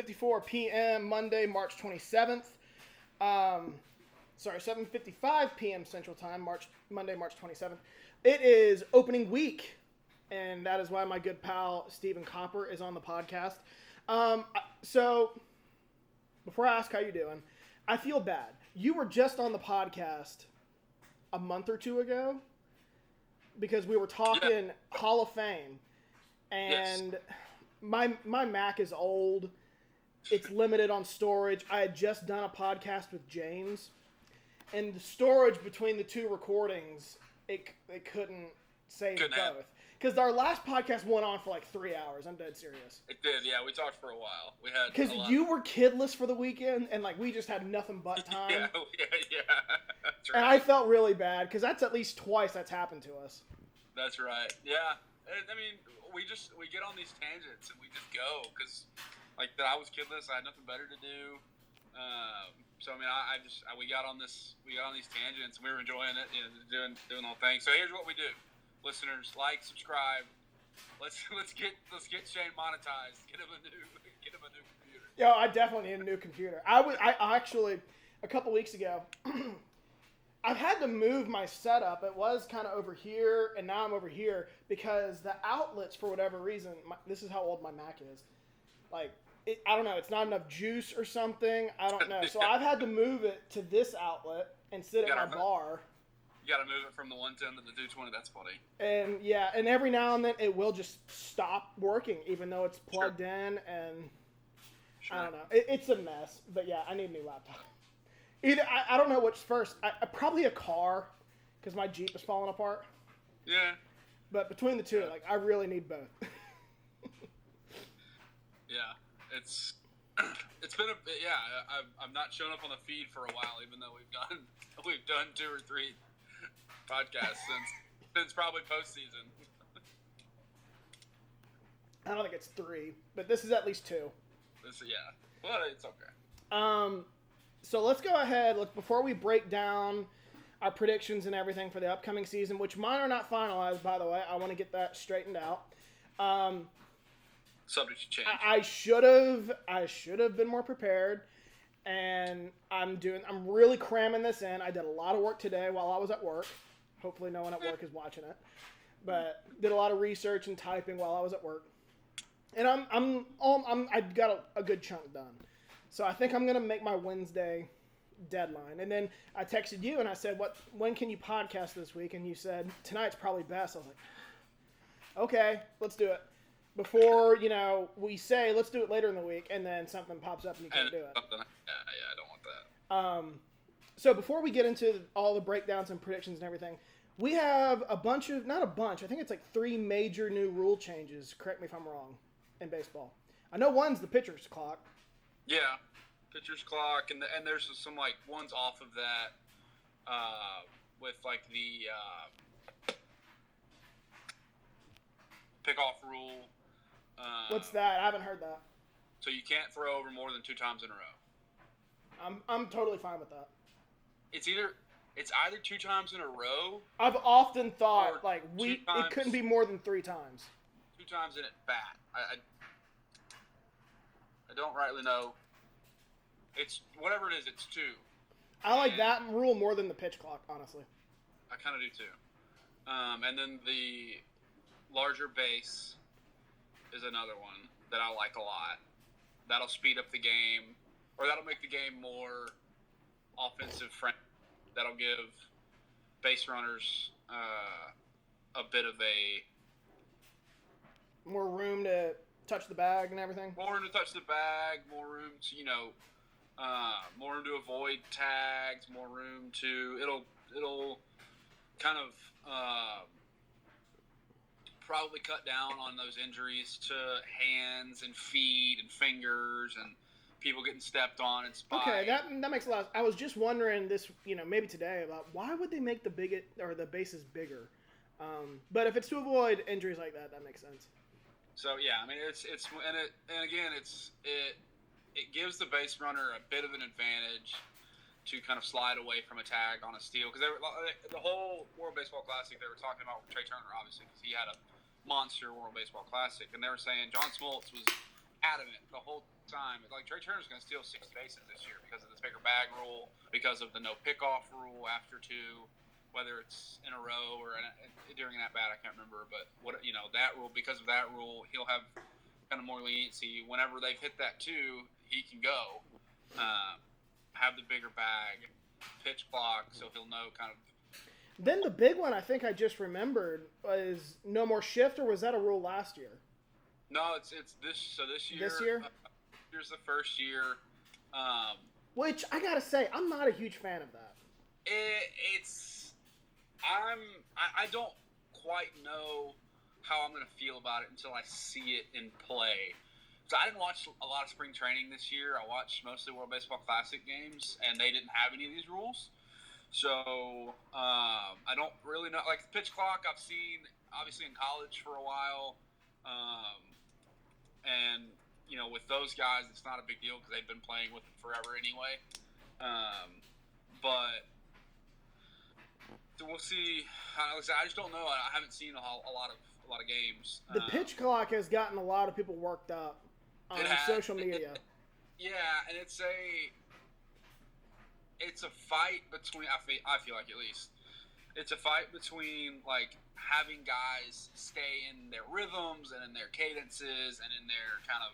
7:54 p.m. Monday, March 27th. 7:55 p.m. Central Time, Monday, March 27th. It is opening week, and that is why my good pal Stephen Copper is on the podcast. So, before I ask how you're doing, I feel bad. You were just on the podcast a month or two ago because we were talking Hall of Fame, and my Mac is old. It's limited on storage. I had just done a podcast with James, and the storage between the two recordings, it couldn't save both. Because our last podcast went on for like 3 hours. I'm dead serious. It did, yeah. We talked for a while. We had because you were kidless for the weekend, and like we just had nothing but time. yeah. That's right. And I felt really bad because that's at least twice that's happened to us. That's right. Yeah. I mean, we get on these tangents and we just go because, like, that I was kidless. I had nothing better to do. So I mean, we got on these tangents and we were enjoying it, doing the whole thing. So here's what we do. Listeners, like, subscribe. Let's get Shane monetized. Get him a new computer. Yo, I definitely need a new computer. I actually a couple weeks ago, I've had to move my setup. It was kind of over here, and now I'm over here because the outlets, for whatever reason, this is how old my Mac is. Like, I don't know. It's not enough juice or something. I don't know. So I've had to move it to this outlet and sit at my bar. You got to move it from the 110 to the 220. That's funny. And yeah, and every now and then it will just stop working, even though it's plugged in. And I don't know. It's a mess. But yeah, I need a new laptop. Either I don't know which first. Probably a car, because my Jeep is falling apart. Yeah. But between the two, like I really need both. Yeah, it's been I've not shown up on the feed for a while, even though we've done 2 or 3 podcasts since probably postseason. I don't think it's 3, but this is at least 2. Well, it's okay. So let's go ahead. Before we break down our predictions and everything for the upcoming season, which mine are not finalized, by the way. I want to get that straightened out. Subject to change. I should have been more prepared, and I'm really cramming this in. I did a lot of work today while I was at work. Hopefully no one at work is watching it. But did a lot of research and typing while I was at work. And I got a good chunk done. So I think I'm going to make my Wednesday deadline. And then I texted you and I said, when can you podcast this week? And you said, tonight's probably best. I was like, okay, let's do it. Before, we say, let's do it later in the week, and then something pops up and you can't do it. Yeah, I don't want that. So before we get into all the breakdowns and predictions and everything, we have not a bunch, I think it's like 3 major new rule changes, correct me if I'm wrong, in baseball. I know one's the pitcher's clock. Yeah, pitcher's clock, and there's some like ones off of that with like the pickoff rule. What's that? I haven't heard that. So you can't throw over more than 2 times in a row. I'm totally fine with that. It's either 2 times in a row. I've often thought it couldn't be more than 3 times. 2 times in at bat. I don't rightly know. It's whatever it is. It's 2. I like that rule more than the pitch clock, honestly. I kind of do too. And then the larger base is another one that I like a lot. That'll speed up the game, or that'll make the game more offensive friendly. That'll give base runners a bit of more room to touch the bag and everything. More room to touch the bag, more room to more room to avoid tags, more room to it'll kind of probably cut down on those injuries to hands and feet and fingers and people getting stepped on and spiked. Okay, that makes a lot. I was just wondering this, maybe today about why would they make the bases bigger? But if it's to avoid injuries like that, that makes sense. So yeah, I mean it gives the base runner a bit of an advantage to kind of slide away from a tag on a steal, because the whole World Baseball Classic they were talking about with Trey Turner, obviously, because he had a monster World Baseball Classic, and they were saying John Smoltz was adamant the whole time. Like, Trey Turner's going to steal 6 bases this year because of this bigger bag rule, because of the no pickoff rule after 2, whether it's in a row or during an at-bat, I can't remember. But, that rule, because of that rule, he'll have kind of more leniency. Whenever they've hit that 2, he can go, have the bigger bag, pitch clock, so he'll know kind of. Then the big one I think I just remembered was no more shift, or was that a rule last year? No, it's this. So this year. This year? Here's the first year. Which I gotta say, I'm not a huge fan of that. I don't quite know how I'm gonna feel about it until I see it in play. So I didn't watch a lot of spring training this year. I watched mostly World Baseball Classic games, and they didn't have any of these rules. So I don't really know. Like the pitch clock, I've seen obviously in college for a while, and with those guys, it's not a big deal because they've been playing with it forever anyway. But so we'll see. I just don't know. I haven't seen a lot of games. The pitch clock has gotten a lot of people worked up on social media. And it's a fight between. I feel like at least it's a fight between like having guys stay in their rhythms and in their cadences and in their kind of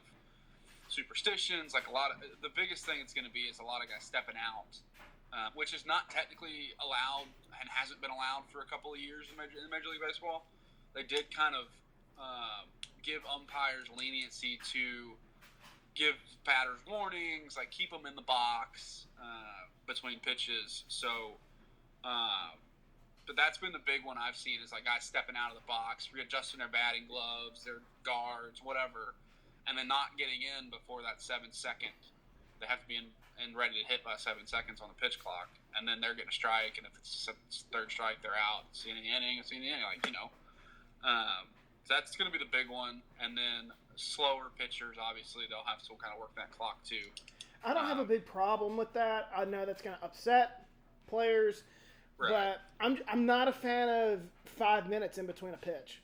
superstitions. Like the biggest thing it's going to be is a lot of guys stepping out, which is not technically allowed and hasn't been allowed for a couple of years in Major League Baseball. They did kind of give umpires leniency to give batters warnings, like keep them in the box between pitches. So, but that's been the big one I've seen is like guys stepping out of the box, readjusting their batting gloves, their guards, whatever, and then not getting in before that 7 second. They have to be in and ready to hit by 7 seconds on the pitch clock, and then they're getting a strike, and if it's third strike, they're out. See any inning, So that's going to be the big one, and then slower pitchers, obviously, they'll have to kind of work that clock too. I don't have a big problem with that. I know that's going to upset players, right. But I'm not a fan of 5 minutes in between a pitch.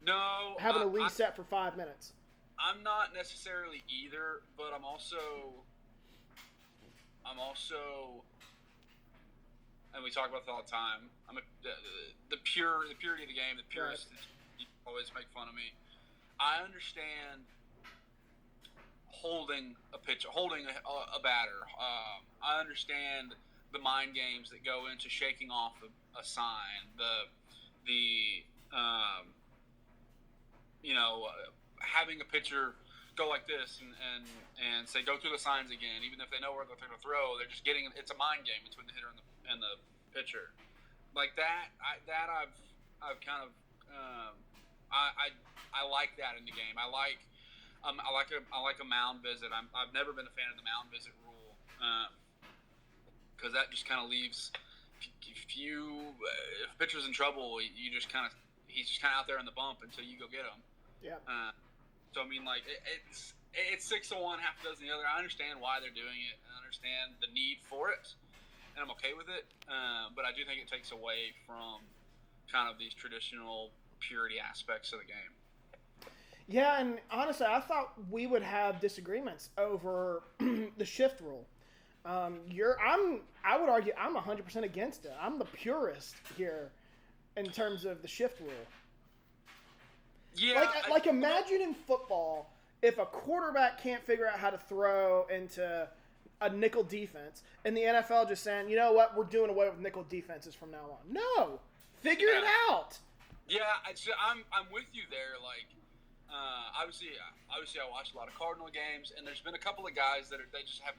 No, having a reset for 5 minutes. I'm not necessarily either, but I'm also, and we talk about this all the time. The purity of the game, the purist. Right. You always make fun of me. I understand holding a pitch, holding a batter. I understand the mind games that go into shaking off a sign. Having a pitcher go like this and say go through the signs again, even if they know where they're going to throw, they're just getting. It's a mind game between the hitter and the pitcher, like that. I've kind of I like that in the game. I like a mound visit. I've never been a fan of the mound visit rule because that just kind of leaves if a pitcher's in trouble, he's just kind of out there in the bump until you go get him. Yeah. So I mean, like it's 6 of one, half a dozen the other. I understand why they're doing it. I understand the need for it, and I'm okay with it. But I do think it takes away from kind of these traditional purity aspects of the game. Yeah, and honestly, I thought we would have disagreements over the shift rule. I would argue I'm 100% against it. I'm the purist here in terms of the shift rule. Yeah, like imagine in football if a quarterback can't figure out how to throw into a nickel defense, and the NFL just saying, you know what, we're doing away with nickel defenses from now on. No, figure it out. Yeah, I'm with you there. Like, obviously, I watched a lot of Cardinal games, and there's been a couple of guys they just have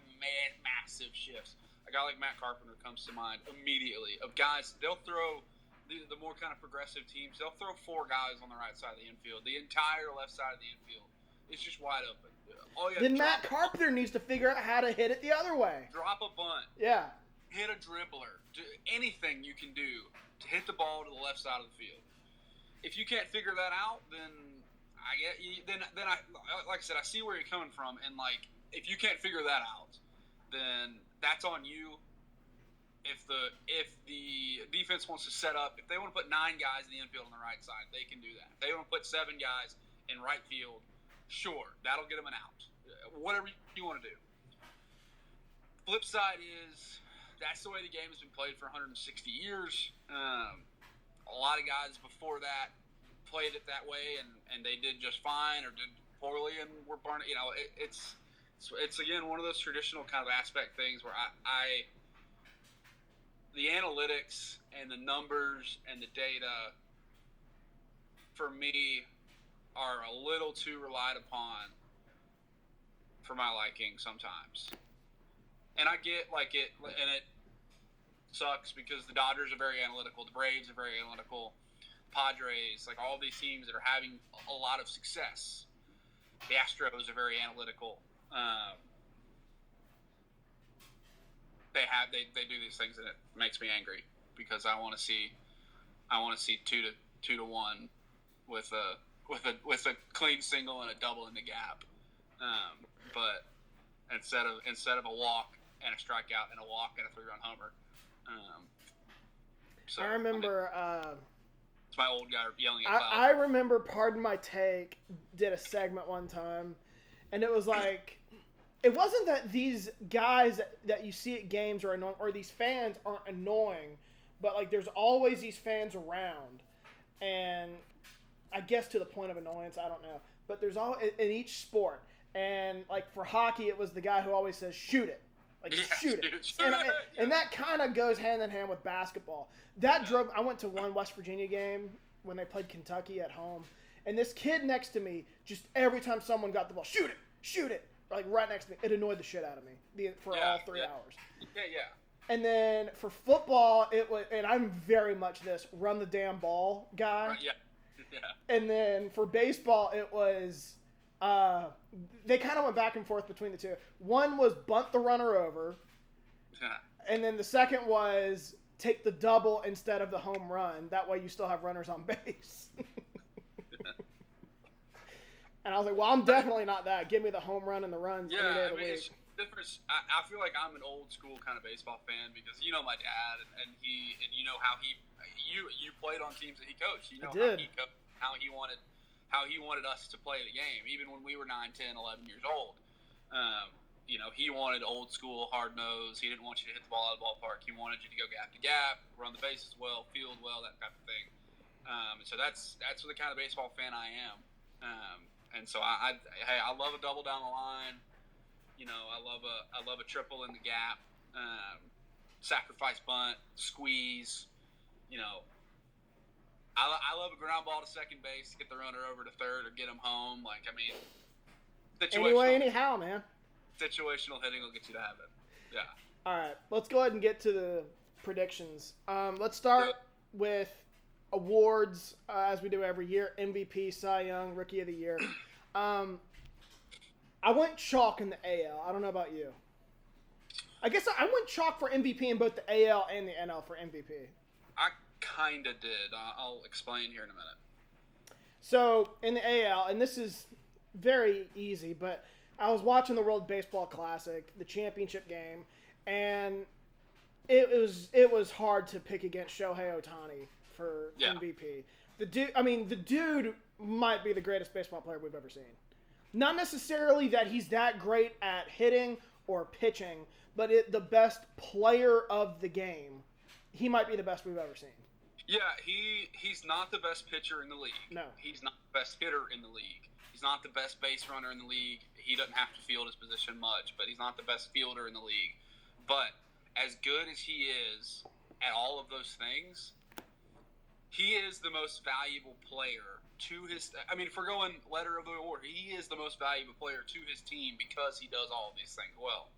massive shifts. A guy like Matt Carpenter comes to mind immediately. Of guys, they'll throw. The more kind of progressive teams, they'll throw 4 guys on the right side of the infield. The entire left side of the infield is just wide open. Then Matt Carpenter needs to figure out how to hit it the other way. Drop a bunt. Yeah. Hit a dribbler. Do anything you can do to hit the ball to the left side of the field. If you can't figure that out, then I get you. Then I like I said, I see where you're coming from, and like if you can't figure that out, then that's on you. If the defense wants to set up, if they want to put 9 guys in the infield on the right side, they can do that. If they want to put 7 guys in right field, sure, that'll get him an out. Whatever you want to do. Flip side is that's the way the game has been played for 160 years. A lot of guys before that played it that way, and they did just fine or did poorly and were burned. You know, it's again one of those traditional kind of aspect things where I the analytics and the numbers and the data for me are a little too relied upon for my liking sometimes. And I get and it sucks because the Dodgers are very analytical, the Braves are very analytical, Padres, like all these teams that are having a lot of success. The Astros are very analytical. They do these things and it makes me angry because I want to see 2 to 1 with a clean single and a double in the gap. But instead of a walk and a strikeout and a walk and a 3-run homer. So I remember. It's my old guy yelling at I remember Pardon My Take did a segment one time, and it was like, it wasn't that these guys that you see at games are annoying, or these fans aren't annoying, but like there's always these fans around, and I guess to the point of annoyance, I don't know, but there's all in each sport, and like for hockey, it was the guy who always says shoot it. Like, shoot it. And that kind of goes hand in hand with basketball. That drove. I went to one West Virginia game when they played Kentucky at home. And this kid next to me, just every time someone got the ball, shoot it. Like, right next to me. It annoyed the shit out of me for all 3 hours. Yeah. And then for football, it was, and I'm very much this run the damn ball guy. Yeah. And then for baseball, it was. They kind of went back and forth between the two. One was bunt the runner over, and then the second was take the double instead of the home run. That way you still have runners on base. And I was like, well, I'm definitely not that. Give me the home run and the runs any day of the week. It's different. I feel like I'm an old school kind of baseball fan because you know my dad and you know how you played on teams that he coached. You know how he wanted us to play the game, even when we were 9, 10, 11 years old. You know, he wanted old school, hard nose. He didn't want you to hit the ball out of the ballpark. He wanted you to go gap to gap, run the bases well, field well, that type of thing. And so that's the kind of baseball fan I am. And so I love a double down the line. You know, I love a triple in the gap, sacrifice bunt, squeeze. You know. I love a ground ball to second base, get the runner over to third, or get him home. Like, I mean, anyway, anyhow, man. Situational hitting will get you to heaven. Yeah. All right, let's go ahead and get to the predictions. Let's start with awards, as we do every year. MVP, Cy Young, Rookie of the Year. I went chalk in the AL. I don't know about you. I guess I went chalk for MVP in both the AL and the NL for MVP. I kind of did. I'll explain here in a minute. So, in the AL, and this is very easy, but I was watching the World Baseball Classic, the championship game, and it was hard to pick against Shohei Ohtani for MVP. The dude might be the greatest baseball player we've ever seen. Not necessarily that he's that great at hitting or pitching, but the best player of the game. He might be the best we've ever seen. Yeah, he's not the best pitcher in the league. No. He's not the best hitter in the league. He's not the best base runner in the league. He doesn't have to field his position much, but he's not the best fielder in the league. But as good as he is at all of those things, he is the most valuable player to his – I mean, if we're going letter of the award, he is the most valuable player to his team because he does all of these things well.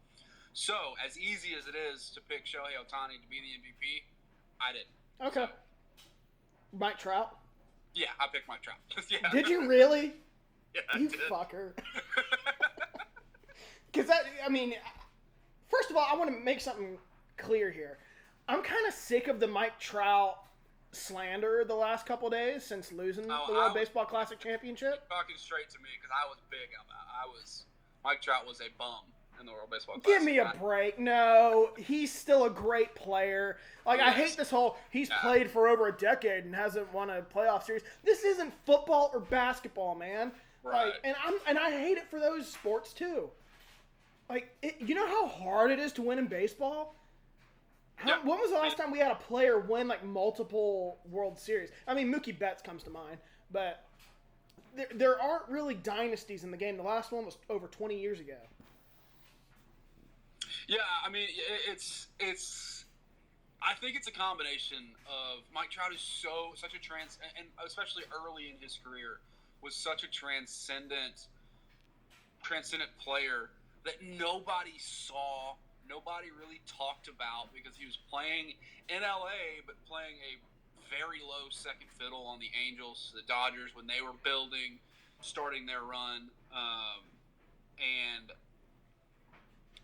So, as easy as it is to pick Shohei Ohtani to be the MVP, I didn't. Okay. Mike Trout? Yeah, I picked Mike Trout. Yeah. Did you really? Yeah, you fucker. Because first of all, I want to make something clear here. I'm kind of sick of the Mike Trout slander the last couple days since losing the World Baseball Classic Championship. Talking straight to me because I was big on that. Mike Trout was a bum in the World Baseball Classic. Give me a break. No, he's still a great player. Like, I hate this whole, he's played for over a decade and hasn't won a playoff series. This isn't football or basketball, man. Right. Like, and I hate it for those sports too. Like, you know how hard it is to win in baseball? When was the last time we had a player win like multiple World Series? I mean, Mookie Betts comes to mind, but there aren't really dynasties in the game. The last one was over 20 years ago. Yeah, I mean, it's. I think it's a combination of Mike Trout is such a and especially early in his career was such a transcendent player that nobody saw, nobody really talked about because he was playing in LA, but playing a very low second fiddle on the Angels, the Dodgers when they were starting their run, and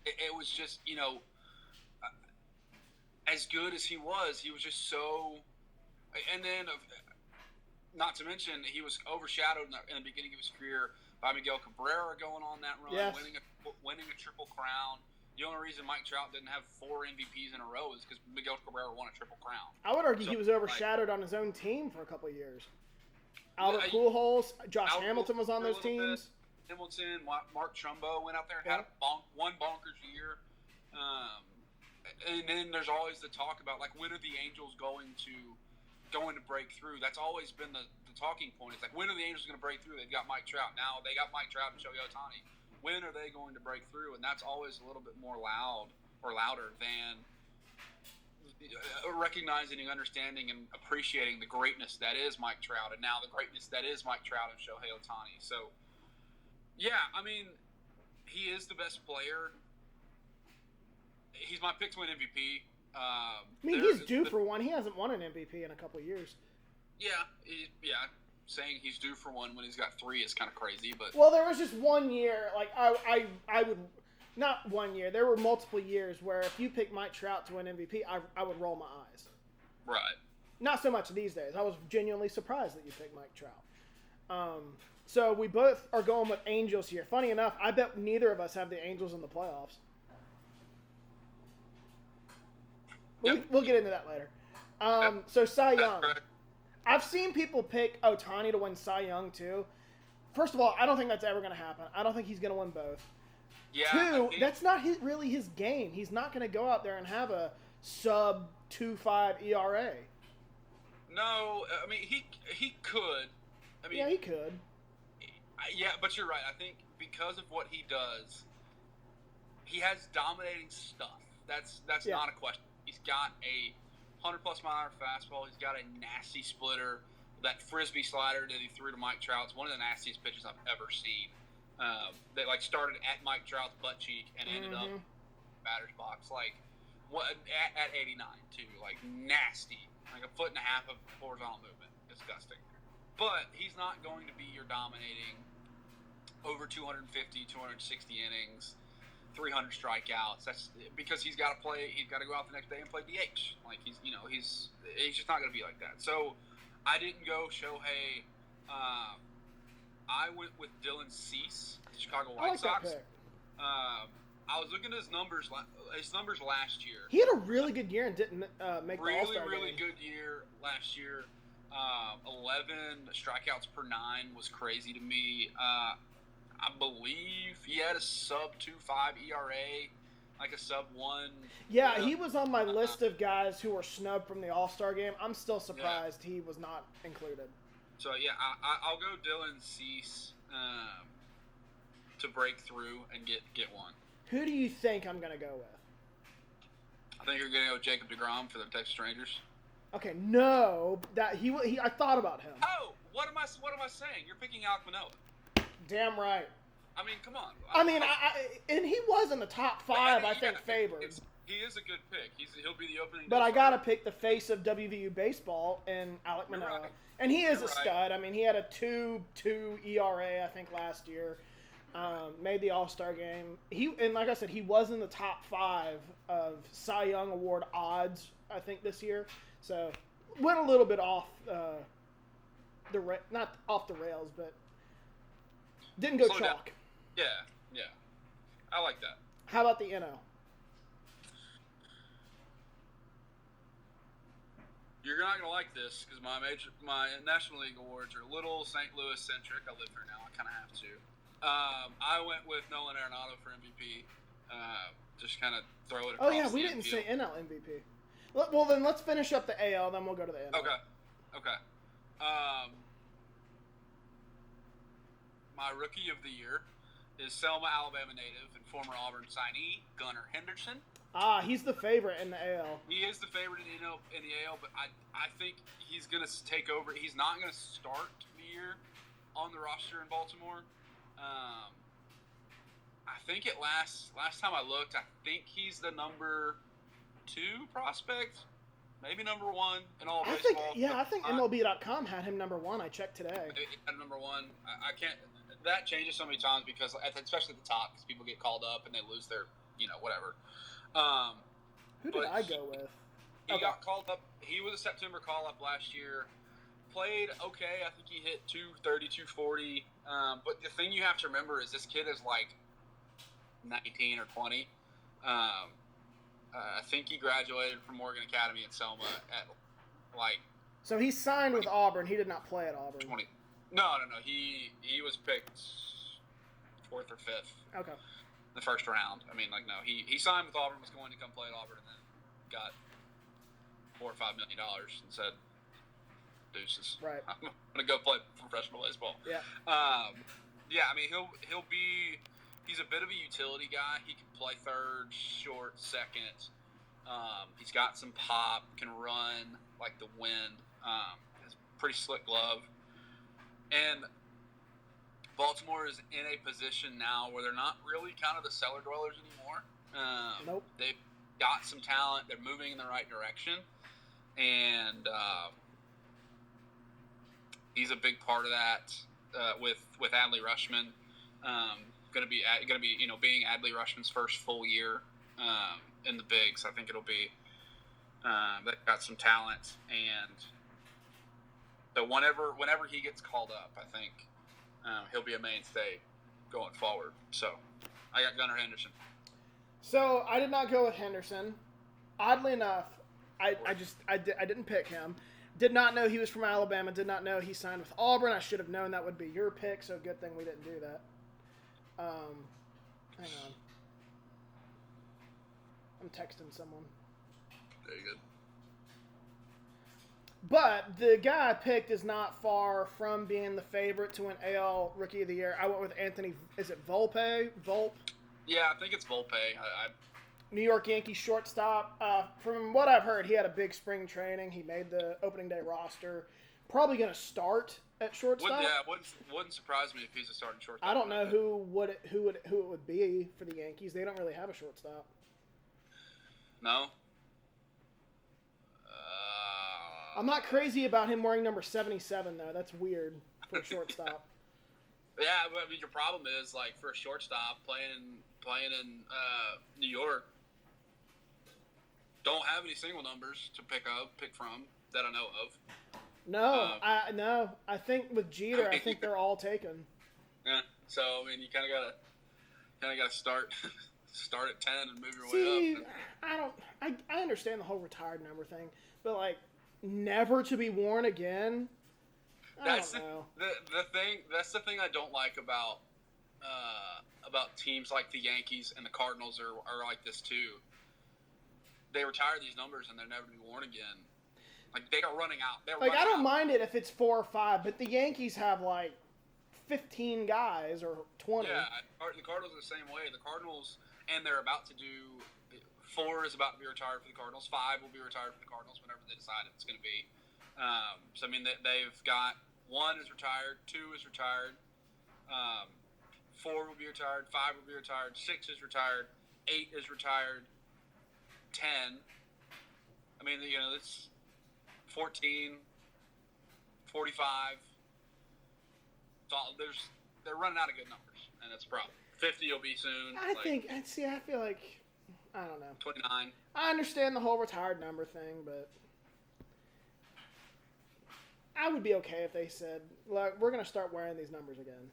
it was just, as good as he was just so. And then, not to mention, he was overshadowed in the beginning of his career by Miguel Cabrera going on that run, yes. winning a Triple Crown. The only reason Mike Trout didn't have 4 MVPs in a row is because Miguel Cabrera won a Triple Crown. I would argue he was overshadowed on his own team for a couple of years. Albert Pujols, Josh Hamilton was on those teams. Hamilton, Mark Trumbo went out there and had one bonkers year. And then there's always the talk about, like, when are the Angels going to break through? That's always been the talking point. It's like, when are the Angels going to break through? They've got Mike Trout. Now they got Mike Trout and Shohei Ohtani. When are they going to break through? And that's always a little bit more louder than recognizing and understanding and appreciating the greatness that is Mike Trout, and now the greatness that is Mike Trout and Shohei Ohtani. So, yeah, I mean, he is the best player. He's my pick to win MVP. I mean, he's due for one. He hasn't won an MVP in a couple of years. Yeah. Saying he's due for one when he's got 3 is kind of crazy. But well, there was just 1 year. Like I would not 1 year. There were multiple years where if you pick Mike Trout to win MVP, I would roll my eyes. Right. Not so much these days. I was genuinely surprised that you picked Mike Trout. So we both are going with Angels here. Funny enough, I bet neither of us have the Angels in the playoffs. We'll get into that later. So Cy Young. I've seen people pick Ohtani to win Cy Young too. First of all, I don't think that's ever going to happen. I don't think he's going to win both. Yeah. 2, that's not really his game. He's not going to go out there and have a sub 2.5 ERA. No, I mean he could. I mean, yeah, he could. Yeah, but you're right. I think because of what he does, he has dominating stuff. That's not a question. He's got a 100-plus mile an hour fastball. He's got a nasty splitter. That frisbee slider that he threw to Mike Trout is one of the nastiest pitches I've ever seen. That started at Mike Trout's butt cheek and ended up batter's box. Like what at 89 too. Like nasty. Like 1.5 foot of horizontal movement. Disgusting. But he's not going to be your dominating over 250, 260 innings. 300 strikeouts. That's because he's got to play. He's got to go out the next day and play DH. Like he's just not going to be like that. So I didn't go Shohei. I went with Dylan Cease, the Chicago White Sox. I was looking at his numbers last year. He had a really good year and didn't make the All-Star game. Really good year last year. 11 strikeouts per 9 was crazy to me. I believe he had a sub 2.5 ERA, like a sub 1. Yeah, he was on my list of guys who were snubbed from the All-Star game. I'm still surprised he was not included. So, yeah, I'll go Dylan Cease to break through and get one. Who do you think I'm going to go with? I think you're going to go with Jacob deGrom for the Texas Rangers. Okay, no. I thought about him. Oh, what am I saying? You're picking Alek Manoah. Damn right. I mean, come on. I mean, and he was in the top 5, I think, favored. He is a good pick. He'll be the opening. But I got to pick the face of WVU baseball and Alek Manoah. Right. And he is a stud. I mean, he had a 2.2 ERA, I think, last year. Made the All-Star game. And like I said, he was in the top 5 of Cy Young Award odds, I think, this year. So, went a little bit off not off the rails, but didn't go chalk. Yeah. I like that. How about the NL? You're not gonna like this because my National League awards are a little St. Louis centric. I live here now. I kind of have to. I went with Nolan Arenado for MVP. Just kind of throw it. Oh Across yeah, we the didn't infield. say NL MVP. Well, then let's finish up the AL, then we'll go to the NL. Okay. My rookie of the year is Selma, Alabama native and former Auburn signee Gunnar Henderson. He's the favorite in the AL. He is the favorite in the AL, but I think he's going to take over. He's not going to start the year on the roster in Baltimore. I think last time I looked, I think he's the number 2 prospect, maybe number 1 in all baseball. I think MLB.com had him number 1. I checked today. At number 1, I can't. That changes so many times because, especially at the top, because people get called up and they lose their, whatever. Who did I go with? He got called up. He was a September call-up last year. Played okay. I think he hit 230, 240. But the thing you have to remember is this kid is like 19 or 20. I think he graduated from Morgan Academy in Selma at like. So he signed with Auburn. He did not play at Auburn. 20. No. He was picked 4th or 5th. Okay. The first round. I mean, no. He signed with Auburn, was going to come play at Auburn, and then got $4 or $5 million and said, "Deuces. Right. I'm gonna go play professional baseball." Yeah. I mean, he'll be. He's a bit of a utility guy. He can play third, short, second. He's got some pop. Can run like the wind. Has a pretty slick glove. And Baltimore is in a position now where they're not really kind of the cellar dwellers anymore. Nope. They've got some talent. They're moving in the right direction. And he's a big part of that with Adley Rutschman. Going to be being Adley Rutschman's first full year in the bigs. I think it'll be they've got some talent, and so whenever he gets called up, I think he'll be a mainstay going forward. So I got Gunnar Henderson. So I did not go with Henderson. Oddly enough, I didn't pick him. Did not know he was from Alabama. Did not know he signed with Auburn. I should have known that would be your pick, so good thing we didn't do that. Hang on. I'm texting someone. Very good. But the guy I picked is not far from being the favorite to win AL Rookie of the Year. I went with Anthony. Is it Volpe? Yeah, I think it's Volpe. New York Yankees shortstop. From what I've heard, he had a big spring training. He made the opening day roster. Probably going to start at shortstop. Wouldn't surprise me if he's a starting shortstop. I don't know who it would be for the Yankees. They don't really have a shortstop. No. I'm not crazy about him wearing number 77 though. That's weird for a shortstop. Yeah, but I mean, your problem is like for a shortstop playing in New York, don't have any single numbers to pick from that I know of. No, I think with Jeter, I think they're all taken. Yeah, so I mean, you kind of got to start at 10 and move your way up. I understand the whole retired number thing, but like never to be worn again. That's don't know. That's the thing I don't like about teams like the Yankees and the Cardinals are like this too. They retire these numbers and they're never to be worn again. Like they are running out. I don't mind it if it's 4 or 5, but the Yankees have like 15 guys or 20. Yeah, the Cardinals are the same way. The Cardinals, and they're about to do 4 is about to be retired for the Cardinals. 5 will be retired for the Cardinals whenever they decide it's going to be. So I mean, they've got 1 is retired, 2 is retired, 4 will be retired, 5 will be retired, 6 is retired, 8 is retired, 10. I mean, it's 14, 45. So they're running out of good numbers, and that's a problem. 50 will be soon. I feel like, I don't know. 29. I understand the whole retired number thing, but I would be okay if they said, look, we're going to start wearing these numbers again.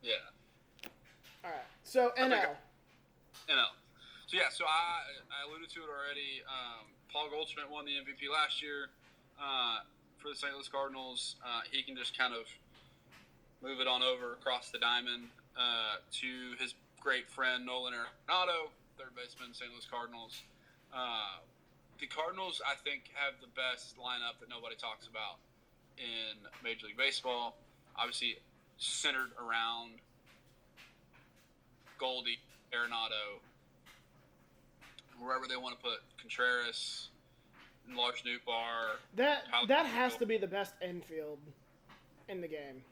Yeah. All right. So, NL. So, yeah, I alluded to it already. Paul Goldschmidt won the MVP last year. for the St. Louis Cardinals. He can just kind of move it on over across the diamond to his great friend Nolan Arenado, third baseman, St. Louis Cardinals. The Cardinals, I think, have the best lineup that nobody talks about in Major League Baseball. Obviously, centered around Goldie, Arenado, wherever they want to put Contreras, Lars Nootbaar. That has to be the best infield in the game.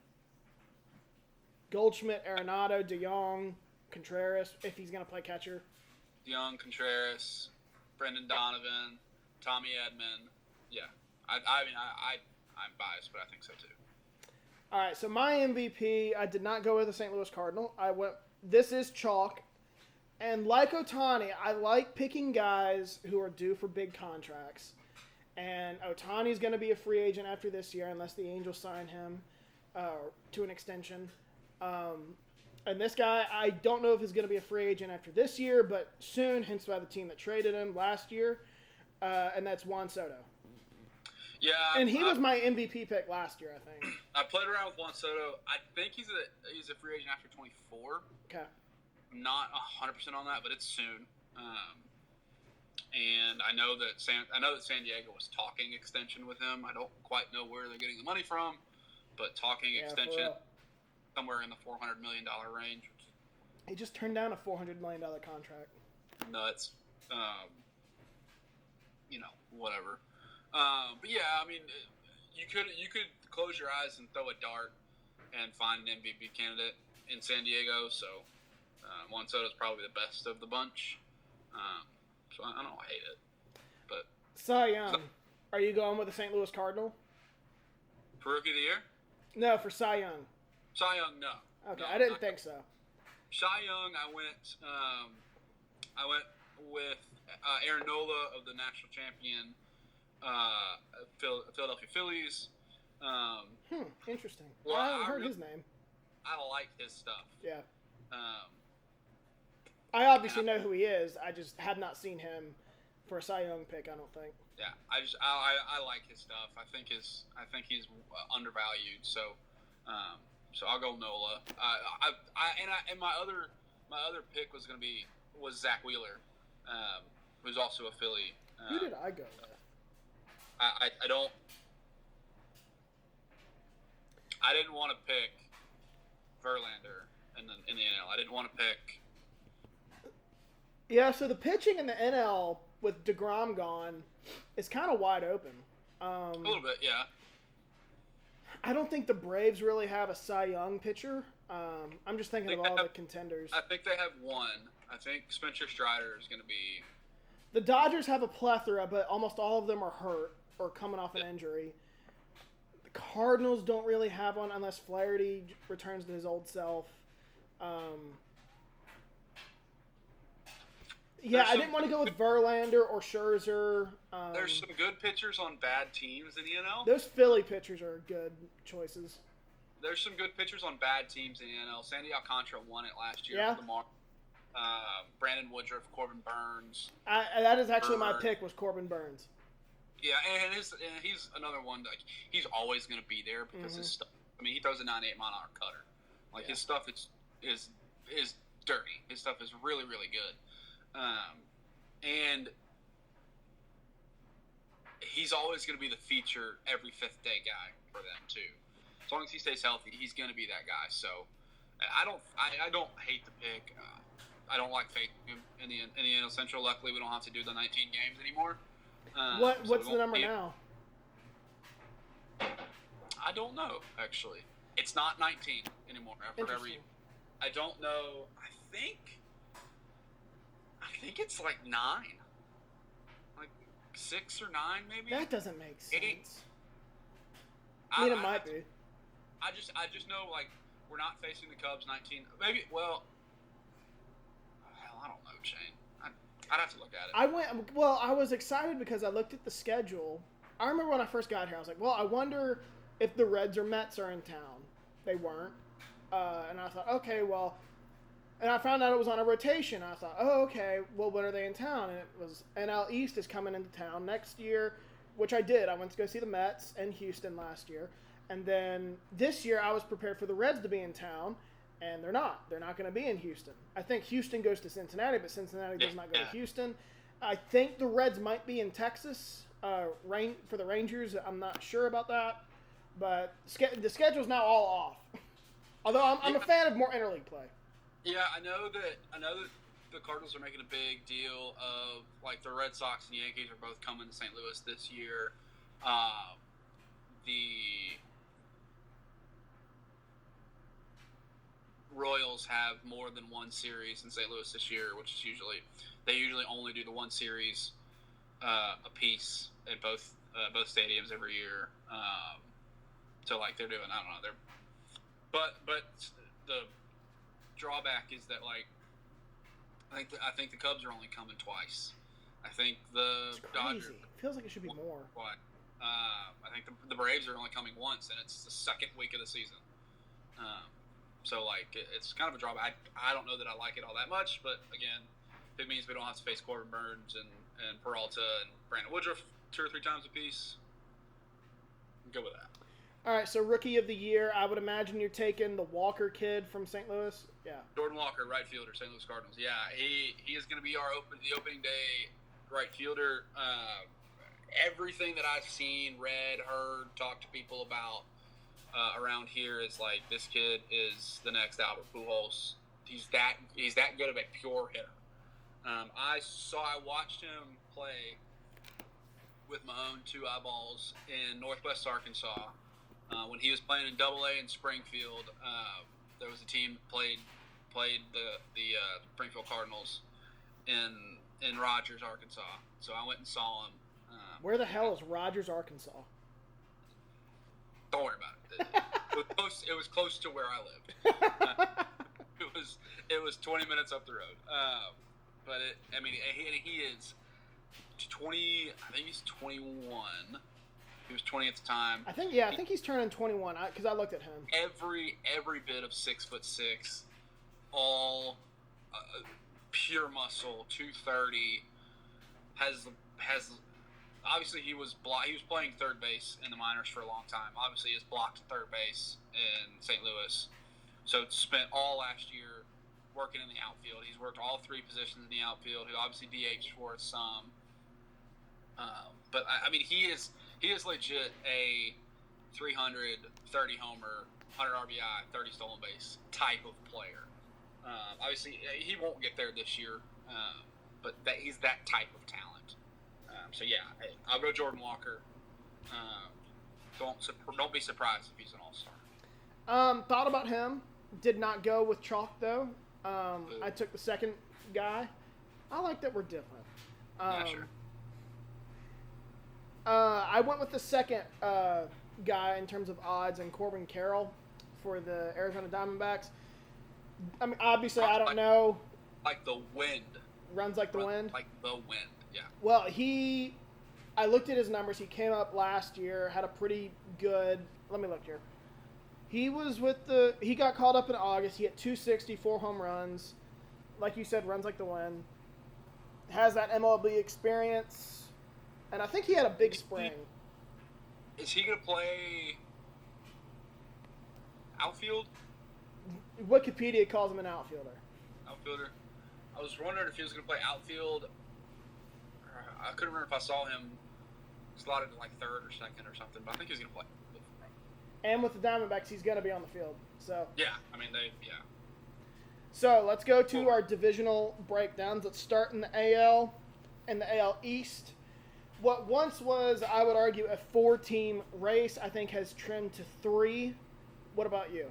Goldschmidt, Arenado, DeYoung, Contreras, if he's going to play catcher. DeYoung, Contreras, Brendan Donovan, Tommy Edman. Yeah. I'm biased, but I think so too. All right, so my MVP, I did not go with the St. Louis Cardinal. This is chalk. And like Ohtani, I like picking guys who are due for big contracts. And Ohtani's going to be a free agent after this year unless the Angels sign him to an extension. And this guy, I don't know if he's going to be a free agent after this year, but soon, hence by the team that traded him last year. And that's Juan Soto. Yeah. And he was my MVP pick last year, I think. I played around with Juan Soto. I think he's a free agent after 24. Okay. I'm not 100% on that, but it's soon. And I know that San Diego was talking extension with him. I don't quite know where they're getting the money from, but talking extension somewhere in the $400 million range. He just turned down a $400 million contract. Nuts. Whatever. But yeah, I mean, you could close your eyes and throw a dart and find an MVP candidate in San Diego. So Juan Soto is probably the best of the bunch. So I don't hate it. But Cy Young, are you going with the St. Louis Cardinal? For Rookie of the Year? No, for Cy Young. Cy Young, no. Okay, no, I didn't think so. Cy Young, I went with Aaron Nola of the national champion Philadelphia Phillies. Interesting. Well, I haven't heard his name. I like his stuff. Yeah. I obviously know who he is. I just have not seen him for a Cy Young pick, I don't think. Yeah, I like his stuff. I think he's undervalued. So I'll go Nola. And my other pick was Zach Wheeler, who's also a Philly. Who did I go with? I didn't want to pick Verlander in the NL. I didn't want to pick. Yeah, so the pitching in the NL with DeGrom gone is kind of wide open. A little bit, yeah. I don't think the Braves really have a Cy Young pitcher. I'm just thinking of all the contenders. I think they have one. I think Spencer Strider is going to be. The Dodgers have a plethora, but almost all of them are hurt or coming off an injury. The Cardinals don't really have one unless Flaherty returns to his old self. I didn't want to go with Verlander or Scherzer. There's some good pitchers on bad teams in the NL. Those Philly pitchers are good choices. There's some good pitchers on bad teams in the NL. Sandy Alcantara won it last year for the Marlins. Brandon Woodruff, Corbin Burns. That is actually my pick, was Corbin Burns. Yeah, and he's another one. Like, he's always going to be there because his stuff. I mean, he throws a 98 mile an hour cutter. Like his stuff is dirty. His stuff is really, really good. And he's always going to be the feature every fifth day guy for them too. As long as he stays healthy, he's going to be that guy. So I don't hate the pick. I don't like facing him in the NL Central. Luckily, we don't have to do the 19 games anymore. What's the number now? I don't know, actually. It's not 19 anymore. I don't know. I think it's like 9. Like 6 or 9, maybe? That doesn't make sense. 8. I mean, it might be. I just know, like, we're not facing the Cubs 19. Maybe, well, hell, I don't know, Shane. I'd have to look at it. I was excited because I looked at the schedule. I remember when I first got here, I was like, well, I wonder if the Reds or Mets are in town. They weren't. And I thought, okay, well, and I found out it was on a rotation. I thought, oh, okay, well, when are they in town? And it was NL East is coming into town next year. which I did. I went to go see the Mets and Houston last year. And then this year I was prepared for the Reds to be in town, and they're not. They're not going to be in Houston. I think Houston goes to Cincinnati, but Cincinnati does not go to Houston. I think the Reds might be in Texas for the Rangers. I'm not sure about that. But the schedule's now all off. Although I'm a fan of more interleague play. Yeah, I know that the Cardinals are making a big deal of, like, the Red Sox and Yankees are both coming to St. Louis this year. The Royals have more than one series in St. Louis this year, which is they usually only do the one series a piece at both stadiums every year. So, like, they're doing, I don't know, but the drawback is that, like, I think the Cubs are only coming twice. I think the Dodgers. It feels like it should be more. What? I think the Braves are only coming once, and it's the second week of the season. So, like, it's kind of a drawback. I don't know that I like it all that much, but again, if it means we don't have to face Corbin Burns and Peralta and Brandon Woodruff 2 or 3 times apiece, I'm good with that. All right, so Rookie of the Year, I would imagine you're taking the Walker kid from St. Louis. Yeah. Jordan Walker, right fielder, St. Louis Cardinals. Yeah, he is going to be the opening day right fielder. Everything that I've seen, read, heard, talked to people about around here is like, this kid is the next Albert Pujols. He's that good of a pure hitter. I watched him play with my own 2 eyeballs in Northwest Arkansas. When he was playing in AA in Springfield, there was a team that played the Springfield Cardinals in Rogers, Arkansas. So I went and saw him. Where the hell is Rogers, Arkansas? Don't worry about it. It was close to where I lived. It was 20 minutes up the road. But he is 20. I think he's 21. He was 20 at the time. I think he's turning 21 because I looked at him. Every bit of 6'6", all pure muscle, 230. Has obviously he was playing third base in the minors for a long time. Obviously, he has blocked third base in St. Louis, so spent all last year working in the outfield. He's worked all 3 positions in the outfield. He obviously DH'd for us some. But I mean, he is legit a 300, 30 homer, 100 RBI, 30 stolen base type of player. Obviously, he won't get there this year, but he's that type of talent. So yeah, I'll go Jordan Walker. Don't be surprised if he's an all-star. Thought about him. Did not go with chalk though. I took the second guy. I like that we're different. Yeah, sure. I went with the second guy in terms of odds, and Corbin Carroll for the Arizona Diamondbacks. I mean, obviously, I don't know. Like the wind. Runs like the wind? Like the wind, yeah. Well, I looked at his numbers. He came up last year, had a pretty good. Let me look here. He got called up in August. He had 260, 4 home runs. Like you said, runs like the wind. Has that MLB experience. And I think he had a big spring. Is he going to play outfield? Wikipedia calls him an outfielder. Outfielder. I was wondering if he was going to play outfield. I couldn't remember if I saw him slotted to like third or second or something, but I think he's going to play. And with the Diamondbacks, he's going to be on the field. So yeah, I mean, So let's go to our divisional breakdowns. Let's start in the AL and the AL East. What once was, I would argue, a 4-team race, I think has trimmed to 3. What about you?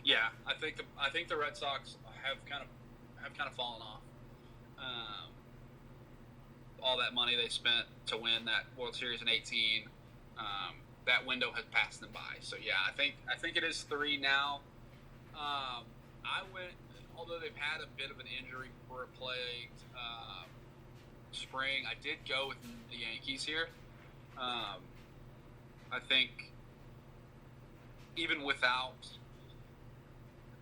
Yeah, I think the Red Sox have kind of fallen off. All that money they spent to win that World Series in 18, that window has passed them by. So yeah, I think it is 3 now. Although they've had a bit of an injury plagued spring, I did go with the Yankees here. I think even without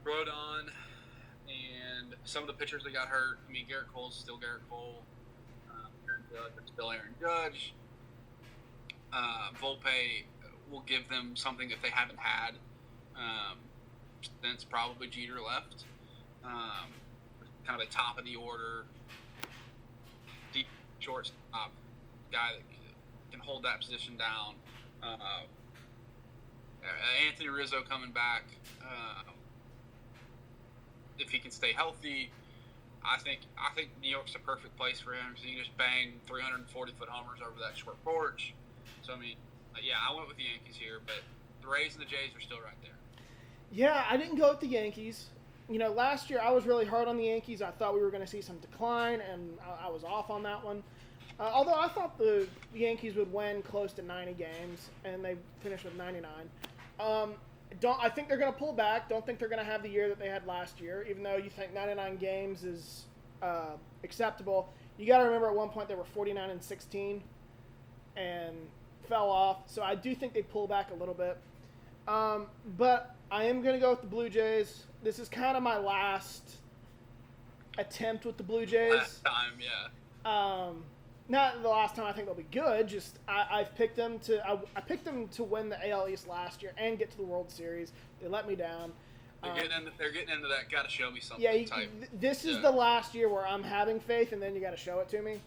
Rodon and some of the pitchers that got hurt, I mean, Garrett Cole's still Garrett Cole. Aaron Judge is still Aaron Judge. Volpe will give them something that they haven't had since probably Jeter left. Kind of a top of the order, deep shortstop guy that can hold that position down. Anthony Rizzo coming back. If he can stay healthy, I think New York's the perfect place for him. So he can just bang 340-foot homers over that short porch. So I mean, yeah, I went with the Yankees here, but the Rays and the Jays are still right there. Yeah, I didn't go with the Yankees. Last year I was really hard on the Yankees. I thought we were going to see some decline, and I was off on that one. Although I thought the Yankees would win close to 90 games, and they finished with 99. I think they're going to pull back. Don't think they're going to have the year that they had last year, even though you think 99 games is acceptable. You got to remember at one point they were 49-16 and fell off. So I do think they pull back a little bit. But I am going to go with the Blue Jays. This is kind of my last attempt with the Blue Jays. Last time, yeah. Not the last time I think they'll be good. Just I've picked them to. I picked them to win the AL East last year and get to the World Series. They let me down. They're getting into that. Got to show me something. Yeah, this is the last year where I'm having faith, and then you got to show it to me.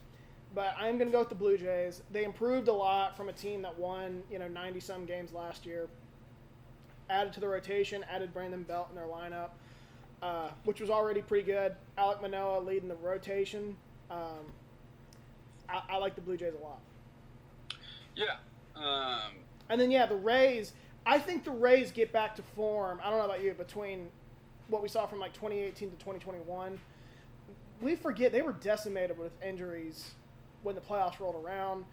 But I'm going to go with the Blue Jays. They improved a lot from a team that won 90-some games last year. Added to the rotation, added Brandon Belt in their lineup, which was already pretty good. Alek Manoah leading the rotation. I like the Blue Jays a lot. Yeah. And then, the Rays. I think the Rays get back to form. I don't know about you, between what we saw from 2018 to 2021. We forget they were decimated with injuries when the playoffs rolled around.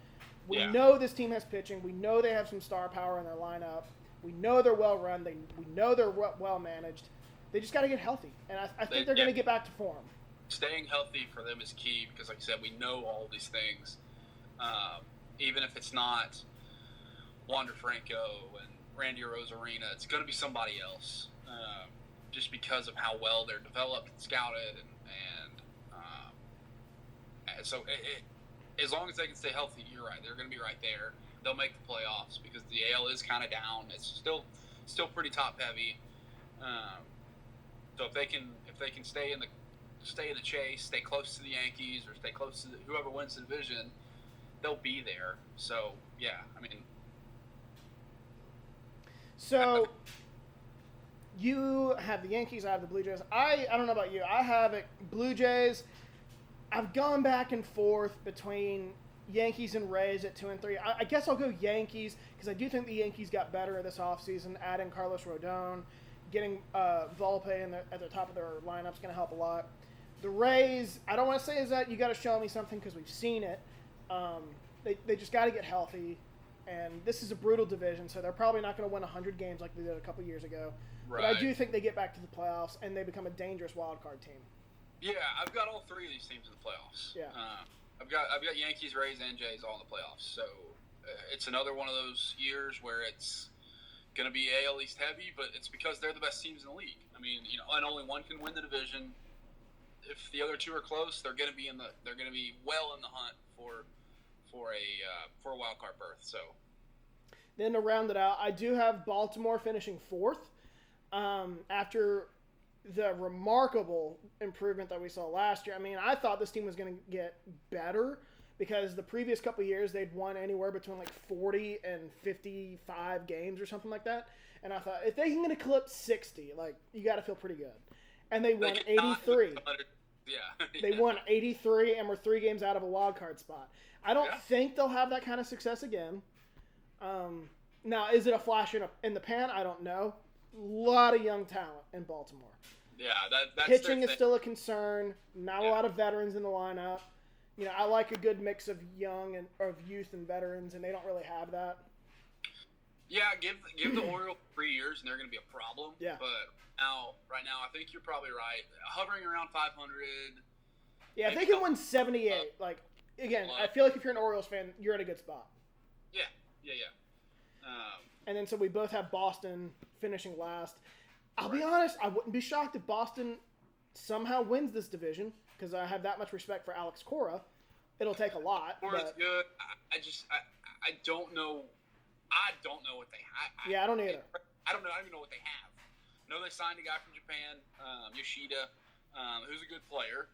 We know this team has pitching. We know they have some star power in their lineup. We know they're well run. We know they're well managed. They just got to get healthy, and I think they're going to get back to form. Staying healthy for them is key because, like I said, we know all these things. Even if it's not Wander Franco and Randy Rosarina, it's going to be somebody else. Just because of how well they're developed and scouted, and so as long as they can stay healthy, you're right. They're going to be right there. They'll make the playoffs because the AL is kind of down. It's still pretty top heavy. So if they can stay in the chase, stay close to the Yankees, or stay close to whoever wins the division, they'll be there. So yeah, I mean. So you have the Yankees. I have the Blue Jays. I don't know about you. I have it Blue Jays. I've gone back and forth between Yankees and Rays at 2 and 3. I guess I'll go Yankees because I do think the Yankees got better this offseason. Adding Carlos Rodon, getting Volpe at the top of their lineup is going to help a lot. The Rays, I don't want to say is that you got to show me something because we've seen it. They just got to get healthy, and this is a brutal division, so they're probably not going to win 100 games like they did a couple years ago. Right. But I do think they get back to the playoffs and they become a dangerous wild card team. Yeah, I've got all three of these teams in the playoffs. Yeah. I've got Yankees, Rays, and Jays all in the playoffs. So it's another one of those years where it's going to be AL East heavy, but it's because they're the best teams in the league. I mean, and only one can win the division. If the other two are close, they're going to be well in the hunt for a wild card berth. So then to round it out, I do have Baltimore finishing 4th after the remarkable improvement that we saw last year. I mean, I thought this team was going to get better because the previous couple of years they'd won anywhere between 40 and 55 games or something like that. And I thought if they can eclipse 60, you got to feel pretty good. And they won 83. Yeah. They won 83 and were 3 games out of a wild card spot. I don't think they'll have that kind of success again. Now, is it a flash in the pan? I don't know. A lot of young talent in Baltimore. Yeah, that's pitching is still a concern. Not a lot of veterans in the lineup. I like a good mix of youth and veterans, and they don't really have that. Yeah, give the Orioles 3 years, and they're going to be a problem. Yeah. But right now, I think you're probably right. Hovering around 500. Yeah, if they can win 78, again, I feel like if you're an Orioles fan, you're at a good spot. Yeah. And then so we both have Boston finishing last. I'll be honest, I wouldn't be shocked if Boston somehow wins this division because I have that much respect for Alex Cora. It'll take a lot. Cora's good. I I don't know. I don't know what they have. I don't either. I don't know. I don't even know what they have. I know they signed a guy from Japan, Yoshida, who's a good player.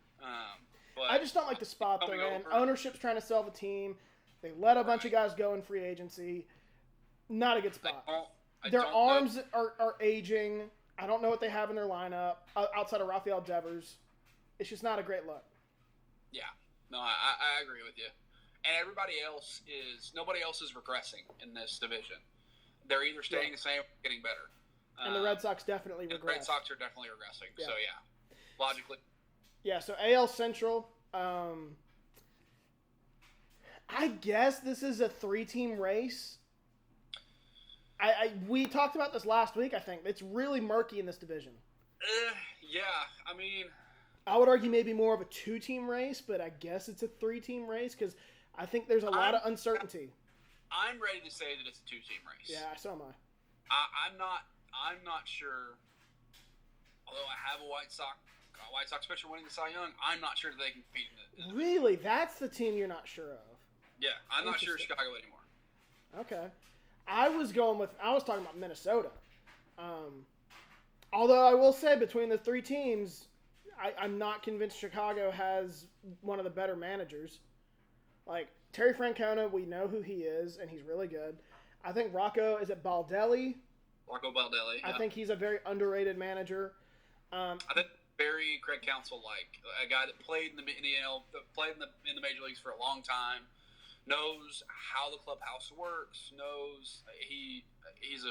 But I just don't like the spot they're in. Ownership's trying to sell the team. They let a bunch of guys go in free agency. Not a good spot. Their arms are aging. I don't know what they have in their lineup outside of Rafael Devers. It's just not a great look. Yeah. No, I agree with you. And nobody else is regressing in this division. They're either staying the same or getting better. And the Red Sox definitely regress. The Red Sox are definitely regressing. Yeah. So, yeah, logically. Yeah, so AL Central, I guess this is a 3-team race. We talked about this last week, I think. It's really murky in this division. Yeah, I mean... I would argue maybe more of a 2-team race, but I guess it's a 3-team race because I think there's a lot of uncertainty. I'm ready to say that it's a 2-team race. Yeah, so am I. I'm not sure. Although I have a White Sox pitcher winning the Cy Young, I'm not sure that they can compete in it. Really? That's the team you're not sure of? Yeah, I'm not sure of Chicago anymore. Okay. I was talking about Minnesota. Although I will say between the 3 teams, I'm not convinced Chicago has one of the better managers. Like, Terry Francona, we know who he is, and he's really good. I think Rocco, is it Baldelli? Rocco Baldelli, yeah. I think he's a very underrated manager. I think very Craig Counsell-like, a guy that played in the in the major leagues for a long time, knows how the clubhouse works, knows he's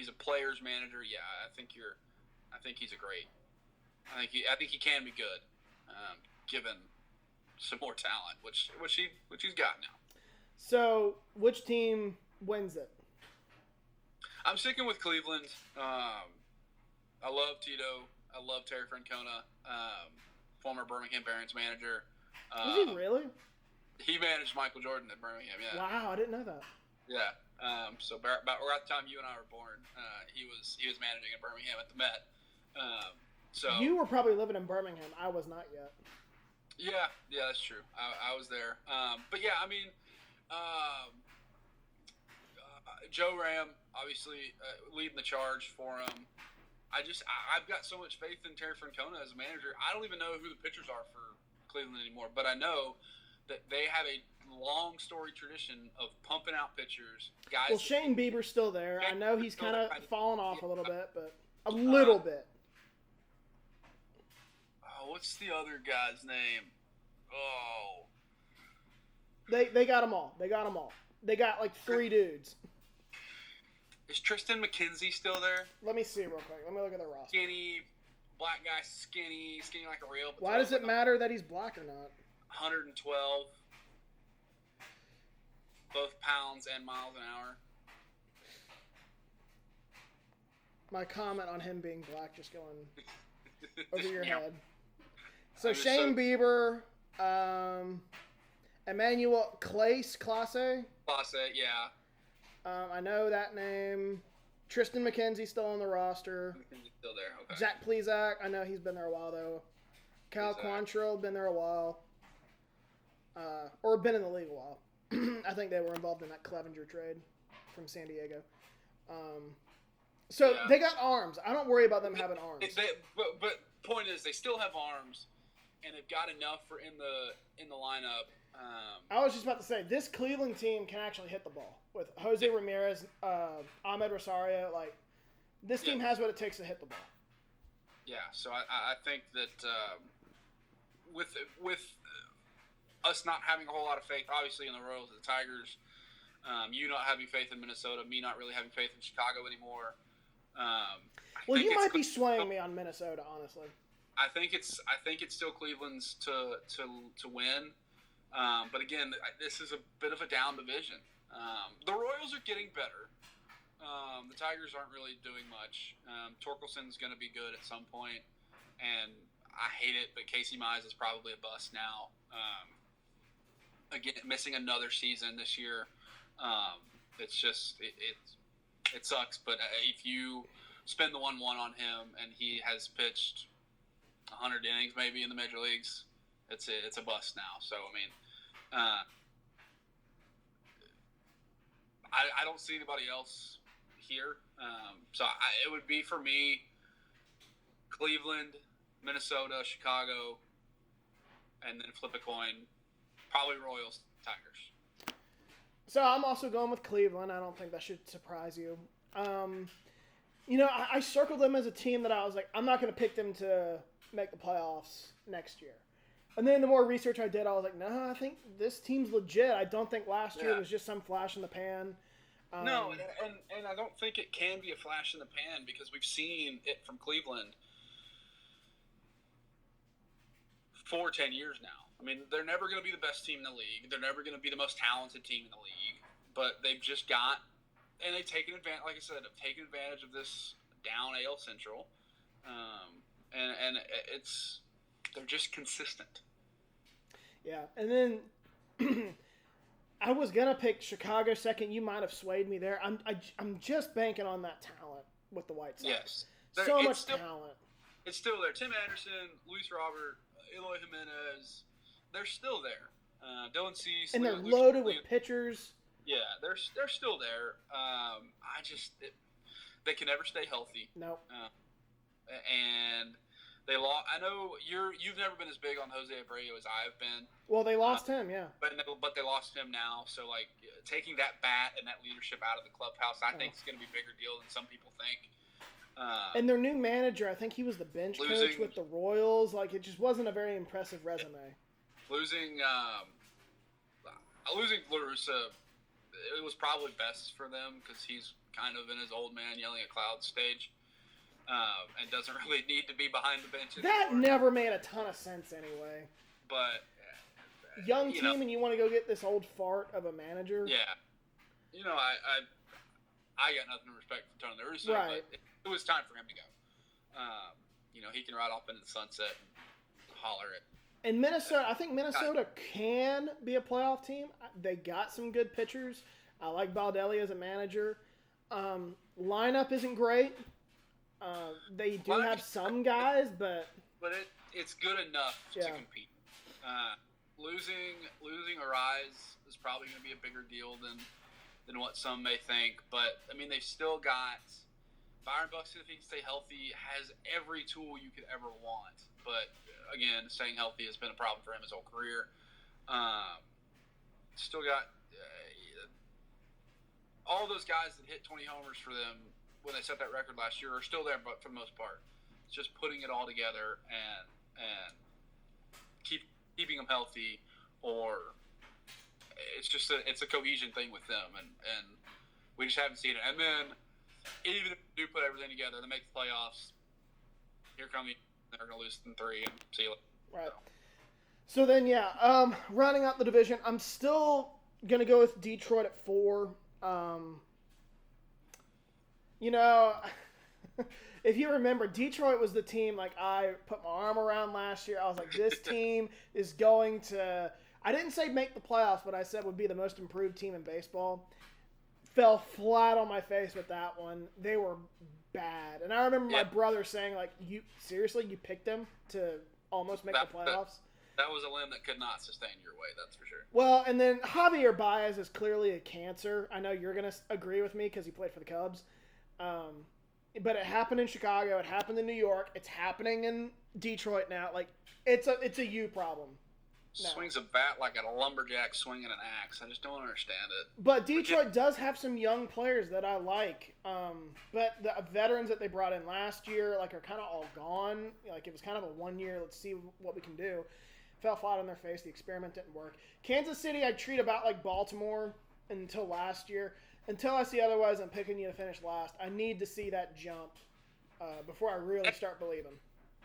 a player's manager. Yeah, I think he's a great. I think he can be good, given some more talent, which he's got now. So, which team wins it? I'm sticking with Cleveland. I love Tito. I love Terry Francona, former Birmingham Barons manager. Is he really? He managed Michael Jordan at Birmingham. Yeah. Wow, I didn't know that. Yeah. So about around the time you and I were born, he was managing at Birmingham at the Met. So you were probably living in Birmingham. I was not yet. Yeah, that's true. I was there. But yeah, I mean, Joe Ram obviously leading the charge for him. I've got so much faith in Terry Francona as a manager. I don't even know who the pitchers are for Cleveland anymore, but I know that they have a long story tradition of pumping out pitchers. Guys. Well, Shane Bieber's still there. I know he's kind of fallen off a little bit, but a little bit. Oh, what's the other guy's name? Oh. They got them all. They got like 3 dudes. Is Tristan McKenzie still there? Let me see real quick. Let me look at the roster. Skinny, black guy, skinny like a real. Why does it matter that he's black or not? 112, both pounds and miles an hour. My comment on him being black just going over your head. So Shane Bieber, Emmanuel Clase, yeah. I know that name. Tristan McKenzie still on the roster. McKenzie's still there. Okay. Zach Plesac, I know he's been there a while though. Cal Quantrill, been there a while. Or been in the league a while. I think they were involved in that Clevenger trade from San Diego. They got arms. I don't worry about them having arms. But point is, they still have arms, and they've got enough for in the lineup. I was just about to say, this Cleveland team can actually hit the ball with Jose Ramirez, Ahmed Rosario. Like, this team has what it takes to hit the ball. Yeah, so I think that with us not having a whole lot of faith, obviously, in the Royals and the Tigers, you not having faith in Minnesota, me not really having faith in Chicago anymore. Well, you might be swaying me on Minnesota, honestly. I think it's still Cleveland's to win. But again, this is a bit of a down division. The Royals are getting better. The Tigers aren't really doing much. Torkelson's going to be good at some point, and I hate it, but Casey Mize is probably a bust now. Again, missing another season this year. It's just it sucks. But if you spend the 1-1 on him and he has pitched 100 innings maybe in the major leagues, it's a bust now. So I mean, I don't see anybody else here. So it would be for me Cleveland, Minnesota, Chicago, and then flip a coin. Probably Royals, Tigers. So I'm also going with Cleveland. I don't think that should surprise you. I circled them as a team that I was like, I'm not going to pick them to make the playoffs next year. And then the more research I did, I was like, no, I think this team's legit. I don't think last year was just some flash in the pan. No, and I don't think it can be a flash in the pan because we've seen it from Cleveland for 10 years now. I mean, they're never going to be the best team in the league. They're never going to be the most talented team in the league. But they've just got – and they've taken advantage – like I said, have taken advantage of this down AL Central. And it's – they're just consistent. Yeah. And then I was going to pick Chicago second. You might have swayed me there. I'm just banking on that talent with the White Sox. Yes. So much talent. It's still there. Tim Anderson, Luis Robert, Eloy Jimenez – they're still there. Dylan Cease. And they're loaded with pitchers. Yeah, they're still there. They can never stay healthy. No. And they lost. I know you've never been as big on Jose Abreu as I've been. Well, they lost him, yeah. But they lost him now. So like taking that bat and that leadership out of the clubhouse, I think is going to be a bigger deal than some people think. And their new manager, I think he was the bench coach with the Royals. Like, it just wasn't a very impressive resume. Losing La Russa, it was probably best for them because he's kind of in his old man yelling at clouds stage, and doesn't really need to be behind the bench anymore. That never made a ton of sense anyway. But young team, and you want to go get this old fart of a manager? Yeah. I got nothing to respect for Tony La Russa, right. But it was time for him to go. He can ride off into the sunset and holler at. And Minnesota, I think Minnesota can be a playoff team. They got some good pitchers. I like Baldelli as a manager. Lineup isn't great. They do have some guys, but it's good enough to compete. Losing Arise is probably going to be a bigger deal than what some may think. But I mean, they've still got Byron Buxton, if he can stay healthy, has every tool you could ever want. But again, staying healthy has been a problem for him his whole career. Still got all those guys that hit 20 homers for them when they set that record last year are still there, but for the most part, it's just putting it all together and keeping them healthy, or it's just it's a cohesion thing with them, and we just haven't seen it. And then even if they do put everything together, they make the playoffs. Here come they're going to lose in 3 and see you later. Right. So then, rounding out the division, I'm still going to go with Detroit at 4. If you remember, Detroit was the team like I put my arm around last year. I was like, this team is going to – I didn't say make the playoffs, but I said would be the most improved team in baseball. Fell flat on my face with that one. They were bad. And I remember my brother saying, like, you picked them to almost make the playoffs? That was a limb that could not sustain your weight, that's for sure. Well, and then Javier Baez is clearly a cancer. I know you're going to agree with me because he played for the Cubs. But it happened in Chicago. It happened in New York. It's happening in Detroit now. Like, it's a you problem. No. Swings a bat like a lumberjack swinging an axe. I just don't understand it. But Detroit does have some young players that I like. But the veterans that they brought in last year, like, are kind of all gone. Like, it was kind of a 1 year, let's see what we can do. Fell flat on their face. The experiment didn't work. Kansas City, I treat about like Baltimore until last year. Until I see otherwise, I'm picking you to finish last. I need to see that jump before I really start believing.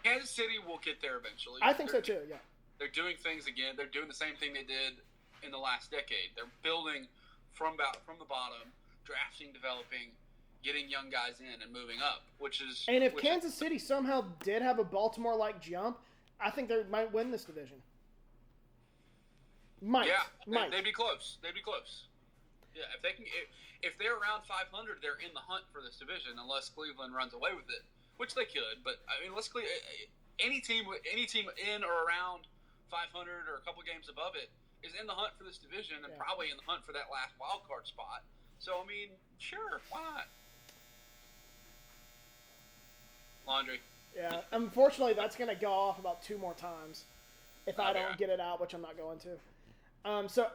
Kansas City will get there eventually. I think so too, yeah. They're doing things again. They're doing the same thing they did in the last decade. They're building from the bottom, drafting, developing, getting young guys in and moving up, which is. And if Kansas City somehow did have a Baltimore-like jump, I think they might win this division. Might. They'd be close. Yeah, if they're around 500, they're in the hunt for this division, unless Cleveland runs away with it, which they could. But I mean, any team in or around 500 or a couple games above it is in the hunt for this division and probably in the hunt for that last wild card spot. So I mean, sure, why not? Laundry. Yeah, unfortunately, that's going to go off about 2 more times if I don't get it out, which I'm not going to. So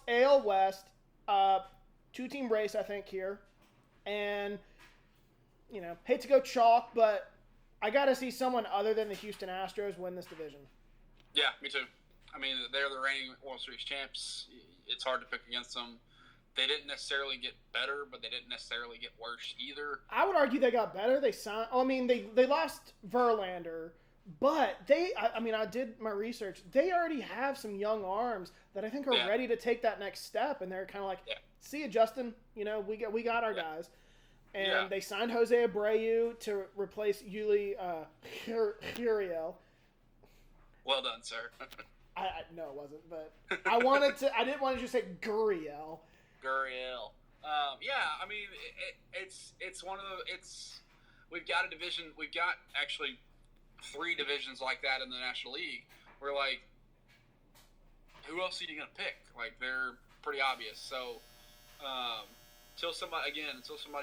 AL West, 2-team race, I think, here. And, hate to go chalk, but I got to see someone other than the Houston Astros win this division. Yeah, me too. I mean, they're the reigning World Series champs. It's hard to pick against them. They didn't necessarily get better, but they didn't necessarily get worse either. I would argue they got better. They lost Verlander, but I did my research. They already have some young arms that I think are ready to take that next step, and they're kind of like, see you, Justin. We got our guys. And they signed Jose Abreu to replace Yuli Gurriel. Well done, sir. No, it wasn't, but I didn't want to just say Gurriel. Gurriel. I mean, it's one of the, we've got a division, we've got actually 3 divisions like that in the National League. We're like, who else are you going to pick? Like, they're pretty obvious. So, until somebody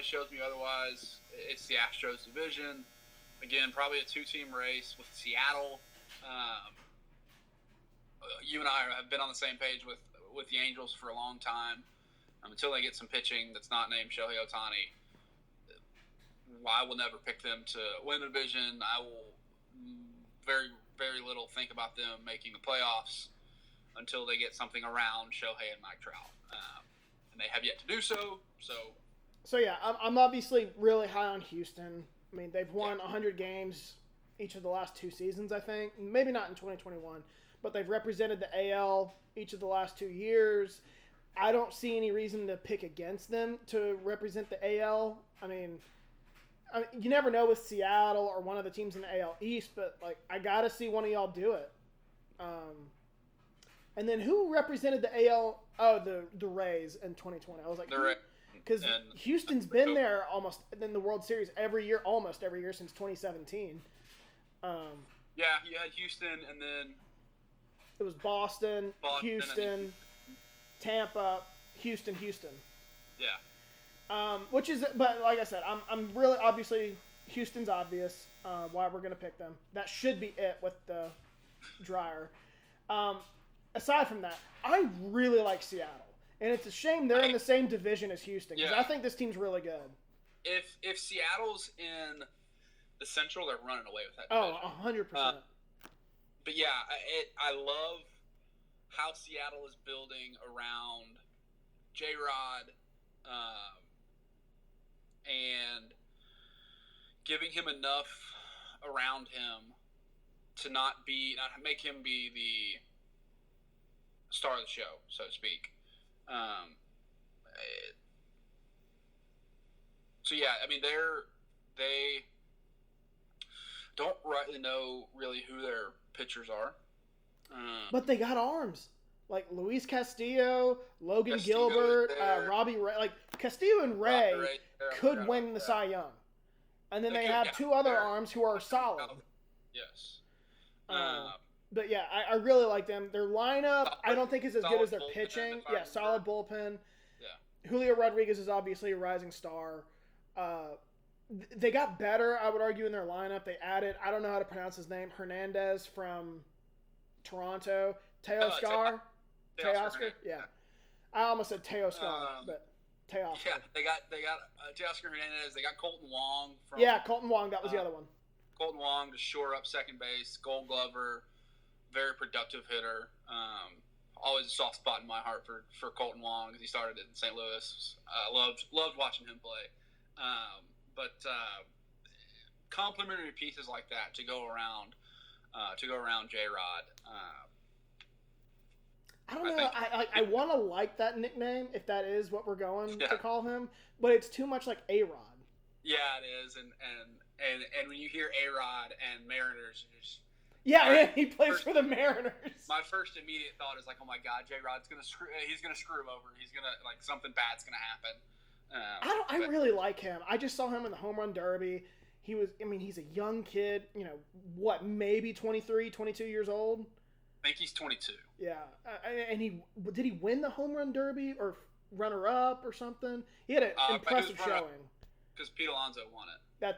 shows me otherwise, it's the Astros division. Again, probably a 2-team race with Seattle. You and I have been on the same page with the Angels for a long time. Until they get some pitching that's not named Shohei Ohtani, I will never pick them to win the division. I will very, very little think about them making the playoffs until they get something around Shohei and Mike Trout. And they have yet to do so. So yeah, I'm obviously really high on Houston. I mean, they've won 100 games each of the last 2 seasons, I think. Maybe not in 2021, but they've represented the AL each of the last 2 years. I don't see any reason to pick against them to represent the AL. I mean, you never know with Seattle or one of the teams in the AL East, but like I got to see one of y'all do it. And then who represented the AL? Oh, the Rays in 2020. I was like, because Houston's been there almost in the World Series almost every year since 2017. You had Houston, and then it was Boston Houston. Tampa, Houston. Yeah. But like I said, I'm really obviously Houston's obvious why we're gonna pick them. That should be it with the dryer. Aside from that, I really like Seattle, and it's a shame they're in the same division as Houston because I think this team's really good. If Seattle's in the Central, they're running away with that division. 100%. But yeah, I love how Seattle is building around J-Rod and giving him enough around him to not make him be the star of the show, so to speak. So yeah, I mean they don't rightly know really who their pitchers are. But they got arms. Like Luis Castillo, Logan Gilbert, Robbie Ray. Like Castillo and Ray could win the Cy Young. And then they have 2 other arms who are solid. Yes. But yeah, I really like them. Their lineup, I don't think is as good as their pitching. Yeah, solid bullpen. Yeah. Julio Rodriguez is obviously a rising star. They got better, I would argue, in their lineup. They added, I don't know how to pronounce his name, Hernandez from Toronto. Teoscar? Yeah. I almost said Teoscar, but Teoscar. Yeah, they got Teoscar Hernandez. They got Colton Wong. Colton Wong. That was the other one. Colton Wong to shore up second base. Gold Glover, very productive hitter. Always a soft spot in my heart for Colton Wong because he started in St. Louis. Loved watching him play. But complimentary pieces like that to go around J-Rod. I don't know. I want to like that nickname if that is what we're going to call him, but it's too much like A-Rod. Yeah, it is, and when you hear A-Rod and Mariners, he plays for the Mariners. My first immediate thought is like, oh my God, J-Rod's gonna screw. He's gonna screw him over. He's gonna something bad's gonna happen. I really like him. I just saw him in the home run derby. He's a young kid. Maybe 23, 22 years old. I think he's 22. Yeah, and did he win the home run derby or runner-up or something. He had an impressive showing. Because Pete Alonso won it.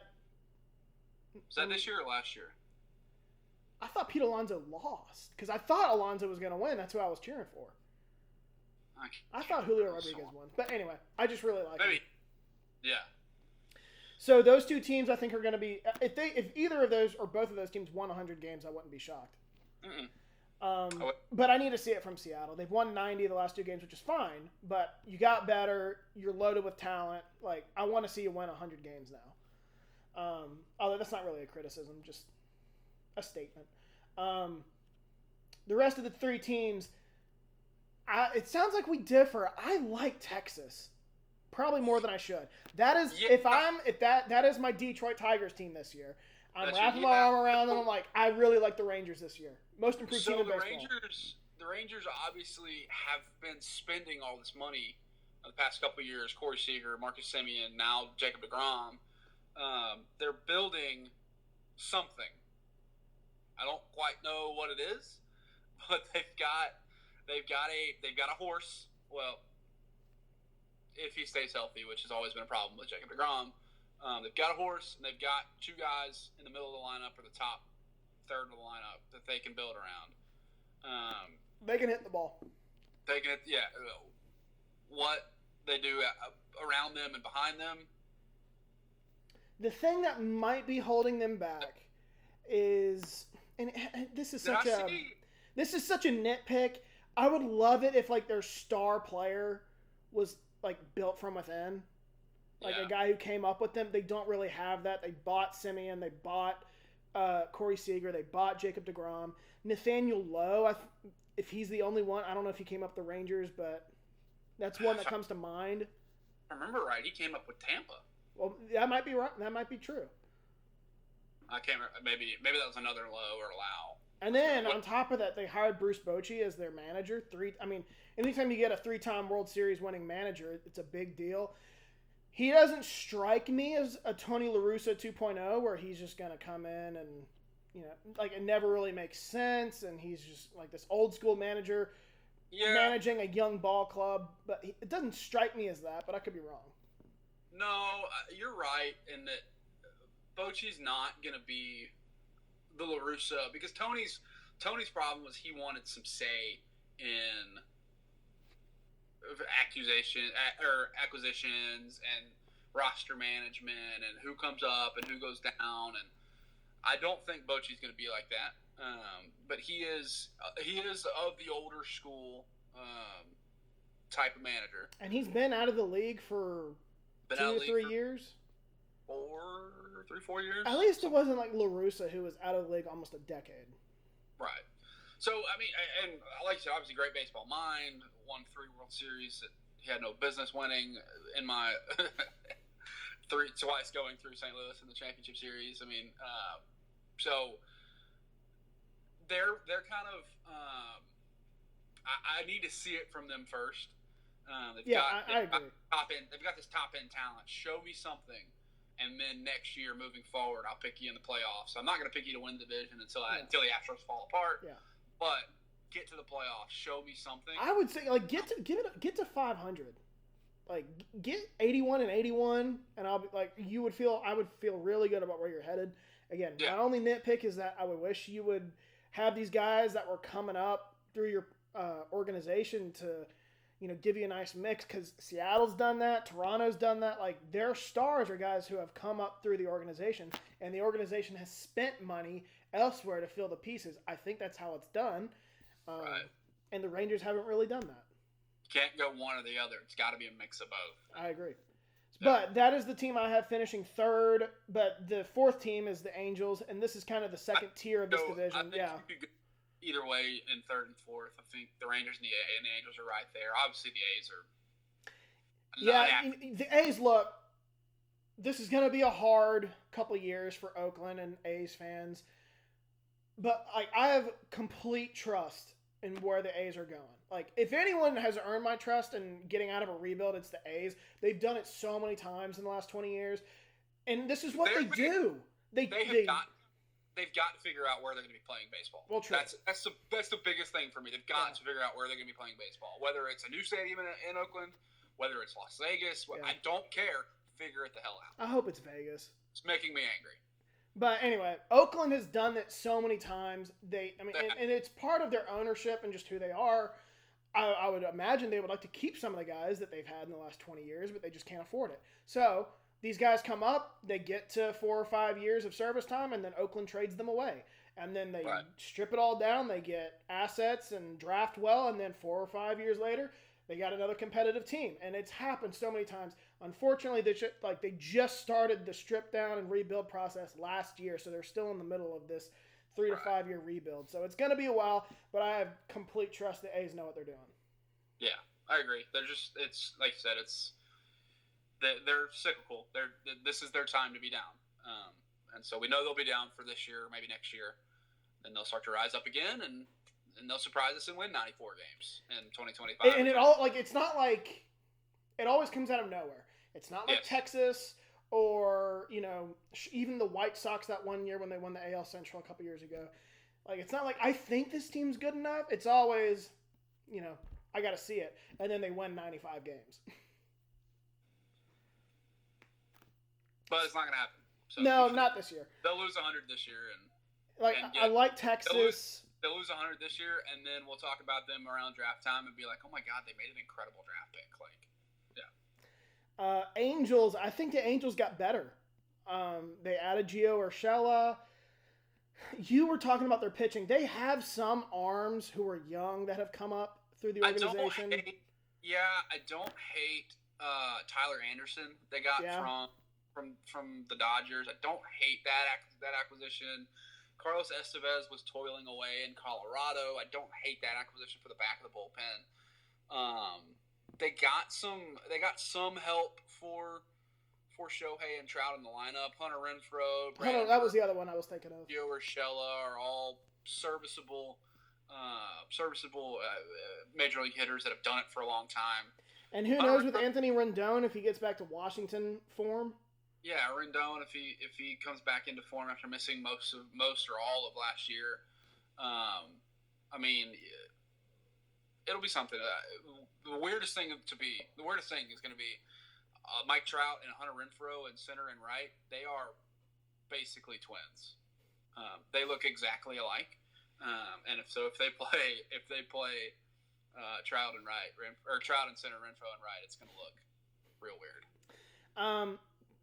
Was that this year or last year? I thought Pete Alonso lost because I thought Alonso was going to win. That's who I was cheering for. I thought Julio Rodriguez won. But anyway, I just really like him. Yeah. So those two teams, I think, are going to be if either of those or both of those teams won 100 games, I wouldn't be shocked. But I need to see it from Seattle. They've won 90 the last two games, which is fine. But you got better. You're loaded with talent. Like, I want to see you win 100 games now. Although that's not really a criticism, just a statement. The rest of the three teams, it sounds like we differ. I like Texas. Probably more than I should. That is that is my Detroit Tigers team this year. I'm wrapping my arm around them. I'm like, I really like the Rangers this year. Most improved team in baseball. The Rangers obviously have been spending all this money the past couple of years. Corey Seager, Marcus Semien, now Jacob deGrom. They're building something. I don't quite know what it is, but they've got a horse. Well, if he stays healthy, which has always been a problem with Jacob deGrom. They've got a horse, and they've got two guys in the middle of the lineup or the top third of the lineup that they can build around. They can hit the ball. What they do around them and behind them. The thing that might be holding them back is, and this is such a nitpick. I would love it if like their star player was like built from within, like a guy who came up with them. They don't really have that. They bought Semien, they bought Corey Seager, they bought Jacob deGrom, Nathaniel Lowe. If he's the only one, I don't know if he came up the Rangers, but that's one that comes to mind. If I remember right, he came up with Tampa. Well, that might be right. That might be true. I can't remember. Maybe that was another Lowe or Lau. And then on top of that, they hired Bruce Bochy as their manager. Anytime you get a 3-time World Series winning manager, it's a big deal. He doesn't strike me as a Tony La Russa 2.0, where he's just going to come in and, it never really makes sense, and he's just like this old school manager managing a young ball club. But it doesn't strike me as that, but I could be wrong. No, you're right in that Bochy's not going to be the La Russa, because Tony's problem was he wanted some say in acquisitions and roster management and who comes up and who goes down, and I don't think Bochy's going to be like that. But he is of the older school type of manager, and he's been out of the league for 2 to 3 years. 4 years. At least it wasn't like La Russa, who was out of the league almost a decade. Right. So, I mean, and like you said, obviously great baseball mind, won 3 World Series that he had no business winning in my twice going through St. Louis in the championship series. I mean, so they're kind of, I need to see it from them first. I agree. They've got this top end talent. Show me something. And then next year, moving forward, I'll pick you in the playoffs. I'm not going to pick you to win the division until the Astros fall apart. Yeah. But get to the playoffs. Show me something. I would say get to 500. Like get 81-81, and I'll be like I would feel really good about where you're headed. Again, my only nitpick is that I would wish you would have these guys that were coming up through your organization to give you a nice mix, because Seattle's done that, Toronto's done that. Like, their stars are guys who have come up through the organization, and the organization has spent money elsewhere to fill the pieces. I think that's how it's done. Right. And the Rangers haven't really done that. Can't go one or the other. It's got to be a mix of both. I agree. But that is the team I have finishing third. But the fourth team is the Angels, and this is kind of the second tier of this division. I think you could go either way in third and fourth. I think the Rangers and the Angels are right there. Obviously, the A's are. The A's, look, this is going to be a hard couple of years for Oakland and A's fans. But I have complete trust in where the A's are going. Like, if anyone has earned my trust in getting out of a rebuild, it's the A's. They've done it so many times in the last 20 years. And this is what they do. They've got to figure out where they're going to be playing baseball. Well, true. That's the biggest thing for me. They've got to figure out where they're going to be playing baseball. Whether it's a new stadium in Oakland, whether it's Las Vegas. Yeah. I don't care. Figure it the hell out. I hope it's Vegas. It's making me angry. But anyway, Oakland has done it so many times. And it's part of their ownership and just who they are. I would imagine they would like to keep some of the guys that they've had in the last 20 years, but they just can't afford it. So these guys come up, they get to 4 or 5 years of service time, and then Oakland trades them away. And then they strip it all down. They get assets and draft well, and then 4 or 5 years later, they got another competitive team. And it's happened so many times. Unfortunately, they just started the strip down and rebuild process last year, so they're still in the middle of this 3 to 5 year rebuild. So it's going to be a while, but I have complete trust that A's know what they're doing. Yeah, I agree. It's like you said, they're cyclical. This is their time to be down. And so we know they'll be down for this year, maybe next year. Then they'll start to rise up again, and they'll surprise us and win 94 games in 2025. And it's not like it always comes out of nowhere. It's not like Texas or, even the White Sox that one year when they won the AL Central a couple years ago. Like, it's not like I think this team's good enough. It's always, I got to see it. And then they win 95 games. But it's not going to happen. So no, not this year. They'll lose 100 this year. I like Texas. They'll lose 100 this year, and then we'll talk about them around draft time and be like, oh, my God, they made an incredible draft pick. Angels, I think the Angels got better. They added Gio Urshela. You were talking about their pitching. They have some arms who are young that have come up through the organization. I don't hate Tyler Anderson they got from the Dodgers. I don't hate that acquisition. Carlos Estevez was toiling away in Colorado. I don't hate that acquisition for the back of the bullpen. They got some help for Shohei and Trout in the lineup. Hunter Renfroe, that was the other one I was thinking of. Gio Urshela are all serviceable major league hitters that have done it for a long time. And who knows with Anthony Rendon if he gets back to Washington form? Yeah, Rendon if he comes back into form after missing most or all of last year. It'll be something. The weirdest thing is going to be Mike Trout and Hunter Renfroe in center and right. They are basically twins. They look exactly alike. And if they play Trout and right, or Trout and center, Renfroe and right, it's going to look real weird.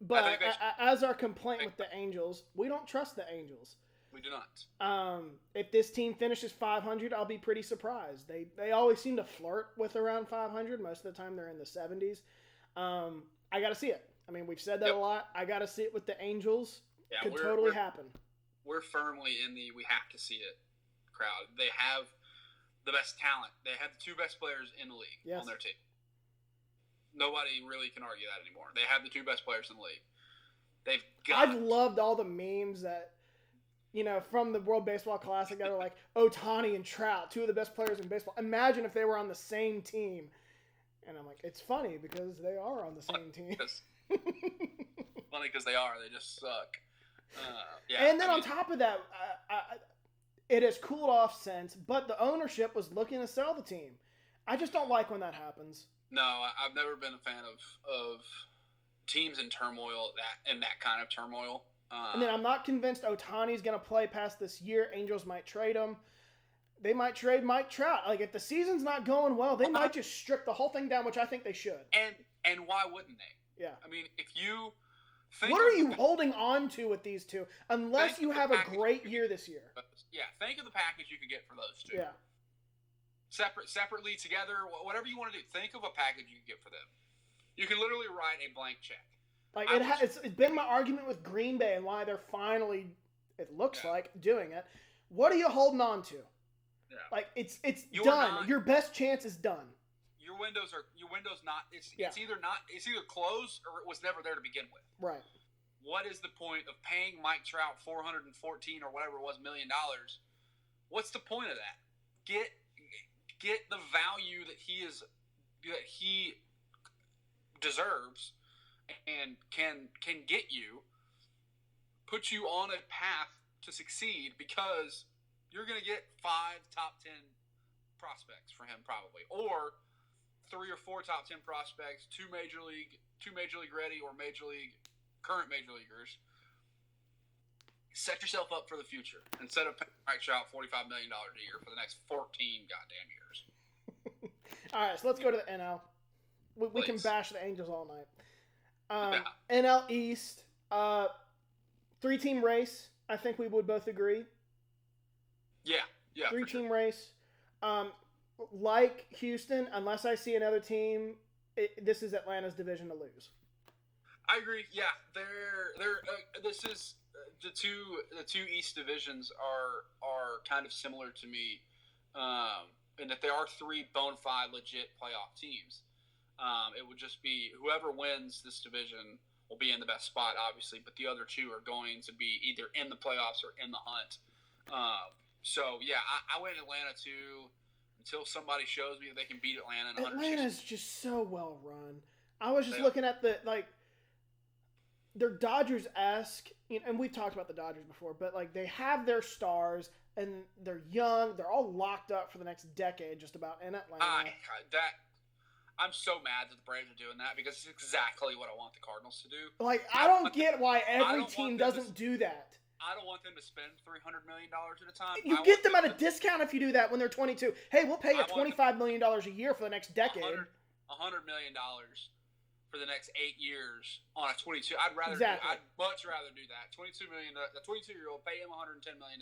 But as our complaint with the Angels, we don't trust the Angels. We do not. If this team finishes 500, I'll be pretty surprised. They always seem to flirt with around 500. Most of the time, they're in the 70s. I got to see it. I mean, we've said that a lot. I got to see it with the Angels. Yeah, Could totally happen. We're firmly in the we have to see it crowd. They have the best talent. They have the two best players in the league on their team. Nobody really can argue that anymore. They have the two best players in the league. I've loved all the memes that, from the World Baseball Classic that are like Ohtani and Trout, two of the best players in baseball. Imagine if they were on the same team. And I'm like, it's funny because they are on the same team. Funny because they are. They just suck. And then on top of that, it has cooled off since, but the ownership was looking to sell the team. I just don't like when that happens. No, I've never been a fan of teams in turmoil, that kind of turmoil. And then I'm not convinced Ohtani's going to play past this year. Angels might trade him. They might trade Mike Trout. Like, if the season's not going well, they might just strip the whole thing down, which I think they should. And why wouldn't they? Yeah. I mean, if you what are you holding on to with these two? Unless you have a great year this year. Yeah, think of the package you could get for those two. Yeah. Separately, together, whatever you want to do. Think of a package you can get for them. You can literally write a blank check. Like it's been my argument with Green Bay and why they're finally, it looks like, doing it. What are you holding on to? Yeah. Like it's done. Your best chance is done. Your window's not. It's either closed or it was never there to begin with. Right. What is the point of paying Mike Trout $414 or whatever it was $1 million? What's the point of that? Get the value that he deserves and can get you, put you on a path to succeed, because you're going to get 5 top 10 prospects for him probably, or 3 or 4 top 10 prospects, two major league ready or current major leaguers. Set yourself up for the future instead of paying Mike Trout $45 million a year for the next 14 goddamn years. All right, so let's go to the NL. We can bash the Angels all night. Yeah. NL East, 3-team race. I think we would both agree. Yeah. 3-team race. Like Houston, unless I see another team, this is Atlanta's division to lose. I agree. Yeah, this is the two East divisions are kind of similar to me, in that there are 3 bona fide legit playoff teams. It would just be whoever wins this division will be in the best spot, obviously, but the other 2 are going to be either in the playoffs or in the hunt. So yeah, I went Atlanta too until somebody shows me that they can beat Atlanta. Atlanta's just so well run. I was just looking at they're Dodgers-esque, and we've talked about the Dodgers before, but they have their stars and they're young. They're all locked up for the next decade, just about in Atlanta. I'm so mad that the Braves are doing that because it's exactly what I want the Cardinals to do. I don't get why every team doesn't do that. I don't want them to spend $300 million at a time. You get them at a discount if you do that when they're 22. Hey, we'll pay you $25 million a year for the next decade. $100 million for the next 8 years on a 22. I'd much rather do that. 22 million. The 22-year-old, pay him $110 million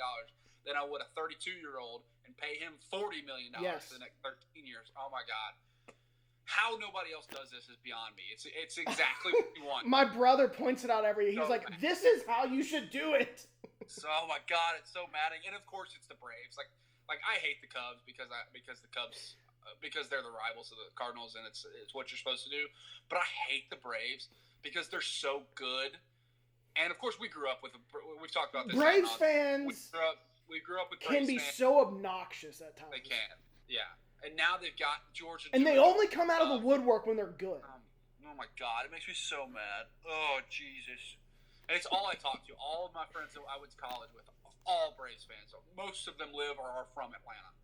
than I would a 32-year-old and pay him $40 million for the next 13 years. Oh my God. How nobody else does this is beyond me. It's exactly what you want. My brother points it out every year. He's like, this is how you should do it. So, oh my God, it's so maddening. And of course it's the Braves. Like I hate the Cubs because the Cubs because they're the rivals of the Cardinals and it's what you're supposed to do. But I hate the Braves because they're so good. And of course we grew up with we've talked about this. Braves fans we grew up with can Braves be fans. so obnoxious at times. They can. Yeah. And now they've got George and they only come out of the woodwork when they're good. Oh my God, it makes me so mad. Oh Jesus! And it's all I talk to. All of my friends that I went to college with, all Braves fans. Most of them live or are from Atlanta,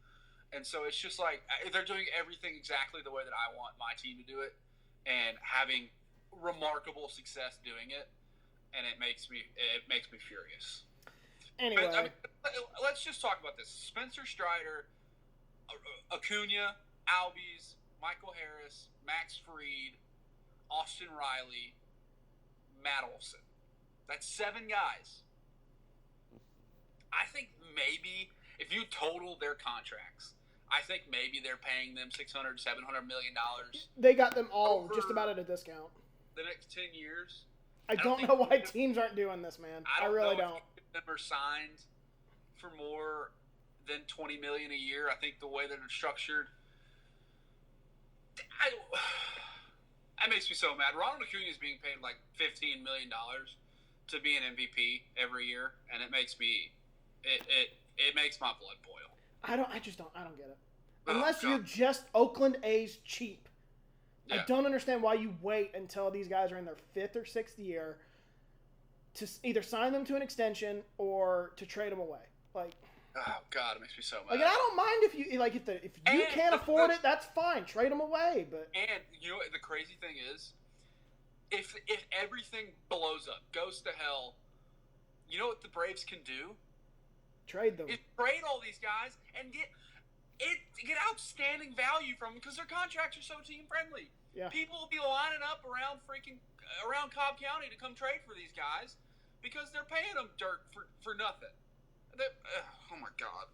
and so it's just like they're doing everything exactly the way that I want my team to do it, and having remarkable success doing it, and it makes me furious. Anyway, let's just talk about this. Spencer Strider, Acuna, Albies, Michael Harris, Max Fried, Austin Riley, Matt Olson. That's 7 guys. I think maybe if you total their contracts, I think maybe they're paying them $600, $700 million. They got them all just about at a discount. The next 10 years. I don't know why teams aren't doing this, man. I really don't. If they're signed for more than $20 million a year. I think the way that it's structured, that makes me so mad. Ronald Acuna is being paid like $15 million to be an MVP every year, and it makes me it makes my blood boil. I don't get it. Unless you're just Oakland A's cheap. Yeah. I don't understand why you wait until these guys are in their 5th or 6th year to either sign them to an extension or to trade them away. Oh God, it makes me so mad. And I don't mind if you can't afford it, that's fine. Trade them away. But you know the crazy thing is, if everything blows up, goes to hell, you know what the Braves can do? Trade them. Trade all these guys and get outstanding value from them because their contracts are so team friendly. Yeah. People will be lining up around Cobb County to come trade for these guys because they're paying them dirt for nothing. Oh my God.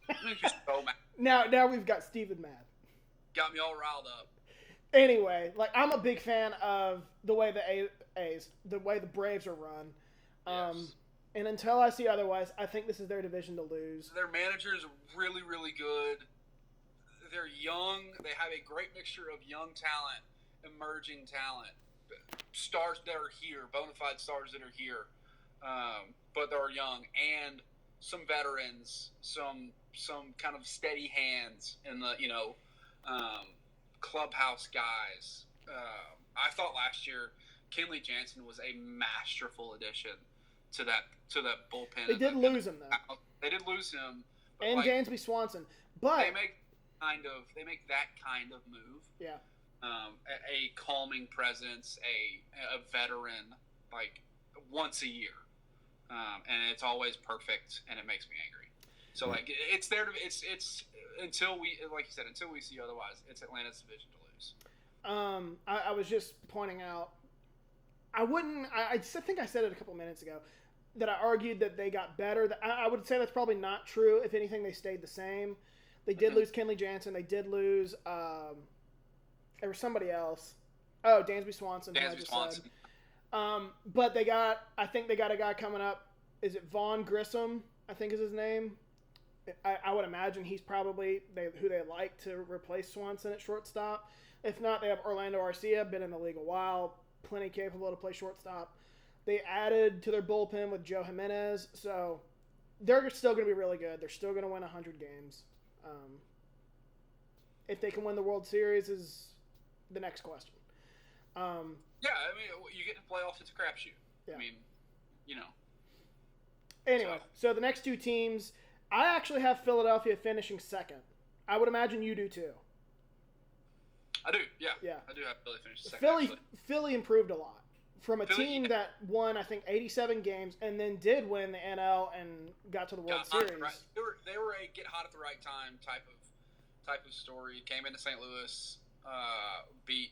It makes me so mad. Now we've got Steven mad. Got me all riled up. Anyway, I'm a big fan of the way the way the Braves are run. Yes. And until I see otherwise, I think this is their division to lose. Their manager is really, really good. They're young. They have a great mixture of young talent, emerging talent, stars that are here, bona fide stars that are here, but they're young, and some veterans, some kind of steady hands in the clubhouse guys. I thought last year Kenley Jansen was a masterful addition to that bullpen. They did lose him though. They did lose him, and Dansby Swanson, but that kind of move. Yeah. A calming presence, a veteran, like once a year, and it's always perfect, and it makes me angry. So like it's there to it's until we, like you said, until we see otherwise, it's Atlanta's division to lose. I was just pointing out. I think I said it a couple minutes ago that I argued that they got better. I would say that's probably not true. If anything, they stayed the same. They did lose Kenley Jansen. They did lose. There was somebody else. Oh, Dansby Swanson. Dansby Swanson. But I think they got a guy coming up. Is it Vaughn Grissom? I think is his name. I would imagine he's probably who they like to replace Swanson at shortstop. If not, they have Orlando Arcia, been in the league a while, plenty capable to play shortstop. They added to their bullpen with Joe Jimenez, so they're still going to be really good. They're still going to win 100 games. If they can win the World Series is the next question. Yeah, I mean, you get to playoffs, it's a crapshoot. Yeah. I mean, you know. Anyway, so the next two teams, I actually have Philadelphia finishing second. I would imagine you do too. I do, yeah. Yeah. I do have Philly finishing second. Philly improved a lot. From a team that won, I think, 87 games and then did win the NL and got to the World Series. Right. They were a get hot at the right time type of story. Came into St. Louis, beat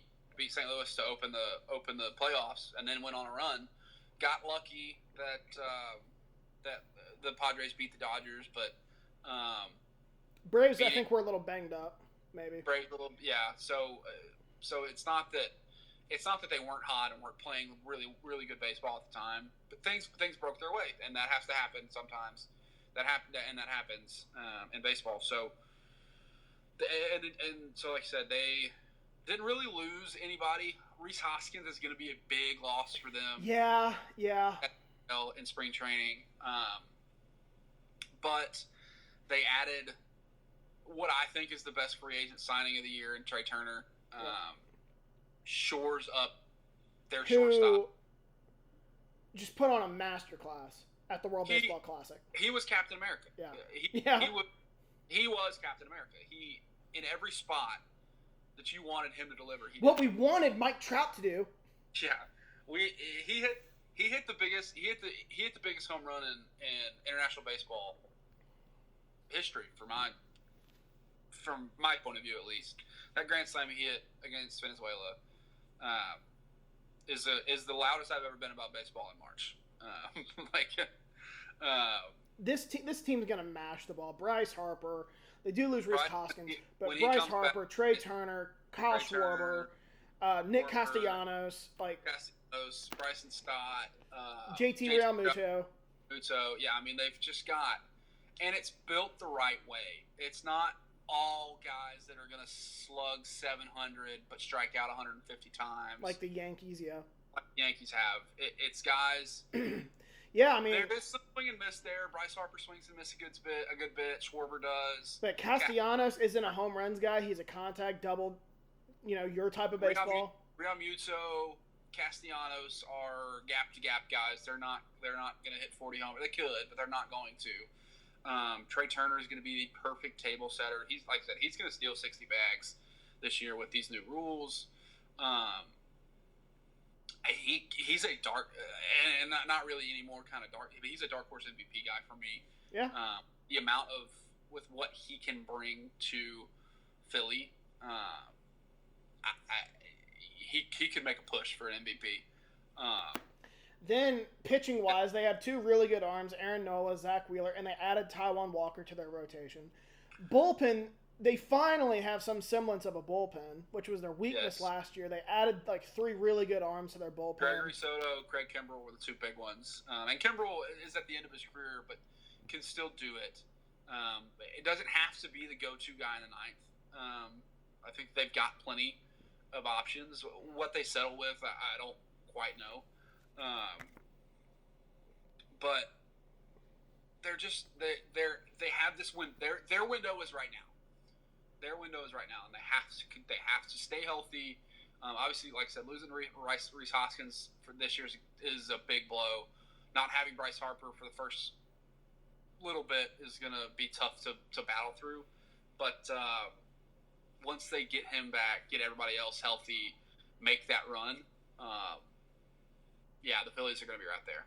St. Louis to open the playoffs, and then went on a run. Got lucky that the Padres beat the Dodgers, but Braves, I think, were a little banged up, maybe. Braves, yeah. So it's not that they weren't hot and weren't playing really, really good baseball at the time, but things broke their way, and that has to happen sometimes. That happens in baseball. So, and so, like I said, they didn't really lose anybody. Rhys Hoskins is going to be a big loss for them. Yeah. In spring training, but they added what I think is the best free agent signing of the year in Trey Turner. Shores up their shortstop. Just put on a masterclass at the World Baseball Classic. He was Captain America. Yeah. He was Captain America. He, in every spot that you wanted him to deliver, he what did. We wanted Mike Trout to do. Yeah. He hit the biggest home run in international baseball history from my point of view, at least. That grand slam he hit against Venezuela is the loudest I've ever been about baseball in March. This team's gonna mash the ball. Bryce Harper, they do lose Rhys Hoskins, but Bryce Harper, Trey Turner, Kyle Schwarber, Nick Castellanos, Bryson Stott, JT Realmuto. Yeah, I mean they've just got, and it's built the right way. It's not all guys that are going to slug 700 but strike out 150 times. Like the Yankees, yeah. Like the Yankees have. It's guys. Yeah, I mean. There's some swing and miss there. Bryce Harper swings and misses a good bit. Schwarber does. But Castellanos isn't a home runs guy. He's a contact double, your type of baseball. Realmuto, Castellanos are gap-to-gap guys. They're not going to hit 40 homers. They could, but they're not going to. Trey Turner is going to be the perfect table setter. He's, like I said, he's going to steal 60 bags this year with these new rules. He's a dark, and not really anymore kind of dark, but he's a dark horse MVP guy for me. Yeah. The amount of, with what he can bring to Philly, he could make a push for an MVP. Then, pitching-wise, they have two really good arms, Aaron Nola, Zach Wheeler, and they added Taijuan Walker to their rotation. Bullpen, they finally have some semblance of a bullpen, which was their weakness last year. They added, three really good arms to their bullpen. Gregory Soto, Craig Kimbrell were the two big ones. And Kimbrell is at the end of his career, but can still do it. It doesn't have to be the go-to guy in the ninth. I think they've got plenty of options. What they settle with, I don't quite know. But they're just they have this win. Their window is right now. Their window is right now, and they have to stay healthy. Obviously, like I said, losing Rhys Hoskins for this year is a big blow. Not having Bryce Harper for the first little bit is going to be tough to battle through. But once they get him back, get everybody else healthy, make that run, the Phillies are going to be right there.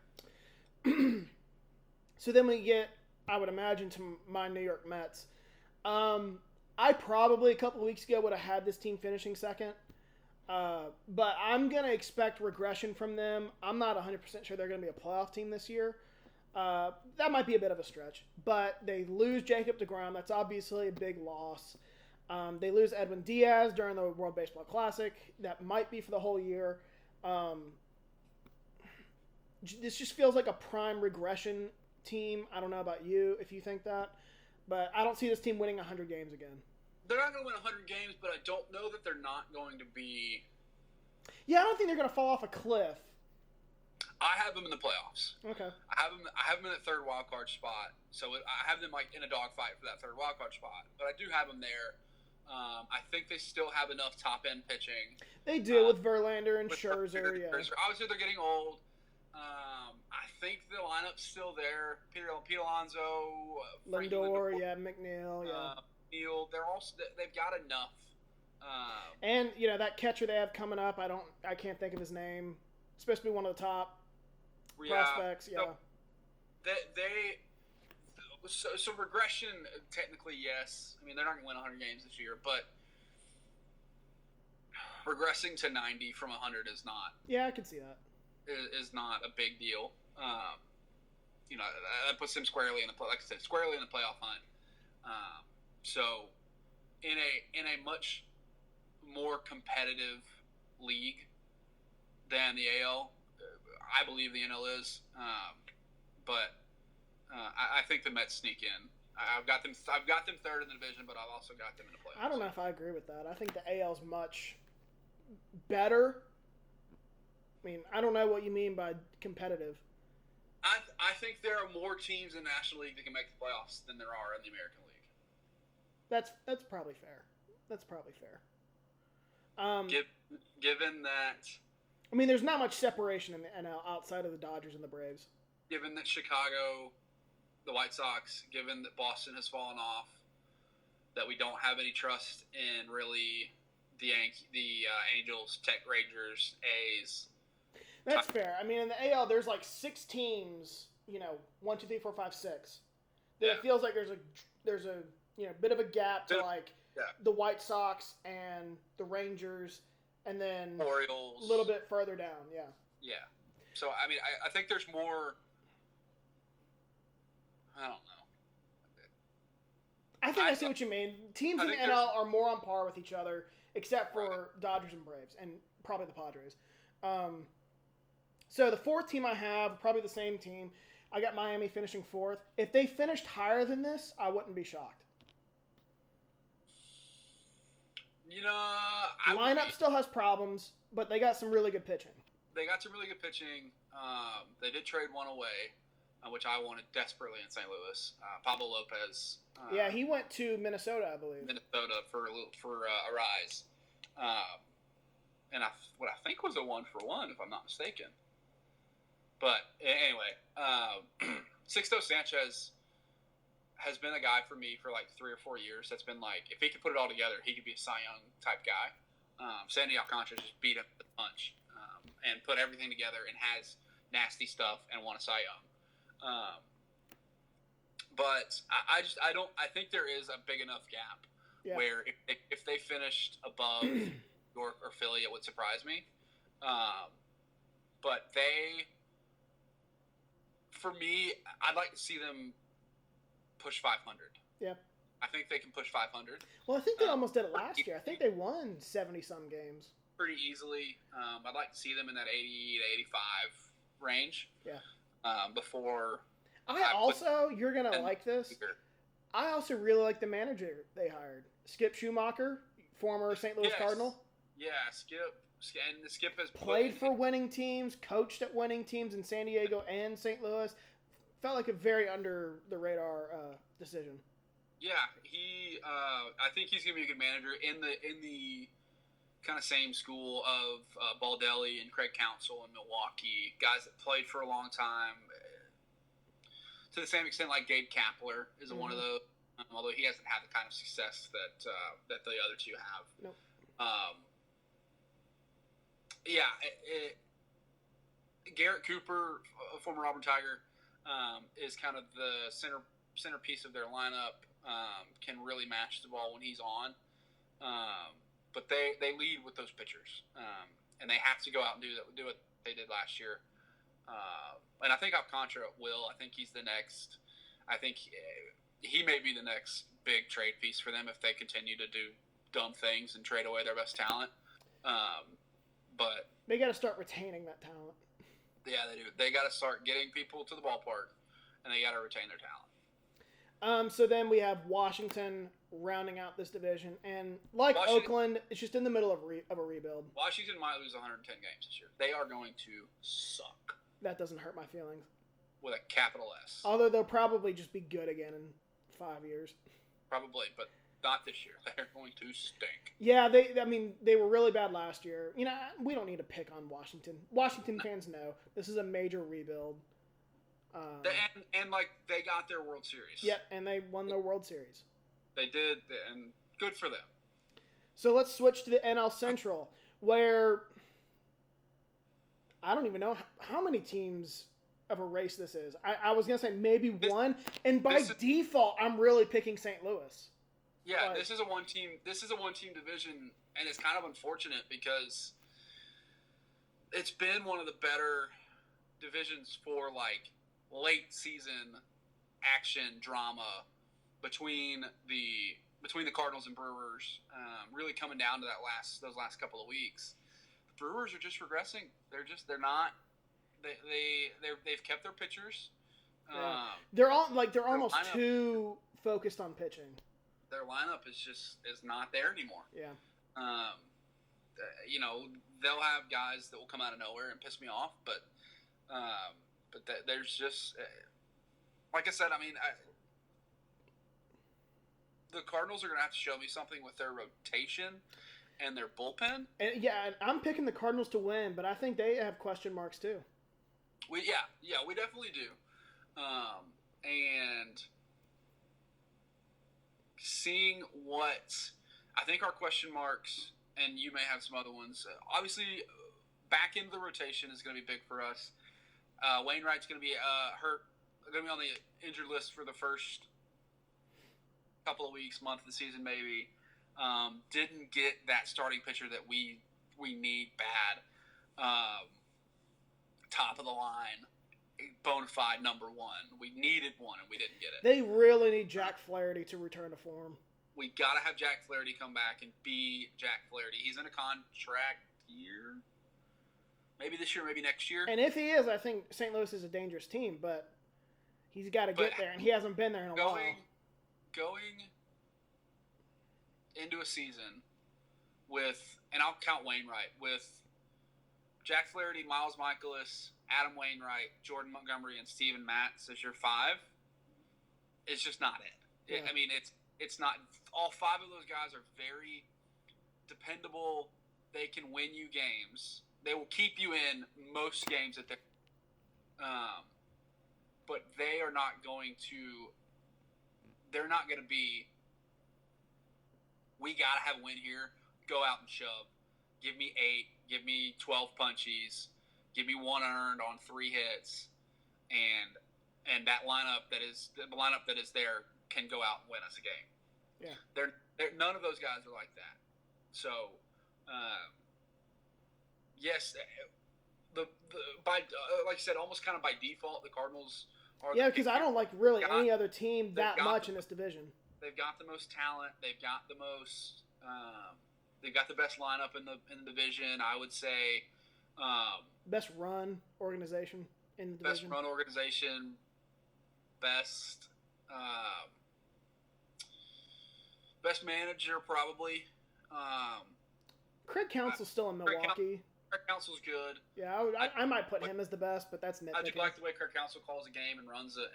So then we get, I would imagine, to my New York Mets. I probably a couple of weeks ago would have had this team finishing second. But I'm going to expect regression from them. I'm not 100% sure they're going to be a playoff team this year. That might be a bit of a stretch. But they lose Jacob deGrom. That's obviously a big loss. They lose Edwin Diaz during the World Baseball Classic. That might be for the whole year. This just feels like a prime regression team. I don't know about you if you think that. But I don't see this team winning 100 games again. They're not going to win 100 games, but I don't know that they're not going to be... Yeah, I don't think they're going to fall off a cliff. I have them in the playoffs. Okay. I have them in that third wild card spot. So I have them like in a dogfight for that third wild card spot. But I do have them there. I think they still have enough top end pitching. They do with Verlander and Scherzer. Yeah. Obviously, they're getting old. I think the lineup's still there. Pete Alonso, Lindor, McNeil, Neil. They've got enough. And that catcher they have coming up, I can't think of his name. It's supposed to be one of the top prospects. Yeah. So regression, technically, yes. I mean, they're not going to win 100 games this year, but regressing to 90 from 100 is not. Yeah, I can see that. Is not a big deal. That puts them squarely in the playoff hunt. So, in a much more competitive league than the AL, I believe the NL is. But I think the Mets sneak in. I've got them third in the division, but I've also got them in the playoffs. I don't know if I agree with that. I think the AL's much better. I mean, I don't know what you mean by competitive. I think there are more teams in the National League that can make the playoffs than there are in the American League. That's probably fair. Given that... I mean, there's not much separation in the NL outside of the Dodgers and the Braves. Given that Chicago, the White Sox, given that Boston has fallen off, that we don't have any trust in really the Angels, Tech Rangers, A's... That's fair. I mean, in the AL, there's like 6 teams. 1, 2, 3, 4, 5, 6. That it feels like there's a bit of a gap to the White Sox and the Rangers, and then Orioles a little bit further down. Yeah. Yeah. So I mean, I think there's more. I don't know. I think I see what you mean. Teams in the NL are more on par with each other, except for Dodgers and Braves, and probably the Padres. So the 4th team I have, probably the same team. I got Miami finishing 4th. If they finished higher than this, I wouldn't be shocked. Lineup still has problems, but they got some really good pitching. They did trade one away, which I wanted desperately in St. Louis. Pablo Lopez. He went to Minnesota, I believe. Minnesota for a rise. And what I think was a 1-for-1, if I'm not mistaken. But anyway, Sixto Sanchez has been a guy for me for like 3 or 4 years. That's been like, if he could put it all together, he could be a Cy Young type guy. Sandy Alcantara just beat him with a punch and put everything together and has nasty stuff and won a Cy Young. But I think there is a big enough gap where if they finished above York or Philly, it would surprise me. But for me, I'd like to see them push 500. Yeah. I think they can push 500. Well, I think they almost did it last year. I think they won 70-some games. Pretty easily. I'd like to see them in that 80 to 85 range. Yeah. Before... you're going to like this. I also really like the manager they hired. Skip Schumacher, former St. Louis Cardinal. Yeah, Skip. And Skip has played for winning teams, coached at winning teams in San Diego and St. Louis. Felt like a very under the radar decision. Yeah, I think he's gonna be a good manager in the kind of same school of Baldelli and Craig Counsell in Milwaukee, guys that played for a long time. To the same extent, like Gabe Kapler is one of those. although he hasn't had the kind of success that that the other two have. Nope. Garrett Cooper, former Auburn Tiger, is kind of the centerpiece of their lineup. Can really match the ball when he's on. But they lead with those pitchers, and they have to go out and do what they did last year. And I think Alcantara will. I think he's the next. I think he may be the next big trade piece for them if they continue to do dumb things and trade away their best talent. But they got to start retaining that talent. Yeah, they do. They got to start getting people to the ballpark, and they got to retain their talent. So then we have Washington rounding out this division, and like Oakland, it's just in the middle of a rebuild. Washington might lose 110 games this year. They are going to suck. That doesn't hurt my feelings. With a capital S. Although they'll probably just be good again in 5 years. Probably, but not this year. They're going to stink. Yeah, they were really bad last year. You know, we don't need to pick on Washington. Washington fans know this is a major rebuild. And they got their World Series. Yeah, and they won their World Series. They did, and good for them. So let's switch to the NL Central, where I don't even know how many teams of a race this is. I was going to say maybe one, and by default, I'm really picking St. Louis. Yeah, this is a one-team division, and it's kind of unfortunate because it's been one of the better divisions for, late season action drama between the Cardinals and Brewers, really coming down to those last couple of weeks. The Brewers are just regressing. They've kept their pitchers. Yeah. They're almost too focused on pitching. Their lineup is not there anymore. Yeah. They'll have guys that will come out of nowhere and piss me off, but there's just, like I said, the Cardinals are going to have to show me something with their rotation and their bullpen. And I'm picking the Cardinals to win, but I think they have question marks too. We definitely do. And seeing what I think our question marks, and you may have some other ones. Obviously, back into the rotation is going to be big for us. Wainwright's going to be hurt. Going to be on the injured list for the first couple of weeks, month of the season, maybe. Didn't get that starting pitcher that we need bad. Top of the line, bona fide number one. We needed one, and we didn't get it. They really need Jack Flaherty to return to form. We got to have Jack Flaherty come back and be Jack Flaherty. He's in a contract year. Maybe this year, maybe next year. And if he is, I think St. Louis is a dangerous team, but he's got to get there, and he hasn't been there in a while. Going into a season with, and I'll count Wainwright, with Jack Flaherty, Miles Michaelis, Adam Wainwright, Jordan Montgomery, and Steven Matz as your five, it's just not it. Yeah. It's not. All five of those guys are very dependable. They can win you games. They will keep you in most games that they're. But they are not going to. They're not going to be. We got to have a win here. Go out and shove. Give me 8. Give me 12 punchies. Give me 1 earned on 3 hits, and that lineup that is there can go out and win us a game. Yeah. They're none of those guys are like that. So, yes, like you said, almost kind of by default, the Cardinals are. Yeah, because I don't like really any other team that much in this division. They've got the most talent. They've got the most. They've got the best lineup in the division. I would say. Best run organization in the division. Best run organization. Best. Best manager, probably. Craig Counsell's still in Milwaukee. Craig Counsell's good. Yeah, I might put him as the best, but that's nitpicking. I do like the way Craig Counsell calls a game and runs a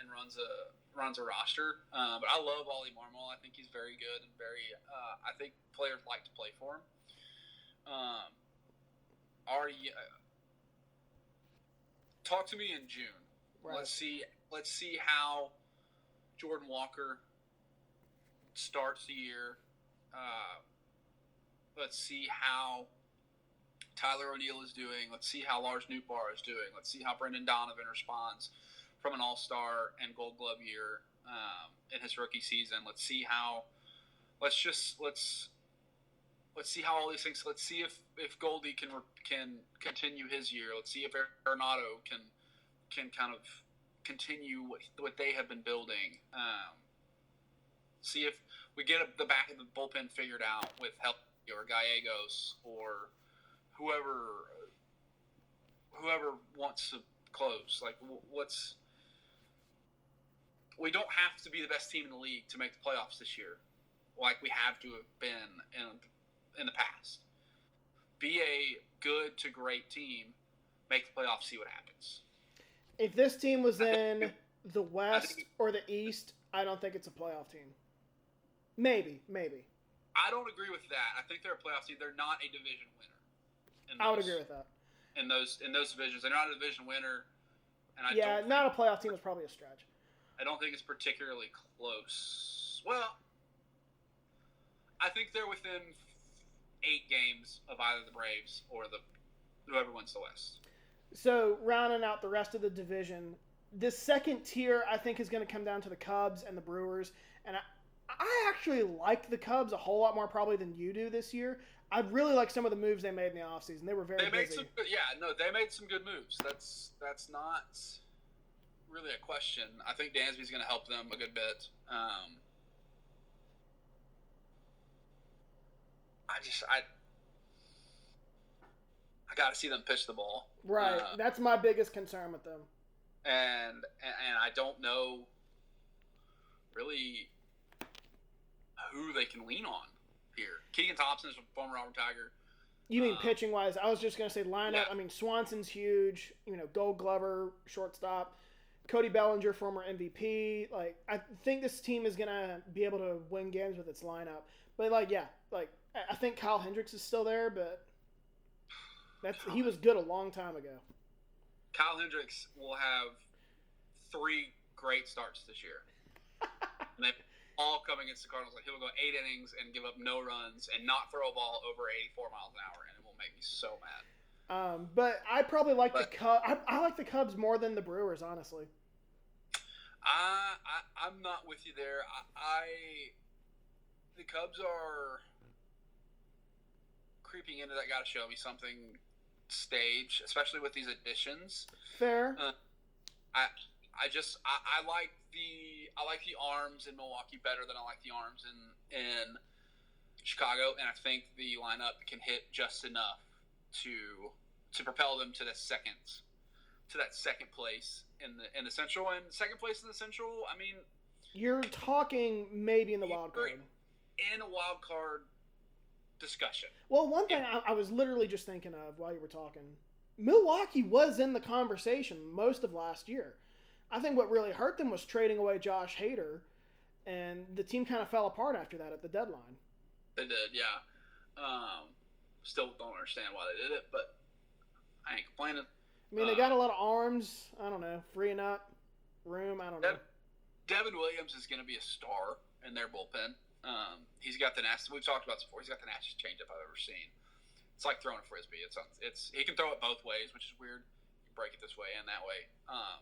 roster. But I love Ollie Marmol. I think he's very good and very. I think players like to play for him. Talk to me in June. Right. Let's see how Jordan Walker starts the year. Let's see how Tyler O'Neill is doing. Let's see how Lars Nootbaar is doing. Let's see how Brendan Donovan responds from an All-Star and Gold Glove year in his rookie season. Let's see how. Let's see how all these things. Let's see if Goldie can continue his year. Let's see if Arenado can kind of continue what they have been building. See if we get the back of the bullpen figured out with Help or Gallegos or whoever wants to close. Like, we don't have to be the best team in the league to make the playoffs this year, like we have to have been in the past. Be a good to great team, make the playoffs, see what happens. If this team was in the West or the East, I don't think it's a playoff team. Maybe. I don't agree with that. I think they're a playoff team. They're not a division winner. I would agree with that. In those divisions, they're not a division winner. And not a playoff team is probably a stretch. I don't think it's particularly close. Well, I think they're within 8 games of either the Braves or whoever wins the West. So, rounding out the rest of the division, the second tier, I think, is going to come down to the Cubs and the Brewers. And I actually like the Cubs a whole lot more probably than you do this year. I really like some of the moves they made in the offseason. They were very busy. They made some good moves. That's not really a question. I think Dansby's going to help them a good bit. I got to see them pitch the ball. Right. That's my biggest concern with them. And I don't know really who they can lean on here. Keegan Thompson is a former Auburn Tiger. You mean pitching wise? I was just going to say lineup. Yeah. I mean, Swanson's huge. Gold Glover, shortstop. Cody Bellinger, former MVP. Like, I think this team is going to be able to win games with its lineup. But I think Kyle Hendricks is still there, but he was good a long time ago. Kyle Hendricks will have 3 great starts this year. And they all come against the Cardinals. Like, he will go 8 innings and give up no runs and not throw a ball over 84 miles an hour, and it will make me so mad. But I probably like the Cubs. I like the Cubs more than the Brewers, honestly. I'm not with you there. The Cubs are creeping into that gotta show me something stage, especially with these additions. Fair. I like the arms in Milwaukee better than I like the arms in Chicago, and I think the lineup can hit just enough to propel them to that second place in the Central. And second place in the Central, I mean, you're talking maybe in the wild card. In a wild card discussion. Well, one thing I was literally just thinking of while you were talking, Milwaukee was in the conversation most of last year. I think what really hurt them was trading away Josh Hader, and the team kind of fell apart after that at the deadline. They did, yeah. Still don't understand why they did it, but I ain't complaining. I mean, they got a lot of arms. I don't know, freeing up room. I don't know. Devin Williams is going to be a star in their bullpen. He's got the nastiest. We've talked about this before. He's got the nastiest changeup I've ever seen. It's like throwing a frisbee. He can throw it both ways, which is weird. You break it this way and that way. I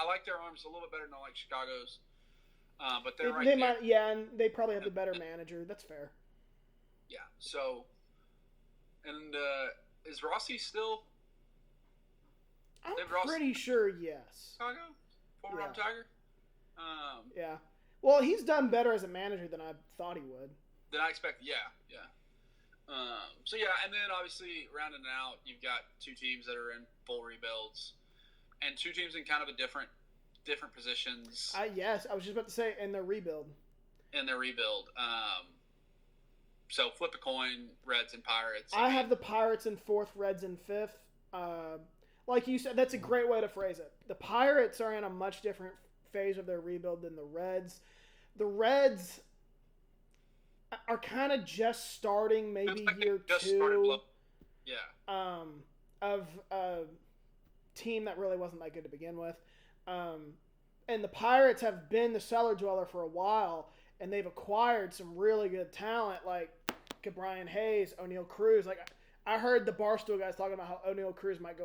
like their arms a little bit better than I like Chicago's. But and they probably have the better manager. That's fair. Yeah. So, and is Rossi still? I'm pretty sure yes. Chicago, former Tiger. Yeah. Well, he's done better as a manager than I thought he would. Than I expected. Yeah. And then obviously rounding it out, you've got 2 teams that are in full rebuilds, and 2 teams in kind of a different positions. Yes, I was just about to say in their rebuild. So flip a coin, Reds and Pirates. I have the Pirates in 4th, Reds in 5th. Like you said, that's a great way to phrase it. The Pirates are in a much different phase of their rebuild than the Reds. The Reds are kind of just starting, maybe year 2. Of a team that really wasn't that good to begin with. and the Pirates have been the cellar dweller for a while, and they've acquired some really good talent like Brian Hayes, O'Neal Cruz. Like I heard the Barstool guys talking about how O'Neal Cruz might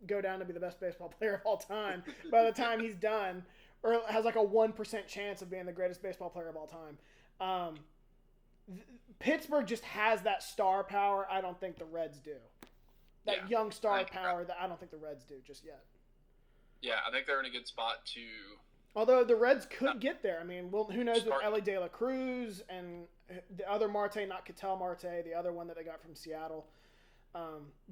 go down to be the best baseball player of all time by the time he's done, or has like a 1% chance of being the greatest baseball player of all time. Pittsburgh just has that star power. I don't think the Reds do. That young star power that I don't think the Reds do just yet. Yeah, I think they're in a good spot to. Although the Reds could get there. I mean, well, who knows with Ellie De La Cruz and the other Marte, not Ketel Marte, the other one that they got from Seattle.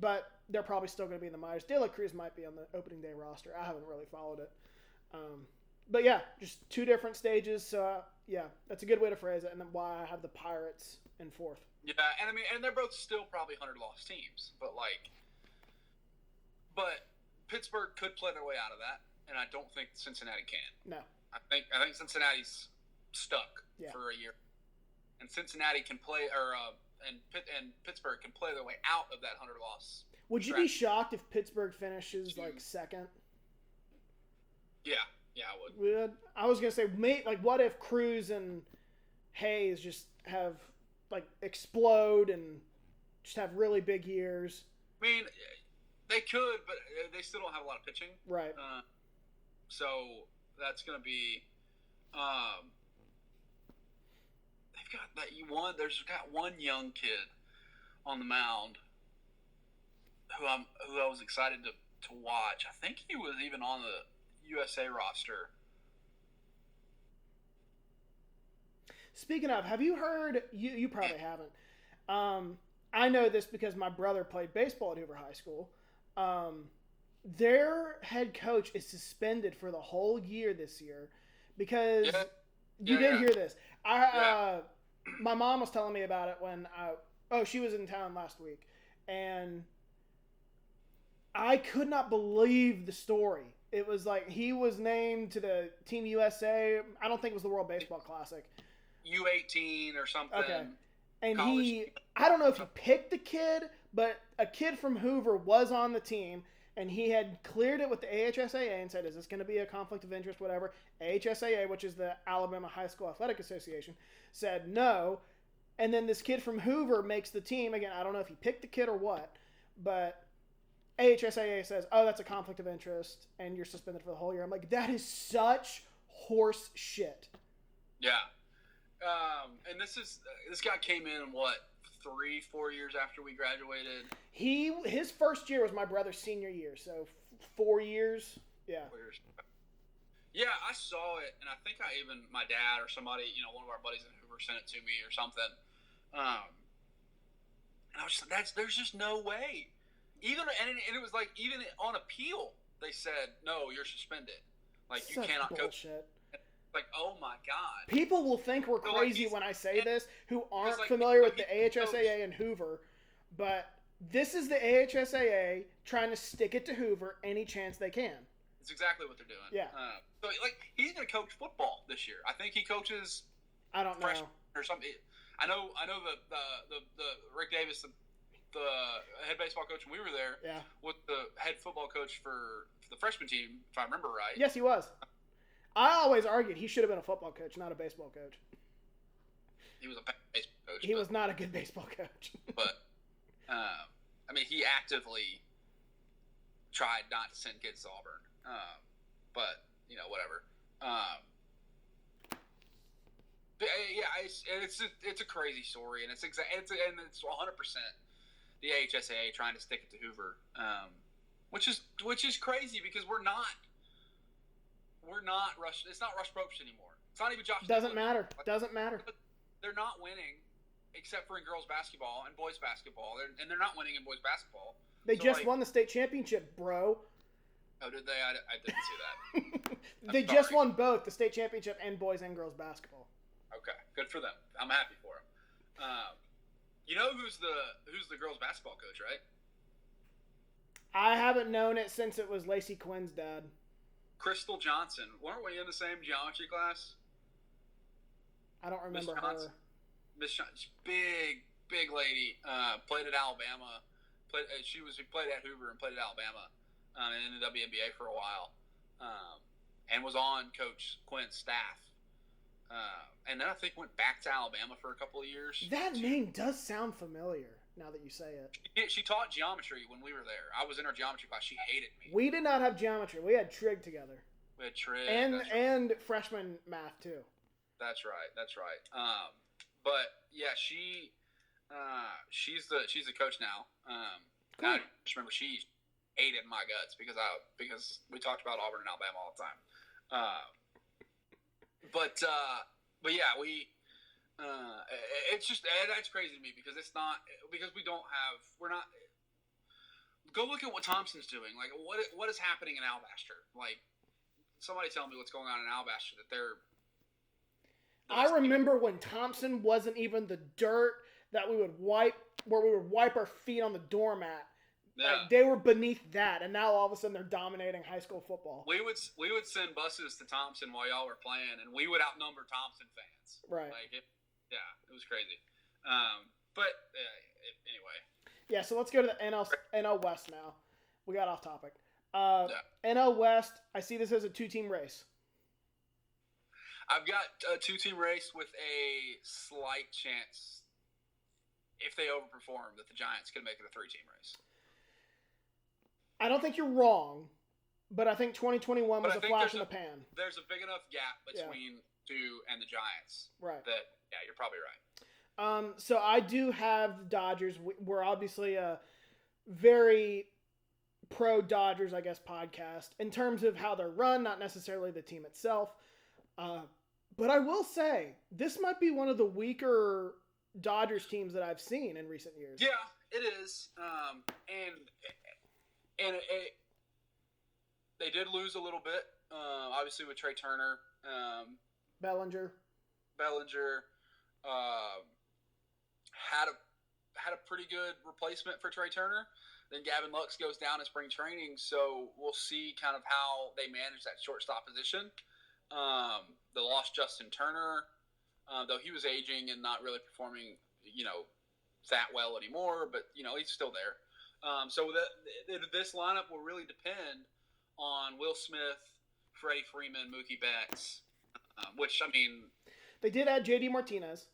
But they're probably still going to be in the minors. De La Cruz might be on the opening day roster. I haven't really followed it. But yeah, just two different stages. So yeah, that's a good way to phrase it. And then why I have the Pirates in fourth. Yeah, and I mean, and they're both still probably 100-loss teams, but Pittsburgh could play their way out of that, and I don't think Cincinnati can. No, I think Cincinnati's stuck for a year, and Cincinnati can play, and Pittsburgh can play their way out of that 100-loss. Would you be shocked if Pittsburgh finishes like second? Yeah, I would. I was gonna say, what if Cruz and Hayes just have like explode and just have really big years? I mean, they could, but they still don't have a lot of pitching. Right. So that's going to be. They've got that one. There's got one young kid on the mound who I was excited to watch. I think he was even on the USA roster. Speaking of, have you heard? You probably haven't. I know this because my brother played baseball at Hoover High School. Their head coach is suspended for the whole year this year because you did hear this. My mom was telling me about it when she was in town last week, and I could not believe the story. It was like he was named to the Team USA. I don't think it was the World Baseball Classic. U18 or something. Okay. And I don't know if he picked the kid, but a kid from Hoover was on the team, and he had cleared it with the AHSAA and said, is this going to be a conflict of interest, whatever. AHSAA, which is the Alabama High School Athletic Association, said no. And then this kid from Hoover makes the team. Again, I don't know if he picked the kid or what, but AHSAA says, oh, that's a conflict of interest, and you're suspended for the whole year. I'm like, that is such horse shit. Yeah. And this guy came in 3-4 years after we graduated. His first year was my brother's senior year, so 4 years. Yeah. 4 years. Yeah, I saw it, and I think my dad or somebody, one of our buddies in Hoover sent it to me or something. And I was just, there's just no way. And it was like, even on appeal, they said, no, you're suspended. Like, you cannot bullshit. Like, oh my God. People will think we're crazy when I say this, who aren't familiar with the AHSAA and Hoover, but this is the AHSAA trying to stick it to Hoover any chance they can. That's exactly what they're doing. Yeah. So, he's going to coach football this year. I think he coaches. I don't know. Or something. I know the Rick Davis, the head baseball coach when we were there. Yeah. Was the head football coach for the freshman team, if I remember right. Yes, he was. I always argued he should have been a football coach, not a baseball coach. He was a baseball coach. He was not a good baseball coach. But, he actively tried not to send kids to Auburn. But, whatever. It's a crazy story, and it's 100% the AHSAA trying to stick it to Hoover, which is crazy because we're not Rush. It's not Rush Probst anymore. It's not even Josh. Doesn't matter. Doesn't matter. They're not winning, except for in girls basketball and boys basketball. They're not winning in boys basketball. They just won the state championship, bro. Oh, did they? I didn't see that. They just won both the state championship and boys and girls basketball. Okay, good for them. I'm happy for them. You know who's the girls basketball coach, right? I haven't known it since it was Lacey Quinn's dad. Crystal Johnson. Weren't we in the same geometry class? I don't remember her. Miss Johnson, big lady. Played at Alabama. She played at Hoover and played at Alabama, and in the WNBA for a while. and was on Coach Quinn's staff. And then I think went back to Alabama for a couple of years. That name does sound familiar now that you say it. She taught geometry when we were there. I was in her geometry class. She hated me. We did not have geometry. We had trig together. We had trig. And freshman math, too. That's right. But, yeah, she's the coach now. Cool. I just remember she hated my guts because we talked about Auburn and Alabama all the time. But yeah, it's just that's crazy to me because we're not. Go look at what Thompson's doing. Like what is happening in Alabaster? Like somebody tell me what's going on in Alabaster that they're. I remember when Thompson wasn't even the dirt that we would wipe our feet on the doormat. Yeah. Like, they were beneath that, and now all of a sudden they're dominating high school football. We would send buses to Thompson while y'all were playing, and we would outnumber Thompson fans. Right. Like it was crazy. Anyway. Yeah, so let's go to the NL West now. We got off topic. NL West, I see this as a 2-team race. I've got a 2-team race with a slight chance, if they overperform, that the Giants could make it a 3-team race. I don't think you're wrong, but I think 2021 was a flash in the pan. There's a big enough gap between 2 and the Giants. Right. That, you're probably right. So I do have the Dodgers. We're obviously a very pro-Dodgers, I guess, podcast in terms of how they're run, not necessarily the team itself. But I will say, this might be one of the weaker Dodgers teams that I've seen in recent years. Yeah, it is. And they did lose a little bit, obviously with Trey Turner. Bellinger had a pretty good replacement for Trey Turner. Then Gavin Lux goes down in spring training, so we'll see kind of how they manage that shortstop position. They lost Justin Turner, though he was aging and not really performing, that well anymore, but, he's still there. So this lineup will really depend on Will Smith, Freddie Freeman, Mookie Betts, which, I mean... They did add J.D. Martinez.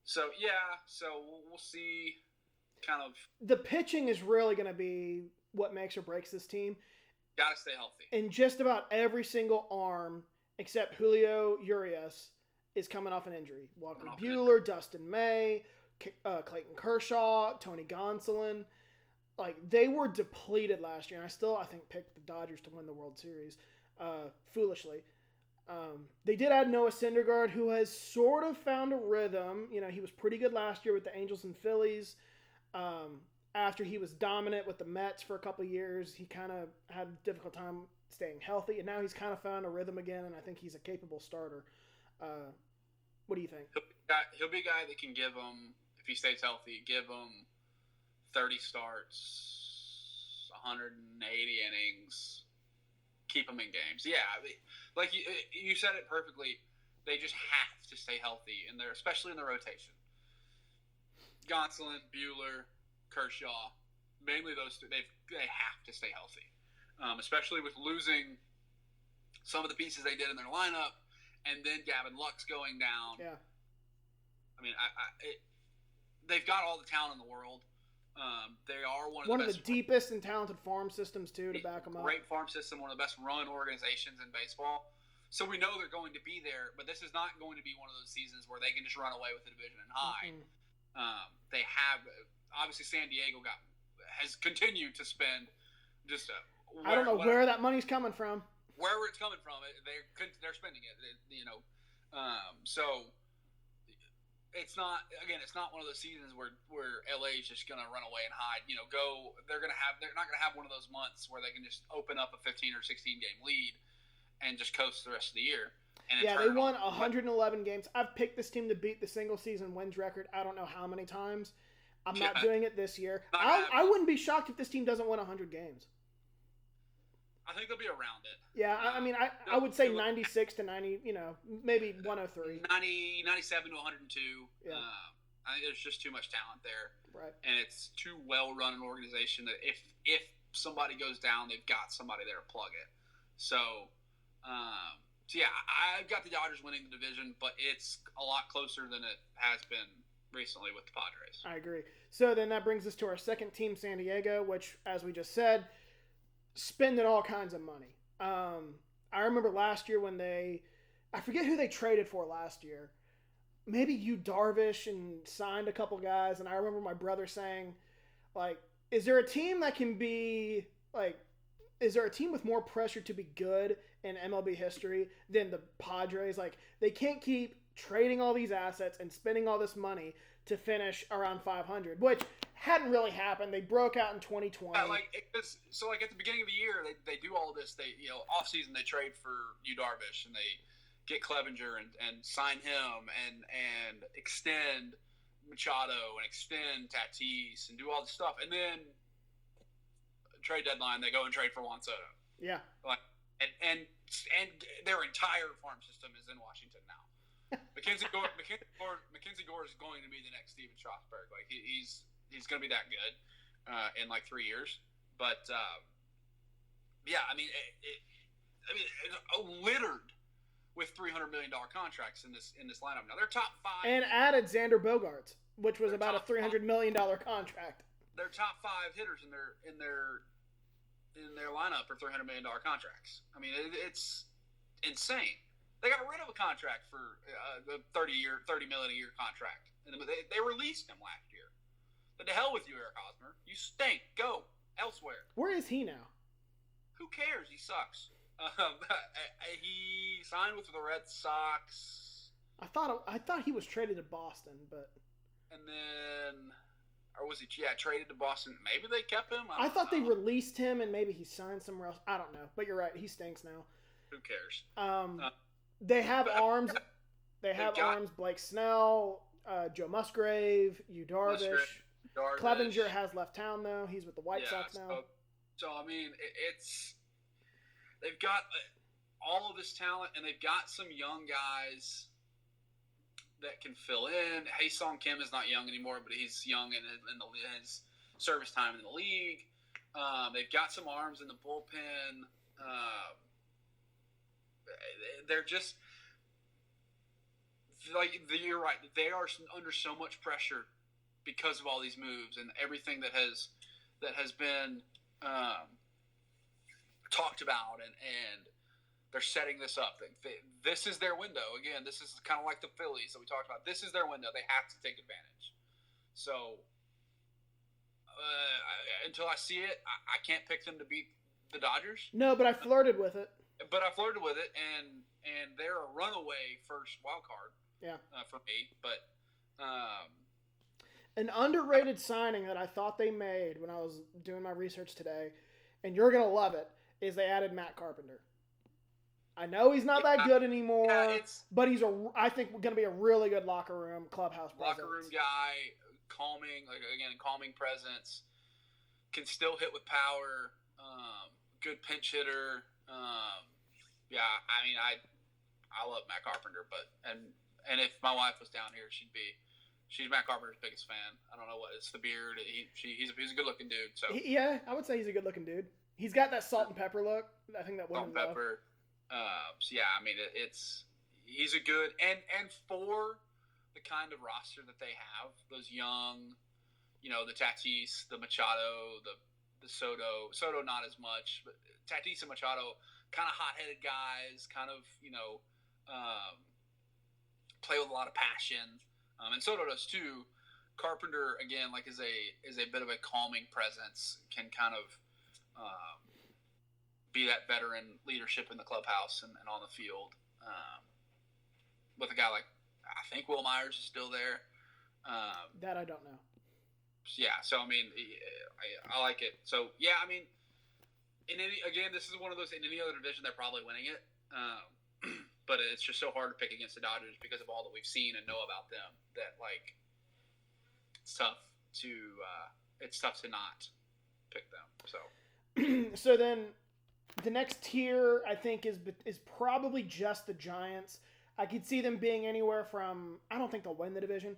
So, yeah, we'll see kind of... The pitching is really going to be what makes or breaks this team. Got to stay healthy. And just about every single arm, except Julio Urias, is coming off an injury. Walker Buehler, Dustin May, Clayton Kershaw, Tony Gonsolin. Like, they were depleted last year, and I think picked the Dodgers to win the World Series, foolishly. They did add Noah Syndergaard, who has sort of found a rhythm. He was pretty good last year with the Angels and Phillies. After he was dominant with the Mets for a couple of years, he kind of had a difficult time staying healthy, and now he's kind of found a rhythm again, and I think he's a capable starter. What do you think? He'll be a guy that can give him, if he stays healthy, give him 30 starts, 180 innings, keep them in games. Yeah, like you said it perfectly. They just have to stay healthy, and especially in the rotation. Gonsolin, Buehler, Kershaw, mainly those two. They have to stay healthy, especially with losing some of the pieces they did in their lineup, and then Gavin Lux going down. Yeah. I mean, they've got all the talent in the world. They are one of the deepest and talented farm systems too to back them up. Great farm system, one of the best run organizations in baseball. So we know they're going to be there, but this is not going to be one of those seasons where they can just run away with the division and hide. Mm-hmm. They have obviously San Diego has continued to spend just I don't know where that money's coming from. Wherever it's coming from, they're spending it. So. It's not one of those seasons where LA is just going to run away and hide. They're not going to have one of those months where they can just open up a 15 or 16 game lead and just coast the rest of the year. And they won 111 games. I've picked this team to beat the single season wins record. I don't know how many times. I'm not doing it this year. I wouldn't be shocked if this team doesn't win 100 games. I think they'll be around it. Yeah, I mean, I would say 96 to 90, maybe 103. 97 to 102. Yeah. I think there's just too much talent there. Right. And it's too well-run an organization that if somebody goes down, they've got somebody there to plug it. So, So yeah, I've got the Dodgers winning the division, but it's a lot closer than it has been recently with the Padres. I agree. So then that brings us to our second team, San Diego, which, as we just said, spending all kinds of money. I remember last year when I forget who they traded for last year. Maybe Yu Darvish and signed a couple guys. And I remember my brother saying, like, is there a team that can be, like, is there a team with more pressure to be good in MLB history than the Padres? Like, they can't keep trading all these assets and spending all this money to finish around 500, which hadn't really happened. They broke out in 2020. Yeah, so at the beginning of the year, they do all this. They off season they trade for Yu Darvish and they get Clevenger and sign him and extend Machado and extend Tatis and do all this stuff, and then trade deadline they go and trade for Juan Soto. Yeah, and their entire farm system is in Washington now. Mackenzie Gore is going to be the next Steven Strasburg. Like he's going to be that good in like 3 years. But yeah, I mean, it's littered with $300 million contracts in this lineup. Now they're top 5 and added Xander Bogaerts, which was about a $300 million contract. They're top 5 hitters in their lineup are $300 million contracts. I mean, it's insane. They got rid of a contract for a $30 million a year contract, and they released him last year. But to hell with you, Eric Hosmer. You stink. Go elsewhere. Where is he now? Who cares? He sucks. He signed with the Red Sox. I thought he was traded to Boston, but and then. Or was he, traded to Boston? Maybe they kept him? I thought they released him and maybe he signed somewhere else. I don't know. But you're right. He stinks now. Who cares? They have arms. They have arms. Blake Snell, Joe Musgrave, Yu Darvish. Clevenger has left town, though. He's with the White Sox now. So, I mean, they've got all of this talent, and they've got some young guys that can fill in. Hae-Sung Kim is not young anymore, but he's young in his service time in the league. They've got some arms in the bullpen. They're just you're right. They are under so much pressure because of all these moves and everything that has been talked about, and they're setting this up. This is their window. Again, this is kind of like the Phillies that we talked about. This is their window. They have to take advantage. So until I see it, I can't pick them to beat the Dodgers. No, but I flirted with it. And they're a runaway first wild card. Yeah. For me, but an underrated signing that I thought they made when I was doing my research today, and you're gonna love it, is they added Matt Carpenter. I know he's not that good anymore, but he's I think going to be a really good locker room, clubhouse presence. Locker room guy, calming presence, can still hit with power, good pinch hitter. Yeah, I mean, I love Matt Carpenter, and if my wife was down here, she's Matt Carpenter's biggest fan. I don't know what it's the beard. He's a good looking dude. So yeah, I would say he's a good looking dude. He's got that salt and pepper look. I think that women love. Pepper. So yeah, I mean, he's a good and for the kind of roster that they have, those young, the Tatis, the Machado, the Soto not as much, but Tatis and Machado, kind of hot-headed guys, kind of play with a lot of passion, and Soto does too. Carpenter again, like is a bit of a calming presence, can kind of be that veteran leadership in the clubhouse and on the field. With a guy like, I think Will Myers is still there. That I don't know. Yeah, so I mean, I like it. So yeah, I mean, this is one of those, in any other division they're probably winning it. But it's just so hard to pick against the Dodgers because of all that we've seen and know about them that it's tough to not pick them. So so then the next tier I think is probably just the Giants. I could see them being anywhere from, I don't think they'll win the division,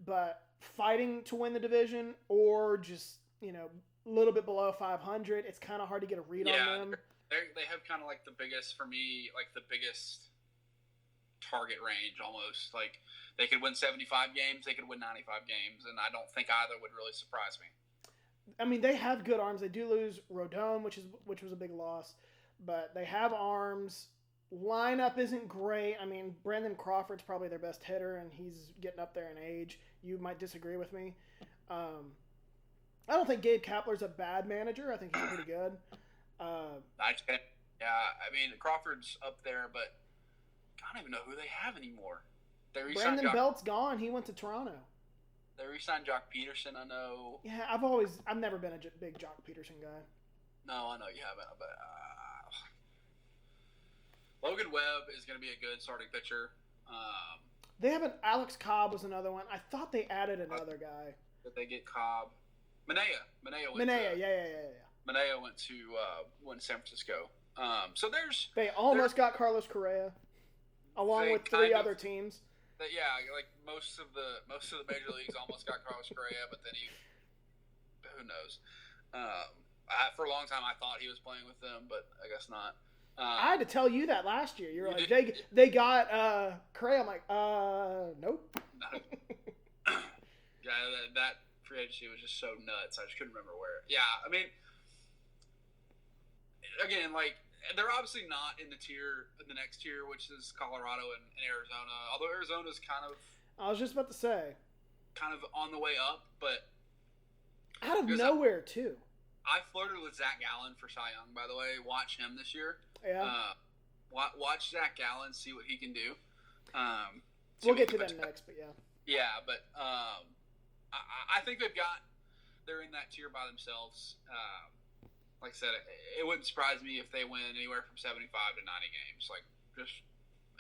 but fighting to win the division, or just a little bit below 500. It's kind of hard to get a read on them. they have kind of like the biggest for me, like the biggest target range almost. Like they could win 75 games, they could win 95 games, and I don't think either would really surprise me. I mean, they have good arms. They do lose Rodon, which was a big loss, but they have arms. Lineup isn't great. I mean, Brandon Crawford's probably their best hitter, and he's getting up there in age. You might disagree with me. I don't think Gabe Kapler's a bad manager. I think he's pretty good. I mean, Crawford's up there, but I don't even know who they have anymore. Brandon Belt's gone. He went to Toronto. They re-signed Jock Peterson, I know. Yeah, I've never been a big Jock Peterson guy. No, I know you haven't, but Logan Webb is going to be a good starting pitcher. They have Alex Cobb was another one. I thought they added another guy. Did they get Cobb? Manea, yeah. Manea went to San Francisco. So they almost got Carlos Correa, along with three other teams. Yeah, like most of the major leagues almost got Carlos Correa, but then who knows? For a long time, I thought he was playing with them, but I guess not. I had to tell you that last year. You were like, they got Correa. I'm like, nope. Yeah, that free agency was just so nuts. I just couldn't remember where. Yeah, I mean, again, like they're obviously not in the next tier, which is Colorado and Arizona. Although Arizona's kind of, I was just about to say, kind of on the way up, but out of nowhere too. I flirted with Zach Gallen for Cy Young, by the way. Watch him this year. Yeah. Watch Zach Gallen, see what he can do. We'll get to that next, but yeah. Yeah, but I think they're in that tier by themselves. Like I said, it wouldn't surprise me if they win anywhere from 75 to 90 games. Like, just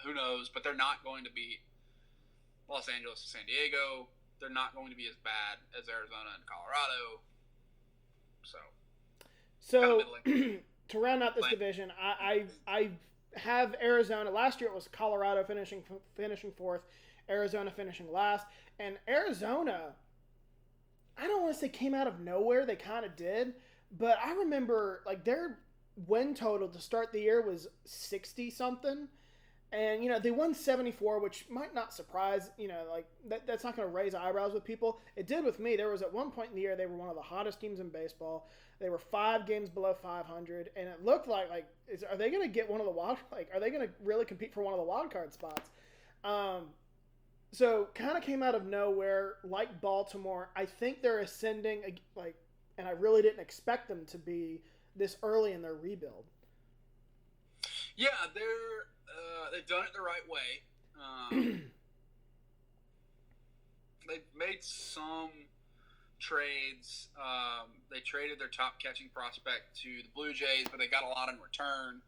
who knows? But they're not going to beat Los Angeles and San Diego. They're not going to be as bad as Arizona and Colorado. So to round out this division, I have Arizona. Last year it was Colorado finishing fourth, Arizona finishing last, and Arizona, I don't want to say came out of nowhere. They kind of did, but I remember like their win total to start the year was 60 something. And, they won 74, which might not surprise, like that's not going to raise eyebrows with people. It did with me. There was at one point in the year, they were one of the hottest teams in baseball. They were 5 games below 500. And it looked like are they going to get one of the are they going to really compete for one of the wild card spots? So kind of came out of nowhere, like Baltimore. I think they're ascending, and I really didn't expect them to be this early in their rebuild. Yeah, they've done it the right way. They've made some trades. They traded their top catching prospect to the Blue Jays, but they got a lot in return.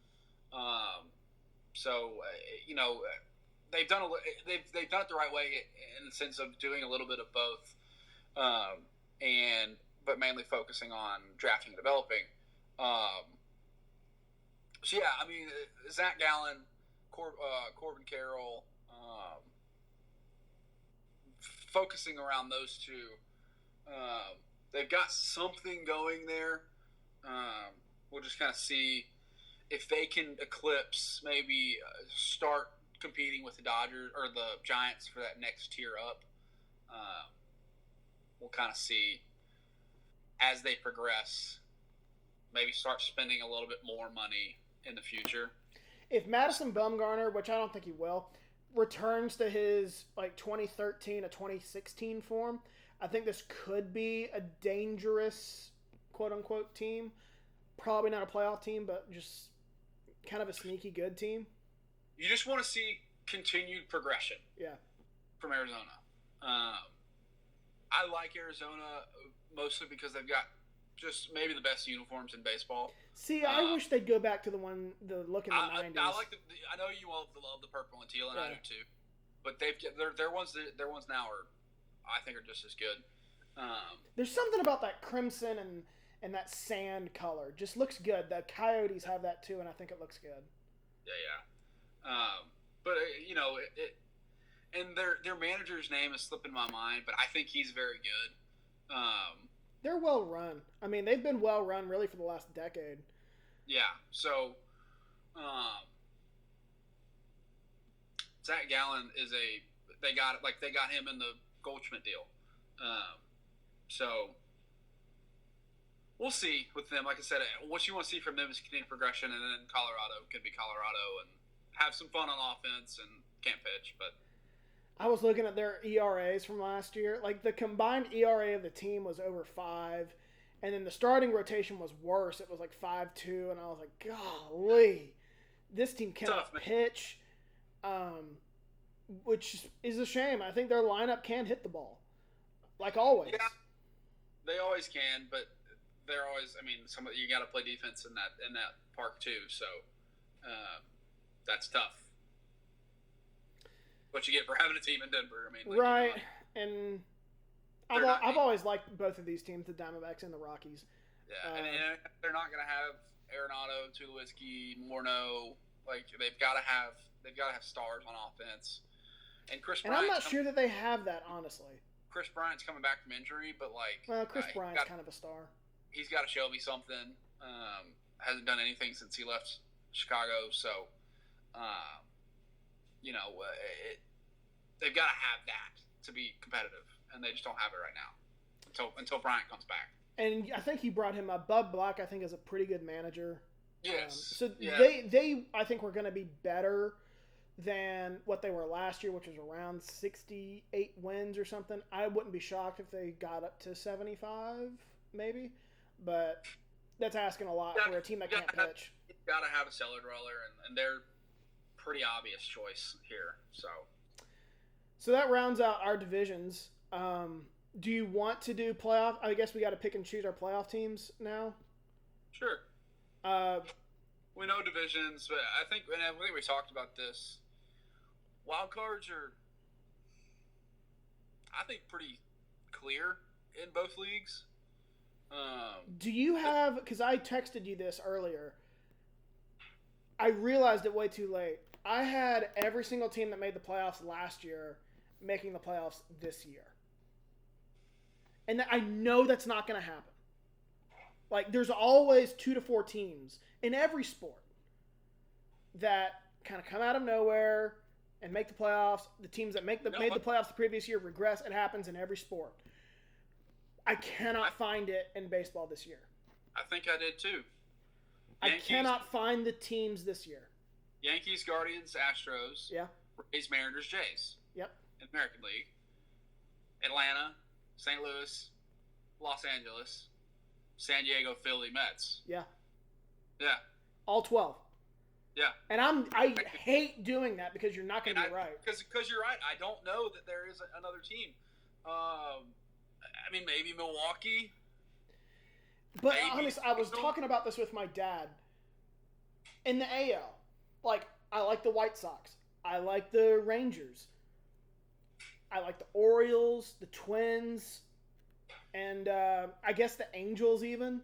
They've done it the right way in the sense of doing a little bit of both, but mainly focusing on drafting and developing. So yeah, I mean, Zach Gallen, Corbin Carroll, focusing around those two, they've got something going there. We'll just kind of see if they can eclipse, maybe start competing with the Dodgers or the Giants for that next tier up. We'll kind of see as they progress, maybe start spending a little bit more money in the future. If Madison Bumgarner, which I don't think he will, returns to his 2013 to 2016 form, I think this could be a dangerous quote-unquote team. Probably not a playoff team, but just kind of a sneaky good team. You just want to see continued progression. Yeah. From Arizona. I like Arizona mostly because they've got just maybe the best uniforms in baseball. See, I wish they'd go back to the look in the 90s. I like I know you love the purple and teal, and I do too. But their ones now I think are just as good. There's something about that crimson and that sand color. Just looks good. The Coyotes have that too, and I think it looks good. Yeah. But and their manager's name is slipping my mind, but I think he's very good. They're well run. I mean, they've been well run really for the last decade. Yeah. So, um, Zach Gallen is they got him in the Goldschmidt deal. So we'll see with them. Like I said, what you want to see from them is continued progression, and then Colorado could be Colorado and have some fun on offense and can't pitch. But I was looking at their ERAs from last year. Like the combined ERA of the team was over 5, and then the starting rotation was worse. It was like 5.2, and I was like, golly, this team cannot pitch, which is a shame. I think their lineup can hit the ball, like always. Yeah, they always can, but they're always. I mean, you got to play defense in that park too. So that's tough. What you get for having a team in Denver. I mean, like, right, and I've always liked both of these teams, the Diamondbacks and the Rockies. Yeah, and they're not going to have Arenado, Tulowitzki, Morneau. Like they've got to have stars on offense. And Chris Bryant. And I'm not sure that they have that, honestly. Chris Bryant's coming back from injury, but Chris Bryant's kind of a star. He's got to show me something. Hasn't done anything since he left Chicago, so they've got to have that to be competitive, and they just don't have it right now until Bryant comes back. And I think he brought him up. Bud Black, I think, is a pretty good manager. Yes. They I think were going to be better than what they were last year, which was around 68 wins or something. I wouldn't be shocked if they got up to 75, maybe. But that's asking a lot for a team that can't pitch. You've got to have a cellar dweller, and they're pretty obvious choice here. So that rounds out our divisions. Do you want to do playoff? I guess we got to pick and choose our playoff teams now. Sure. We know divisions, but I think we talked about this. Wild cards are, I think, pretty clear in both leagues. Do you have? Because I texted you this earlier. I realized it way too late. I had every single team that made the playoffs last year making the playoffs this year. And I know that's not going to happen. Like, there's always 2 to 4 teams in every sport that kind of come out of nowhere and make the playoffs. The teams that made the playoffs the previous year regress. It happens in every sport. I cannot find it in baseball this year. I think I did too. I cannot find the teams this year. Yankees, Guardians, Astros. Yeah. Rays, Mariners, Jays. Yep. In the American League. Atlanta, St. Louis, Los Angeles, San Diego, Philly, Mets. Yeah. Yeah. All 12. Yeah. And I hate doing that because you're not going to be right. Because you're right. I don't know that there is another team. I mean, maybe Milwaukee. But honestly, I was talking about this with my dad. In the AL, like, I like the White Sox. I like the Rangers. I like the Orioles, the Twins, and I guess the Angels even.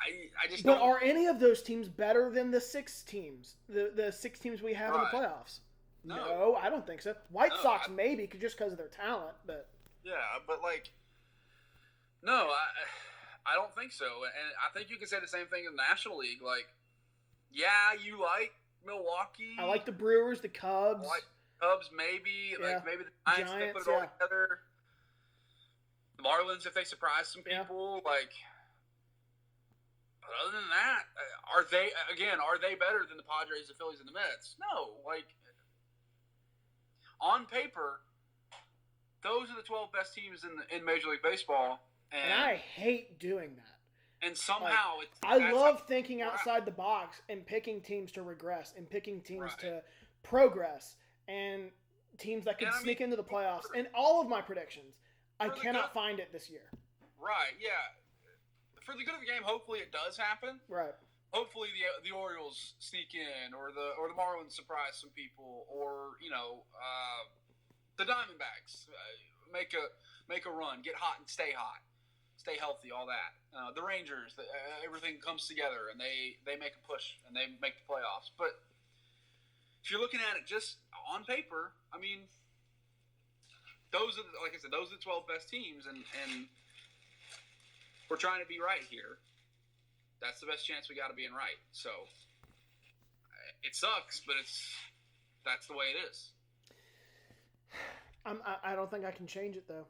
I just But don't. Are any of those teams better than the 6 teams? The 6 teams we have in the playoffs? No, I don't think so. White Sox maybe just because of their talent, but yeah, but like, no, I don't think so. And I think you can say the same thing in the National League. Like, yeah, you like Milwaukee. I like the Brewers, the Cubs. I like Cubs, maybe. Yeah. Like, maybe the Giants, they put it all together. The Marlins, if they surprise some people. Like, but other than that, are they better than the Padres, the Phillies, and the Mets? No. Like, on paper, those are the 12 best teams in Major League Baseball. And I hate doing that. And somehow I love thinking outside the box and picking teams to regress and picking teams to progress and teams that could sneak into the playoffs. And all of my predictions, I cannot find it this year. Right, yeah. For the good of the game, hopefully it does happen. Right. Hopefully the Orioles sneak in, or the Marlins surprise some people, or the Diamondbacks make a run, get hot and stay hot. Stay healthy, all that. The Rangers, everything comes together, and they make a push, and they make the playoffs. But if you're looking at it just on paper, I mean, those are, like I said, those are the 12 best teams, and we're trying to be right here. That's the best chance we got of being right. So it sucks, but that's the way it is. I don't think I can change it though.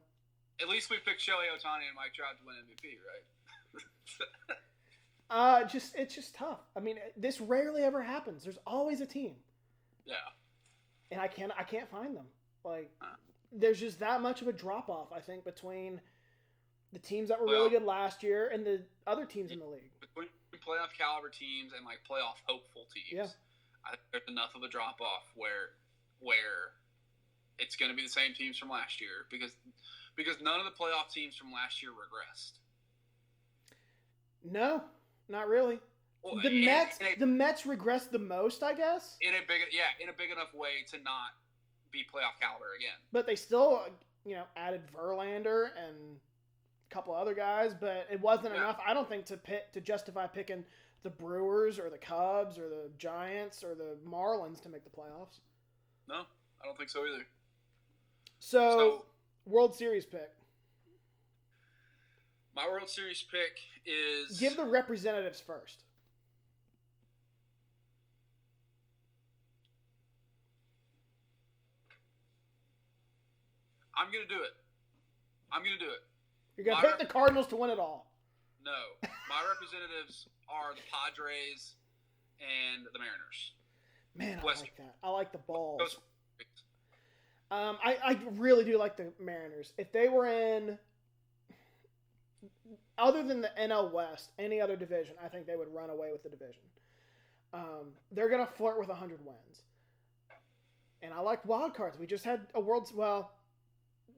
At least we picked Shohei Ohtani and Mike Trout to win MVP, right? It's just tough. I mean, this rarely ever happens. There's always a team. Yeah. And I can't find them. Like, there's just that much of a drop off, I think, between the teams that were really good last year and the other teams in the league. Between playoff caliber teams and like playoff hopeful teams, I think there's enough of a drop off where it's going to be the same teams from last year because none of the playoff teams from last year regressed. No, not really. Well, the Mets regressed the most, I guess. In a big enough way to not be playoff caliber again. But they still, added Verlander and a couple other guys, but it wasn't enough. I don't think to justify picking the Brewers or the Cubs or the Giants or the Marlins to make the playoffs. No, I don't think so either. So World Series pick. My World Series pick is... Give the representatives first. I'm going to do it. You're going to pick the Cardinals to win it all. No. My representatives are the Padres and the Mariners. Man, I like that. I like the balls. I really do like the Mariners. If they were in... Other than the NL West, any other division, I think they would run away with the division. They're going to flirt with 100 wins. And I like wild cards. We just had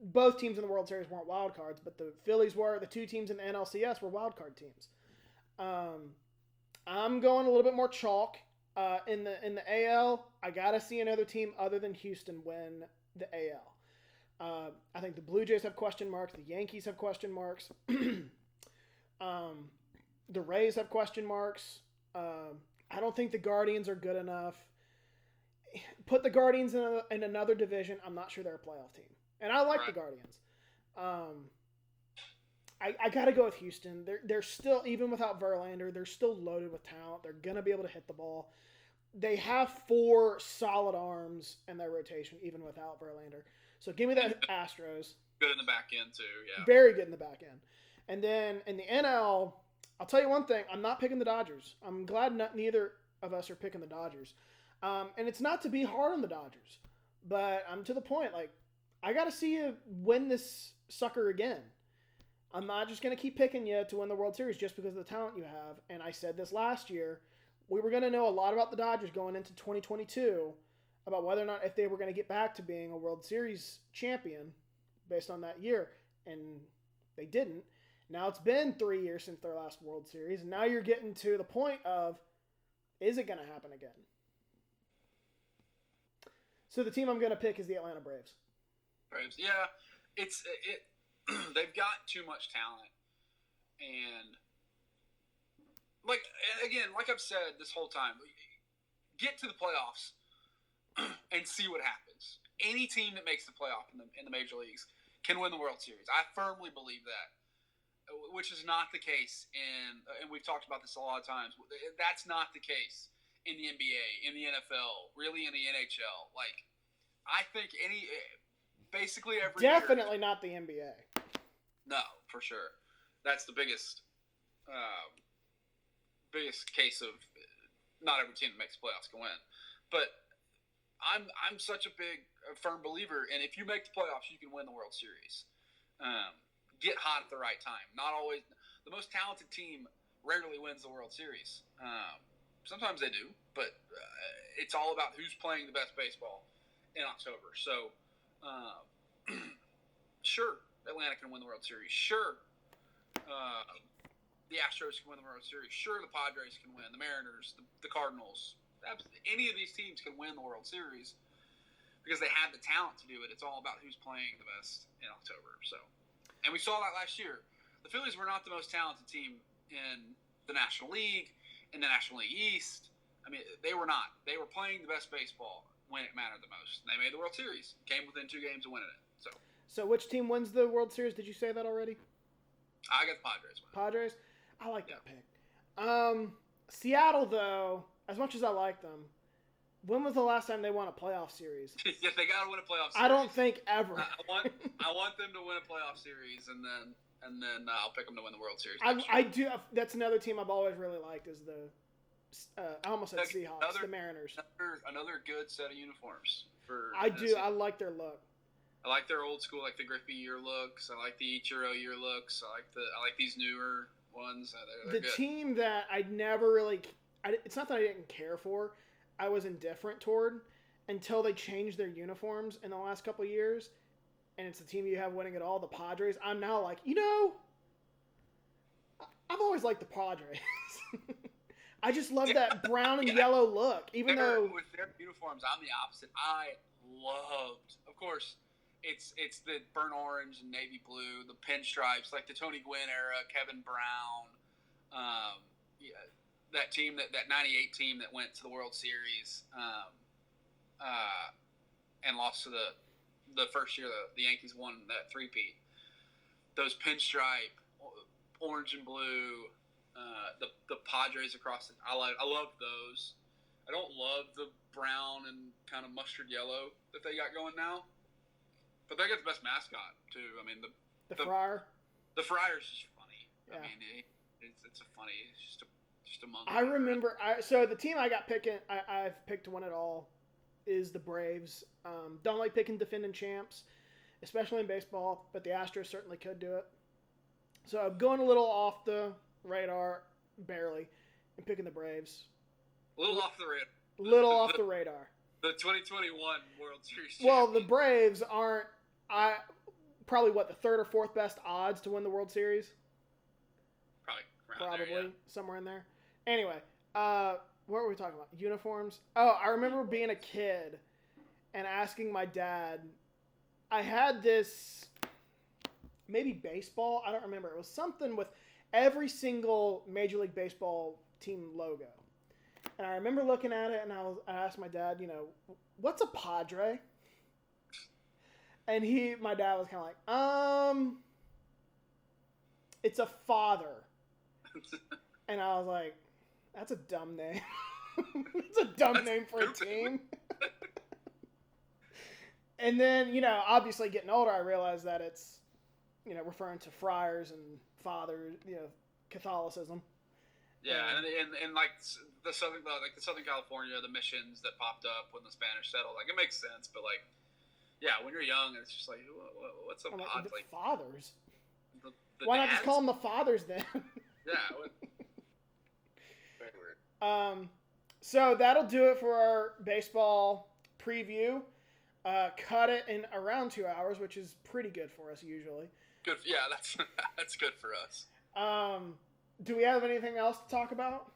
both teams in the World Series weren't wild cards, but the Phillies were. The two teams in the NLCS were wild card teams. I'm going a little bit more chalk. In the AL, I got to see another team other than Houston win the AL. I think the Blue Jays have question marks. The Yankees have question marks. The Rays have question marks. I don't think the Guardians are good enough. Put the Guardians in another division. I'm not sure they're a playoff team. And I like the Guardians. I got to go with Houston. They're still, even without Verlander, they're still loaded with talent. They're going to be able to hit the ball. They have 4 solid arms in their rotation, even without Verlander. So give me the Astros. Good in the back end, too, yeah. Very good in the back end. And then in the NL, I'll tell you one thing. I'm not picking the Dodgers. I'm glad neither of us are picking the Dodgers. And it's not to be hard on the Dodgers. But I'm to the point, like, I got to see you win this sucker again. I'm not just going to keep picking you to win the World Series just because of the talent you have. And I said this last year. We were going to know a lot about the Dodgers going into 2022 about whether or not if they were going to get back to being a World Series champion based on that year. And they didn't. Now it's been 3 years since their last World Series. And now you're getting to the point of, is it going to happen again? So the team I'm going to pick is the Atlanta Braves. Braves, yeah. They've got too much talent. And, like I've said this whole time, get to the playoffs and see what happens. Any team that makes the playoff in the major leagues can win the World Series. I firmly believe that, which is not the case and we've talked about this a lot of times. That's not the case in the NBA, in the NFL, really in the NHL. Like, I think basically every Definitely year, not the NBA. No, for sure. That's the biggest case of not every team that makes playoffs can win. But I'm such a firm believer, and if you make the playoffs, you can win the World Series. Get hot at the right time. Not always. The most talented team rarely wins the World Series. Sometimes they do, but it's all about who's playing the best baseball in October. So, sure, Atlanta can win the World Series. Sure, the Astros can win the World Series. Sure, the Padres can win. The Mariners, the Cardinals. Any of these teams can win the World Series because they have the talent to do it. It's all about who's playing the best in October. So, and we saw that last year. The Phillies were not the most talented team in the National League, in the National League East. I mean, they were not. They were playing the best baseball when it mattered the most. They made the World Series. Came within 2 games of winning it. So which team wins the World Series? Did you say that already? I got the Padres winning. Padres? I like that pick. Seattle, though, as much as I like them, when was the last time they won a playoff series? Yeah, they gotta win a playoff series. I don't think ever. I want them to win a playoff series, and then I'll pick them to win the World Series. I do. That's another team I've always really liked is the. I almost said Seahawks, the Mariners. Another good set of uniforms for. I do. I like their look. I like their old school, like the Griffey year looks. I like the Ichiro year looks. I like these newer ones. They're the good. Team that I never really. It's not that I didn't care for. I was indifferent toward until they changed their uniforms in the last couple of years, and it's the team you have winning it all, the Padres. I'm now like, I've always liked the Padres. I just love that brown and yellow look, even though with their uniforms, I'm the opposite. I loved, of course, it's the burnt orange and navy blue, the pinstripes, like the Tony Gwynn era, Kevin Brown, that team, that 98 team that went to the World Series, and lost to the first year the Yankees won that three-peat. Those pinstripe, orange and blue, the Padres across it. I love those. I don't love the brown and kind of mustard yellow that they got going now, but they got the best mascot too. I mean the Friar. The Friar's just funny. Yeah. I mean it's a funny. It's just a monkey. I remember. So the team I got picking, I've picked to win it all, is the Braves. Don't like picking defending champs, especially in baseball, but the Astros certainly could do it. So I'm going a little off the radar, barely, and picking the Braves. A little off the radar. Off the radar. The 2021 World Series champion. Well, the Braves aren't. Probably the third or fourth best odds to win the World Series. Probably there, yeah. Somewhere in there. Anyway, what were we talking about? Uniforms. Oh, I remember being a kid and asking my dad. I had this, maybe baseball. I don't remember. It was something with every single Major League Baseball team logo. And I remember looking at it, and I asked my dad, what's a Padre? And my dad was kind of like, it's a father. And I was like, that's a dumb name. It's a dumb name for a team. And then, obviously getting older, I realized that it's, referring to friars and fathers, Catholicism. Yeah, and like the Southern California, the missions that popped up when the Spanish settled, like it makes sense, but like, yeah, when you're young, it's just like, what's a pod? Like fathers. The Why not dads? just call them the fathers then? Yeah. Very weird. So that'll do it for our baseball preview. Cut it in around 2 hours, which is pretty good for us usually. Good. Yeah, that's good for us. Do we have anything else to talk about?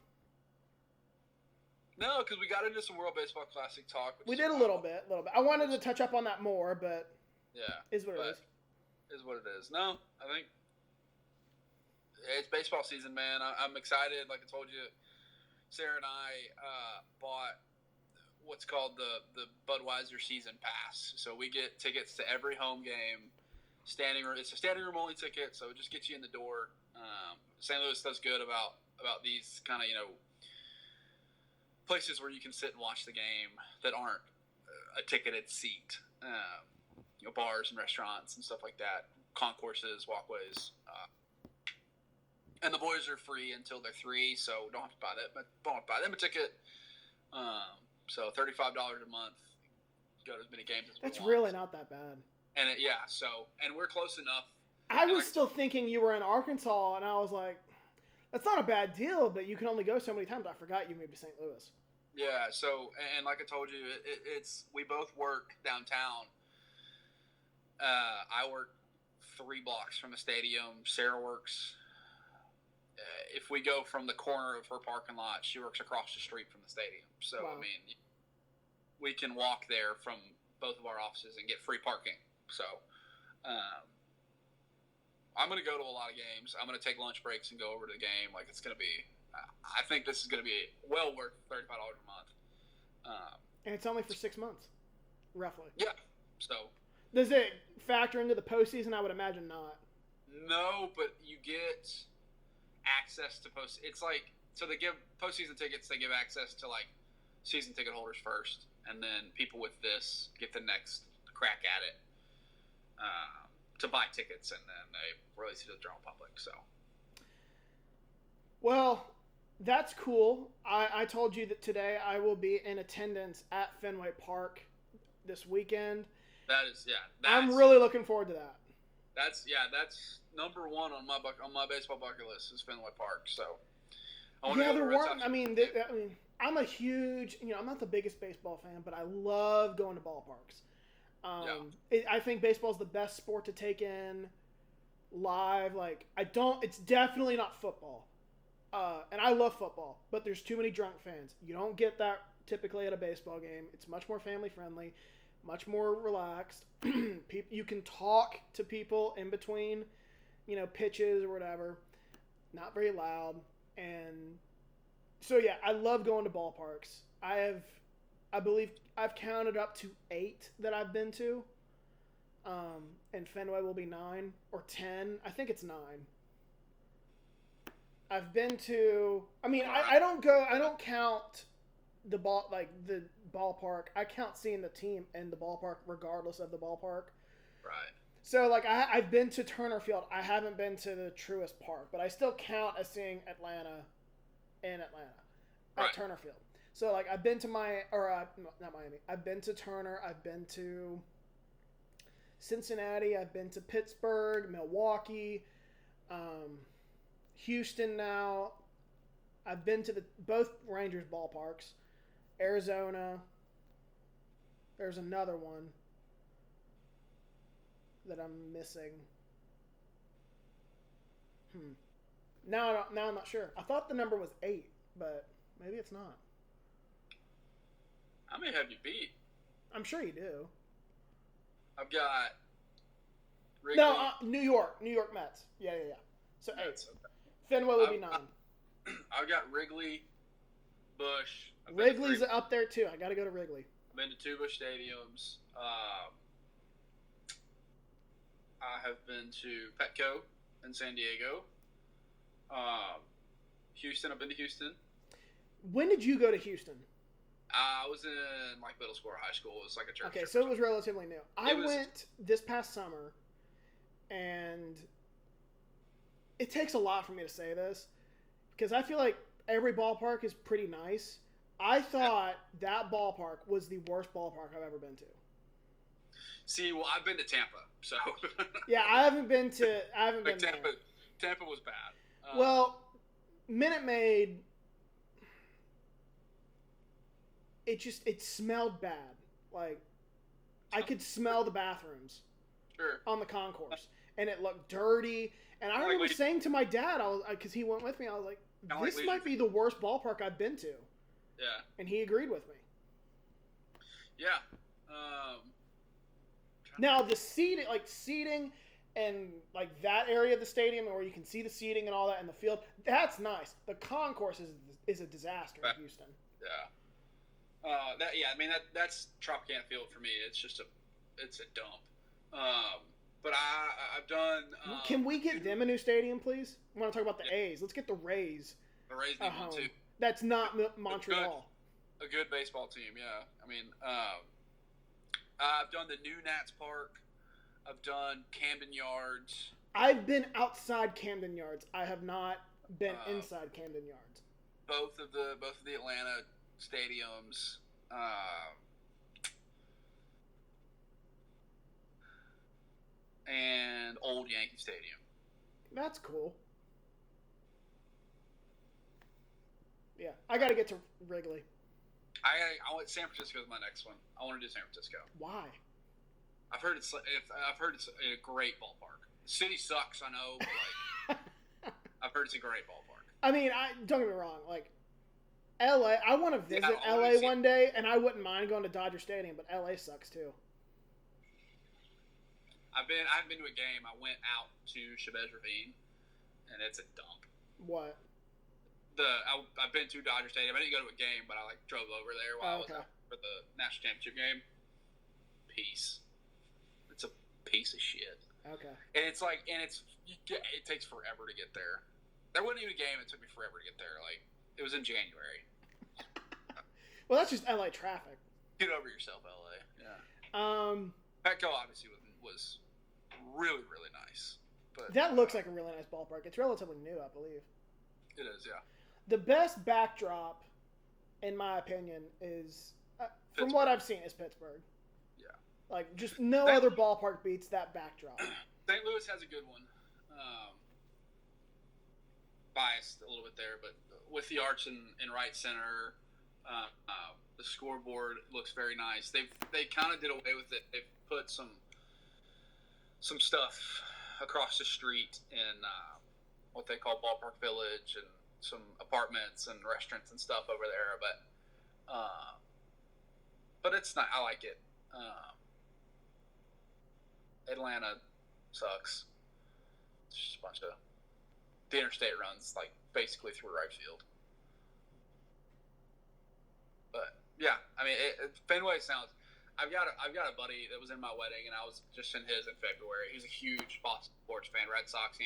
No, because we got into some World Baseball Classic talk. We did a little bit. I wanted to touch up on that more, but yeah, is what it is. Is what it is. No, I think it's baseball season, man. I'm excited. Like I told you, Sarah and I bought what's called the Budweiser season pass. So we get tickets to every home game. It's a standing room only ticket, so it just gets you in the door. St. Louis does good about these kind of places where you can sit and watch the game that aren't a ticketed seat. Bars and restaurants and stuff like that, concourses, walkways, and the boys are free until they're 3, so don't have to buy them a ticket. So $35 a month, go to as many games as we want. That's really not that bad. And and we're close enough. I was still thinking you were in Arkansas, and I was like, that's not a bad deal, but you can only go so many times. I forgot you moved to St. Louis. Yeah, so, and like I told you, we both work downtown. I work 3 blocks from the stadium. Sarah works, if we go from the corner of her parking lot, she works across the street from the stadium. So, wow. I mean, we can walk there from both of our offices and get free parking. So, I'm going to go to a lot of games. I'm going to take lunch breaks and go over to the game. Like, it's going to be, I think this is going to be well worth $35 a month. And it's only for 6 months, roughly. Yeah. So, does it factor into the postseason? I would imagine not. No, but you get access to post. It's like So they give postseason tickets. They give access to like season ticket holders first, and then people with this get the next crack at it to buy tickets, and then they release it to the general public. So, well, that's cool. I told you that today I will be in attendance at Fenway Park this weekend. I'm really looking forward to that. That's number one on my baseball bucket list is Fenway Park. So, I'm a huge, I'm not the biggest baseball fan, but I love going to ballparks. I think baseball is the best sport to take in live. It's definitely not football. And I love football, but there's too many drunk fans. You don't get that typically at a baseball game. It's much more family friendly, much more relaxed. You can talk to people in between, pitches or whatever. Not very loud. And so, yeah, I love going to ballparks. I believe I've counted up to 8 that I've been to. And Fenway will be 9 or 10. I think it's 9. I've been to. I don't count the ballpark. I count seeing the team in the ballpark, regardless of the ballpark. Right. So I've been to Turner Field. I haven't been to the Truist Park, but I still count as seeing Atlanta in Atlanta at Turner Field. So I've been to not Miami. I've been to Turner. I've been to Cincinnati. I've been to Pittsburgh, Milwaukee. Houston now. I've been to both Rangers ballparks. Arizona. There's another one that I'm missing. Now I'm not sure. I thought the number was 8, but maybe it's not. I may have you beat. I'm sure you do. I've got Wrigley. No, New York Mets. Yeah. So Mets, 8. Okay. Fenway will be 9. I've got Wrigley, Busch. Wrigley's up there too. I got to go to Wrigley. I've been to 2 Busch stadiums. I have been to Petco in San Diego. Houston. I've been to Houston. When did you go to Houston? I was in middle school or high school. It was like a church. Okay, so it was relatively new. I went this past summer, and it takes a lot for me to say this because I feel like every ballpark is pretty nice. I thought that ballpark was the worst ballpark I've ever been to. See, well, I've been to Tampa, so yeah, I haven't been Tampa. There. Tampa was bad. Well, Minute Maid. It smelled bad. I could smell the bathrooms on the concourse, and it looked dirty. And I remember saying to my dad, because he went with me, I was like, "This might be the worst ballpark I've been to." Yeah. And he agreed with me. Yeah. Now the seating, and that area of the stadium where you can see the seating and all that in the field, that's nice. The concourse is a disaster in Houston. Yeah. That's Tropicana Field for me. It's just it's a dump. But I've done. Can we get them a new stadium, please? I want to talk about the A's. Let's get the Rays. The Rays need one too. That's not Montreal. A good baseball team, yeah. I've done the new Nats Park. I've done Camden Yards. I've been outside Camden Yards. I have not been inside Camden Yards. Both of the Atlanta stadiums. And old Yankee Stadium. That's cool. Yeah, I got to get to Wrigley. I want San Francisco is my next one. I want to do San Francisco. Why? I've heard it's a great ballpark. The city sucks, I know, but I've heard it's a great ballpark. Don't get me wrong. LA, I want to visit LA one day, and I wouldn't mind going to Dodger Stadium, but LA sucks too. I haven't been to a game. I went out to Chavez Ravine, and it's a dump. What? I've been to Dodger Stadium. I didn't go to a game, but I drove over there while I was out for the national championship game. Peace. It's a piece of shit. Okay. And it takes forever to get there. There wasn't even a game. It took me forever to get there. It was in January. Well, that's just LA traffic. Get over yourself, LA. Yeah. Petco obviously was really, really nice. But that looks like a really nice ballpark. It's relatively new, I believe. It is, yeah. The best backdrop, in my opinion, is from what I've seen, is Pittsburgh. Yeah. Like, just no other ballpark beats that backdrop. St. Louis has a good one. Biased a little bit there, but with the arch in right center, the scoreboard looks very nice. They kind of did away with it. They've put some stuff across the street in what they call Ballpark Village, and some apartments and restaurants and stuff over there. But it's not. I like it. Atlanta sucks. It's just a bunch of the interstate runs like basically through right field. But yeah, I mean, Fenway sounds. I've got a buddy that was in my wedding, and I was just in his in February. He's a huge Boston sports fan, Red Sox,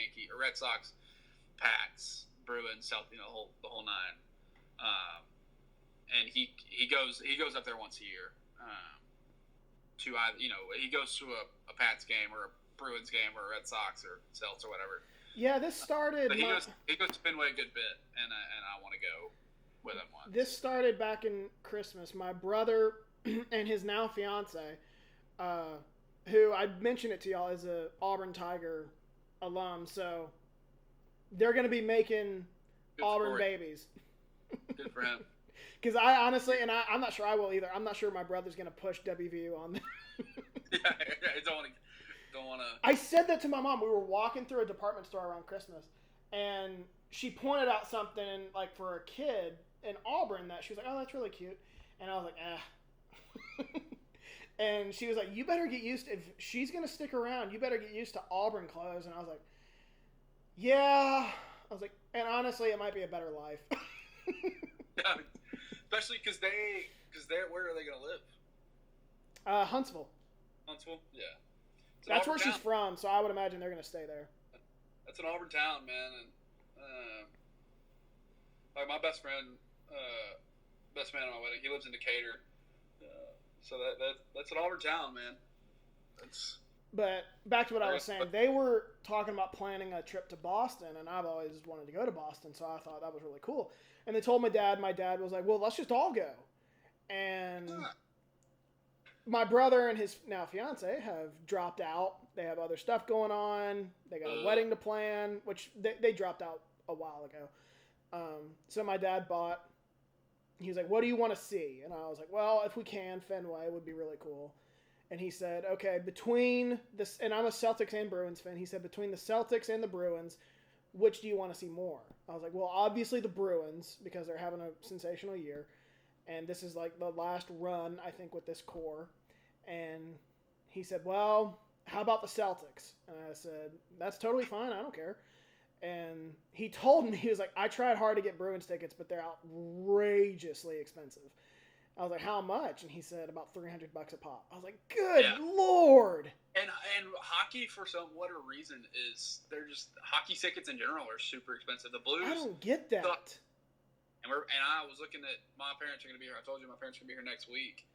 Pats, Bruins, Celtics, the whole nine. And he goes up there once a year. To either, he goes to a Pats game or a Bruins game or a Red Sox or Celtics or whatever. Yeah, this started. But he goes to Fenway a good bit, and I want to go with him once. This started back in Christmas. My brother and his now fiance, who I mentioned it to y'all, is a Auburn Tiger alum, so they're going to be making good Auburn babies. Good for him. Because I honestly, and I'm not sure I will either. I'm not sure my brother's going to push WVU on them. Yeah, I don't want to. I said that to my mom. We were walking through a department store around Christmas, and she pointed out something like for a kid in Auburn that she was like, "Oh, that's really cute," and I was like, And she was like, "You better get used to, if she's going to stick around, you better get used to Auburn clothes." And I was like, "Yeah." I was like, and honestly, it might be a better life. Yeah, especially because where are they going to live? Huntsville. Huntsville, yeah. That's where she's from, so I would imagine they're going to stay there. That's an Auburn town, man, and like my best man at my wedding, he lives in Decatur, so that's an Auburn town, man. But back to what I was saying, they were talking about planning a trip to Boston, and I've always wanted to go to Boston, so I thought that was really cool. And they told my dad was like, "Well, let's just all go." And my brother and his now fiance have dropped out. They have other stuff going on. They got a wedding to plan, which they dropped out a while ago. So my dad he was like, "What do you want to see?" And I was like, "Well, if we can, Fenway would be really cool." And he said, "Okay, between this," and I'm a Celtics and Bruins fan. He said, "Between the Celtics and the Bruins, which do you want to see more?" I was like, "Well, obviously the Bruins, because they're having a sensational year. And this is like the last run, I think, with this core." And he said, "Well, how about the Celtics?" And I said, "That's totally fine. I don't care." And he told me, he was like, "I tried hard to get Bruins tickets, but they're outrageously expensive." I was like, "How much?" And he said about $300 a pop. I was like, "Good Lord!" And hockey, for whatever reason, they're just hockey tickets in general are super expensive. The Blues, I don't get that. And I was looking at, my parents are going to be here. I told you my parents are going to be here next week.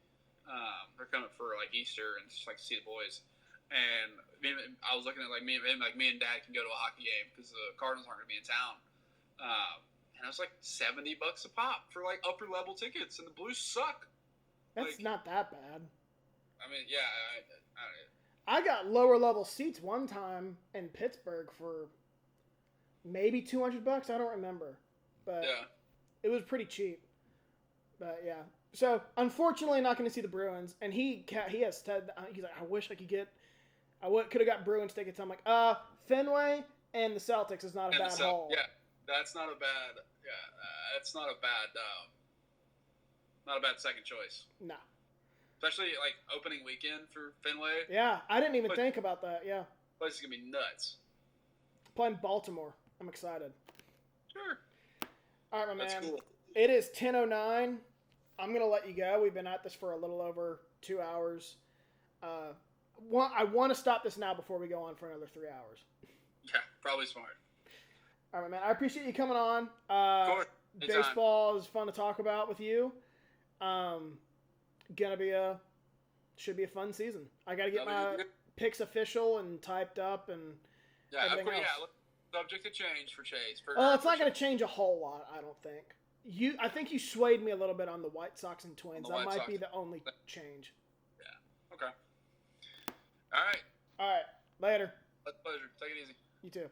They're coming for like Easter and just like to see the boys. And I was looking at me and Dad can go to a hockey game because the Cardinals aren't going to be in town. And it was like $70 a pop for like upper level tickets, and the Blues suck. That's not that bad. I mean, yeah, I got lower level seats one time in Pittsburgh for maybe $200. I don't remember, but it was pretty cheap. But yeah, so unfortunately, not going to see the Bruins. And he has said, he's like, "I wish I could get, could have got Bruins tickets." I'm like, Fenway and the Celtics is not a bad haul. Yeah, that's not a bad. Yeah, that's not a bad second choice. No. Especially like opening weekend for Fenway. Yeah, I didn't even think about that. Yeah. Place is gonna be nuts. Playing Baltimore. I'm excited. Sure. All right, my man. That's cool. It is 10:09. I'm gonna let you go. We've been at this for a little over 2 hours. I want to stop this now before we go on for another 3 hours. Yeah, probably smart. All right, man. I appreciate you coming on. Of course. Anytime. Baseball is fun to talk about with you. Should be a fun season. I got to get my picks official and typed up and everything else. Yeah, subject to change for Chase. It's not going to change a whole lot, I don't think. I think you swayed me a little bit on the White Sox and Twins. That might be the only change. Yeah. Okay. All right. Later. A pleasure. Take it easy. You too.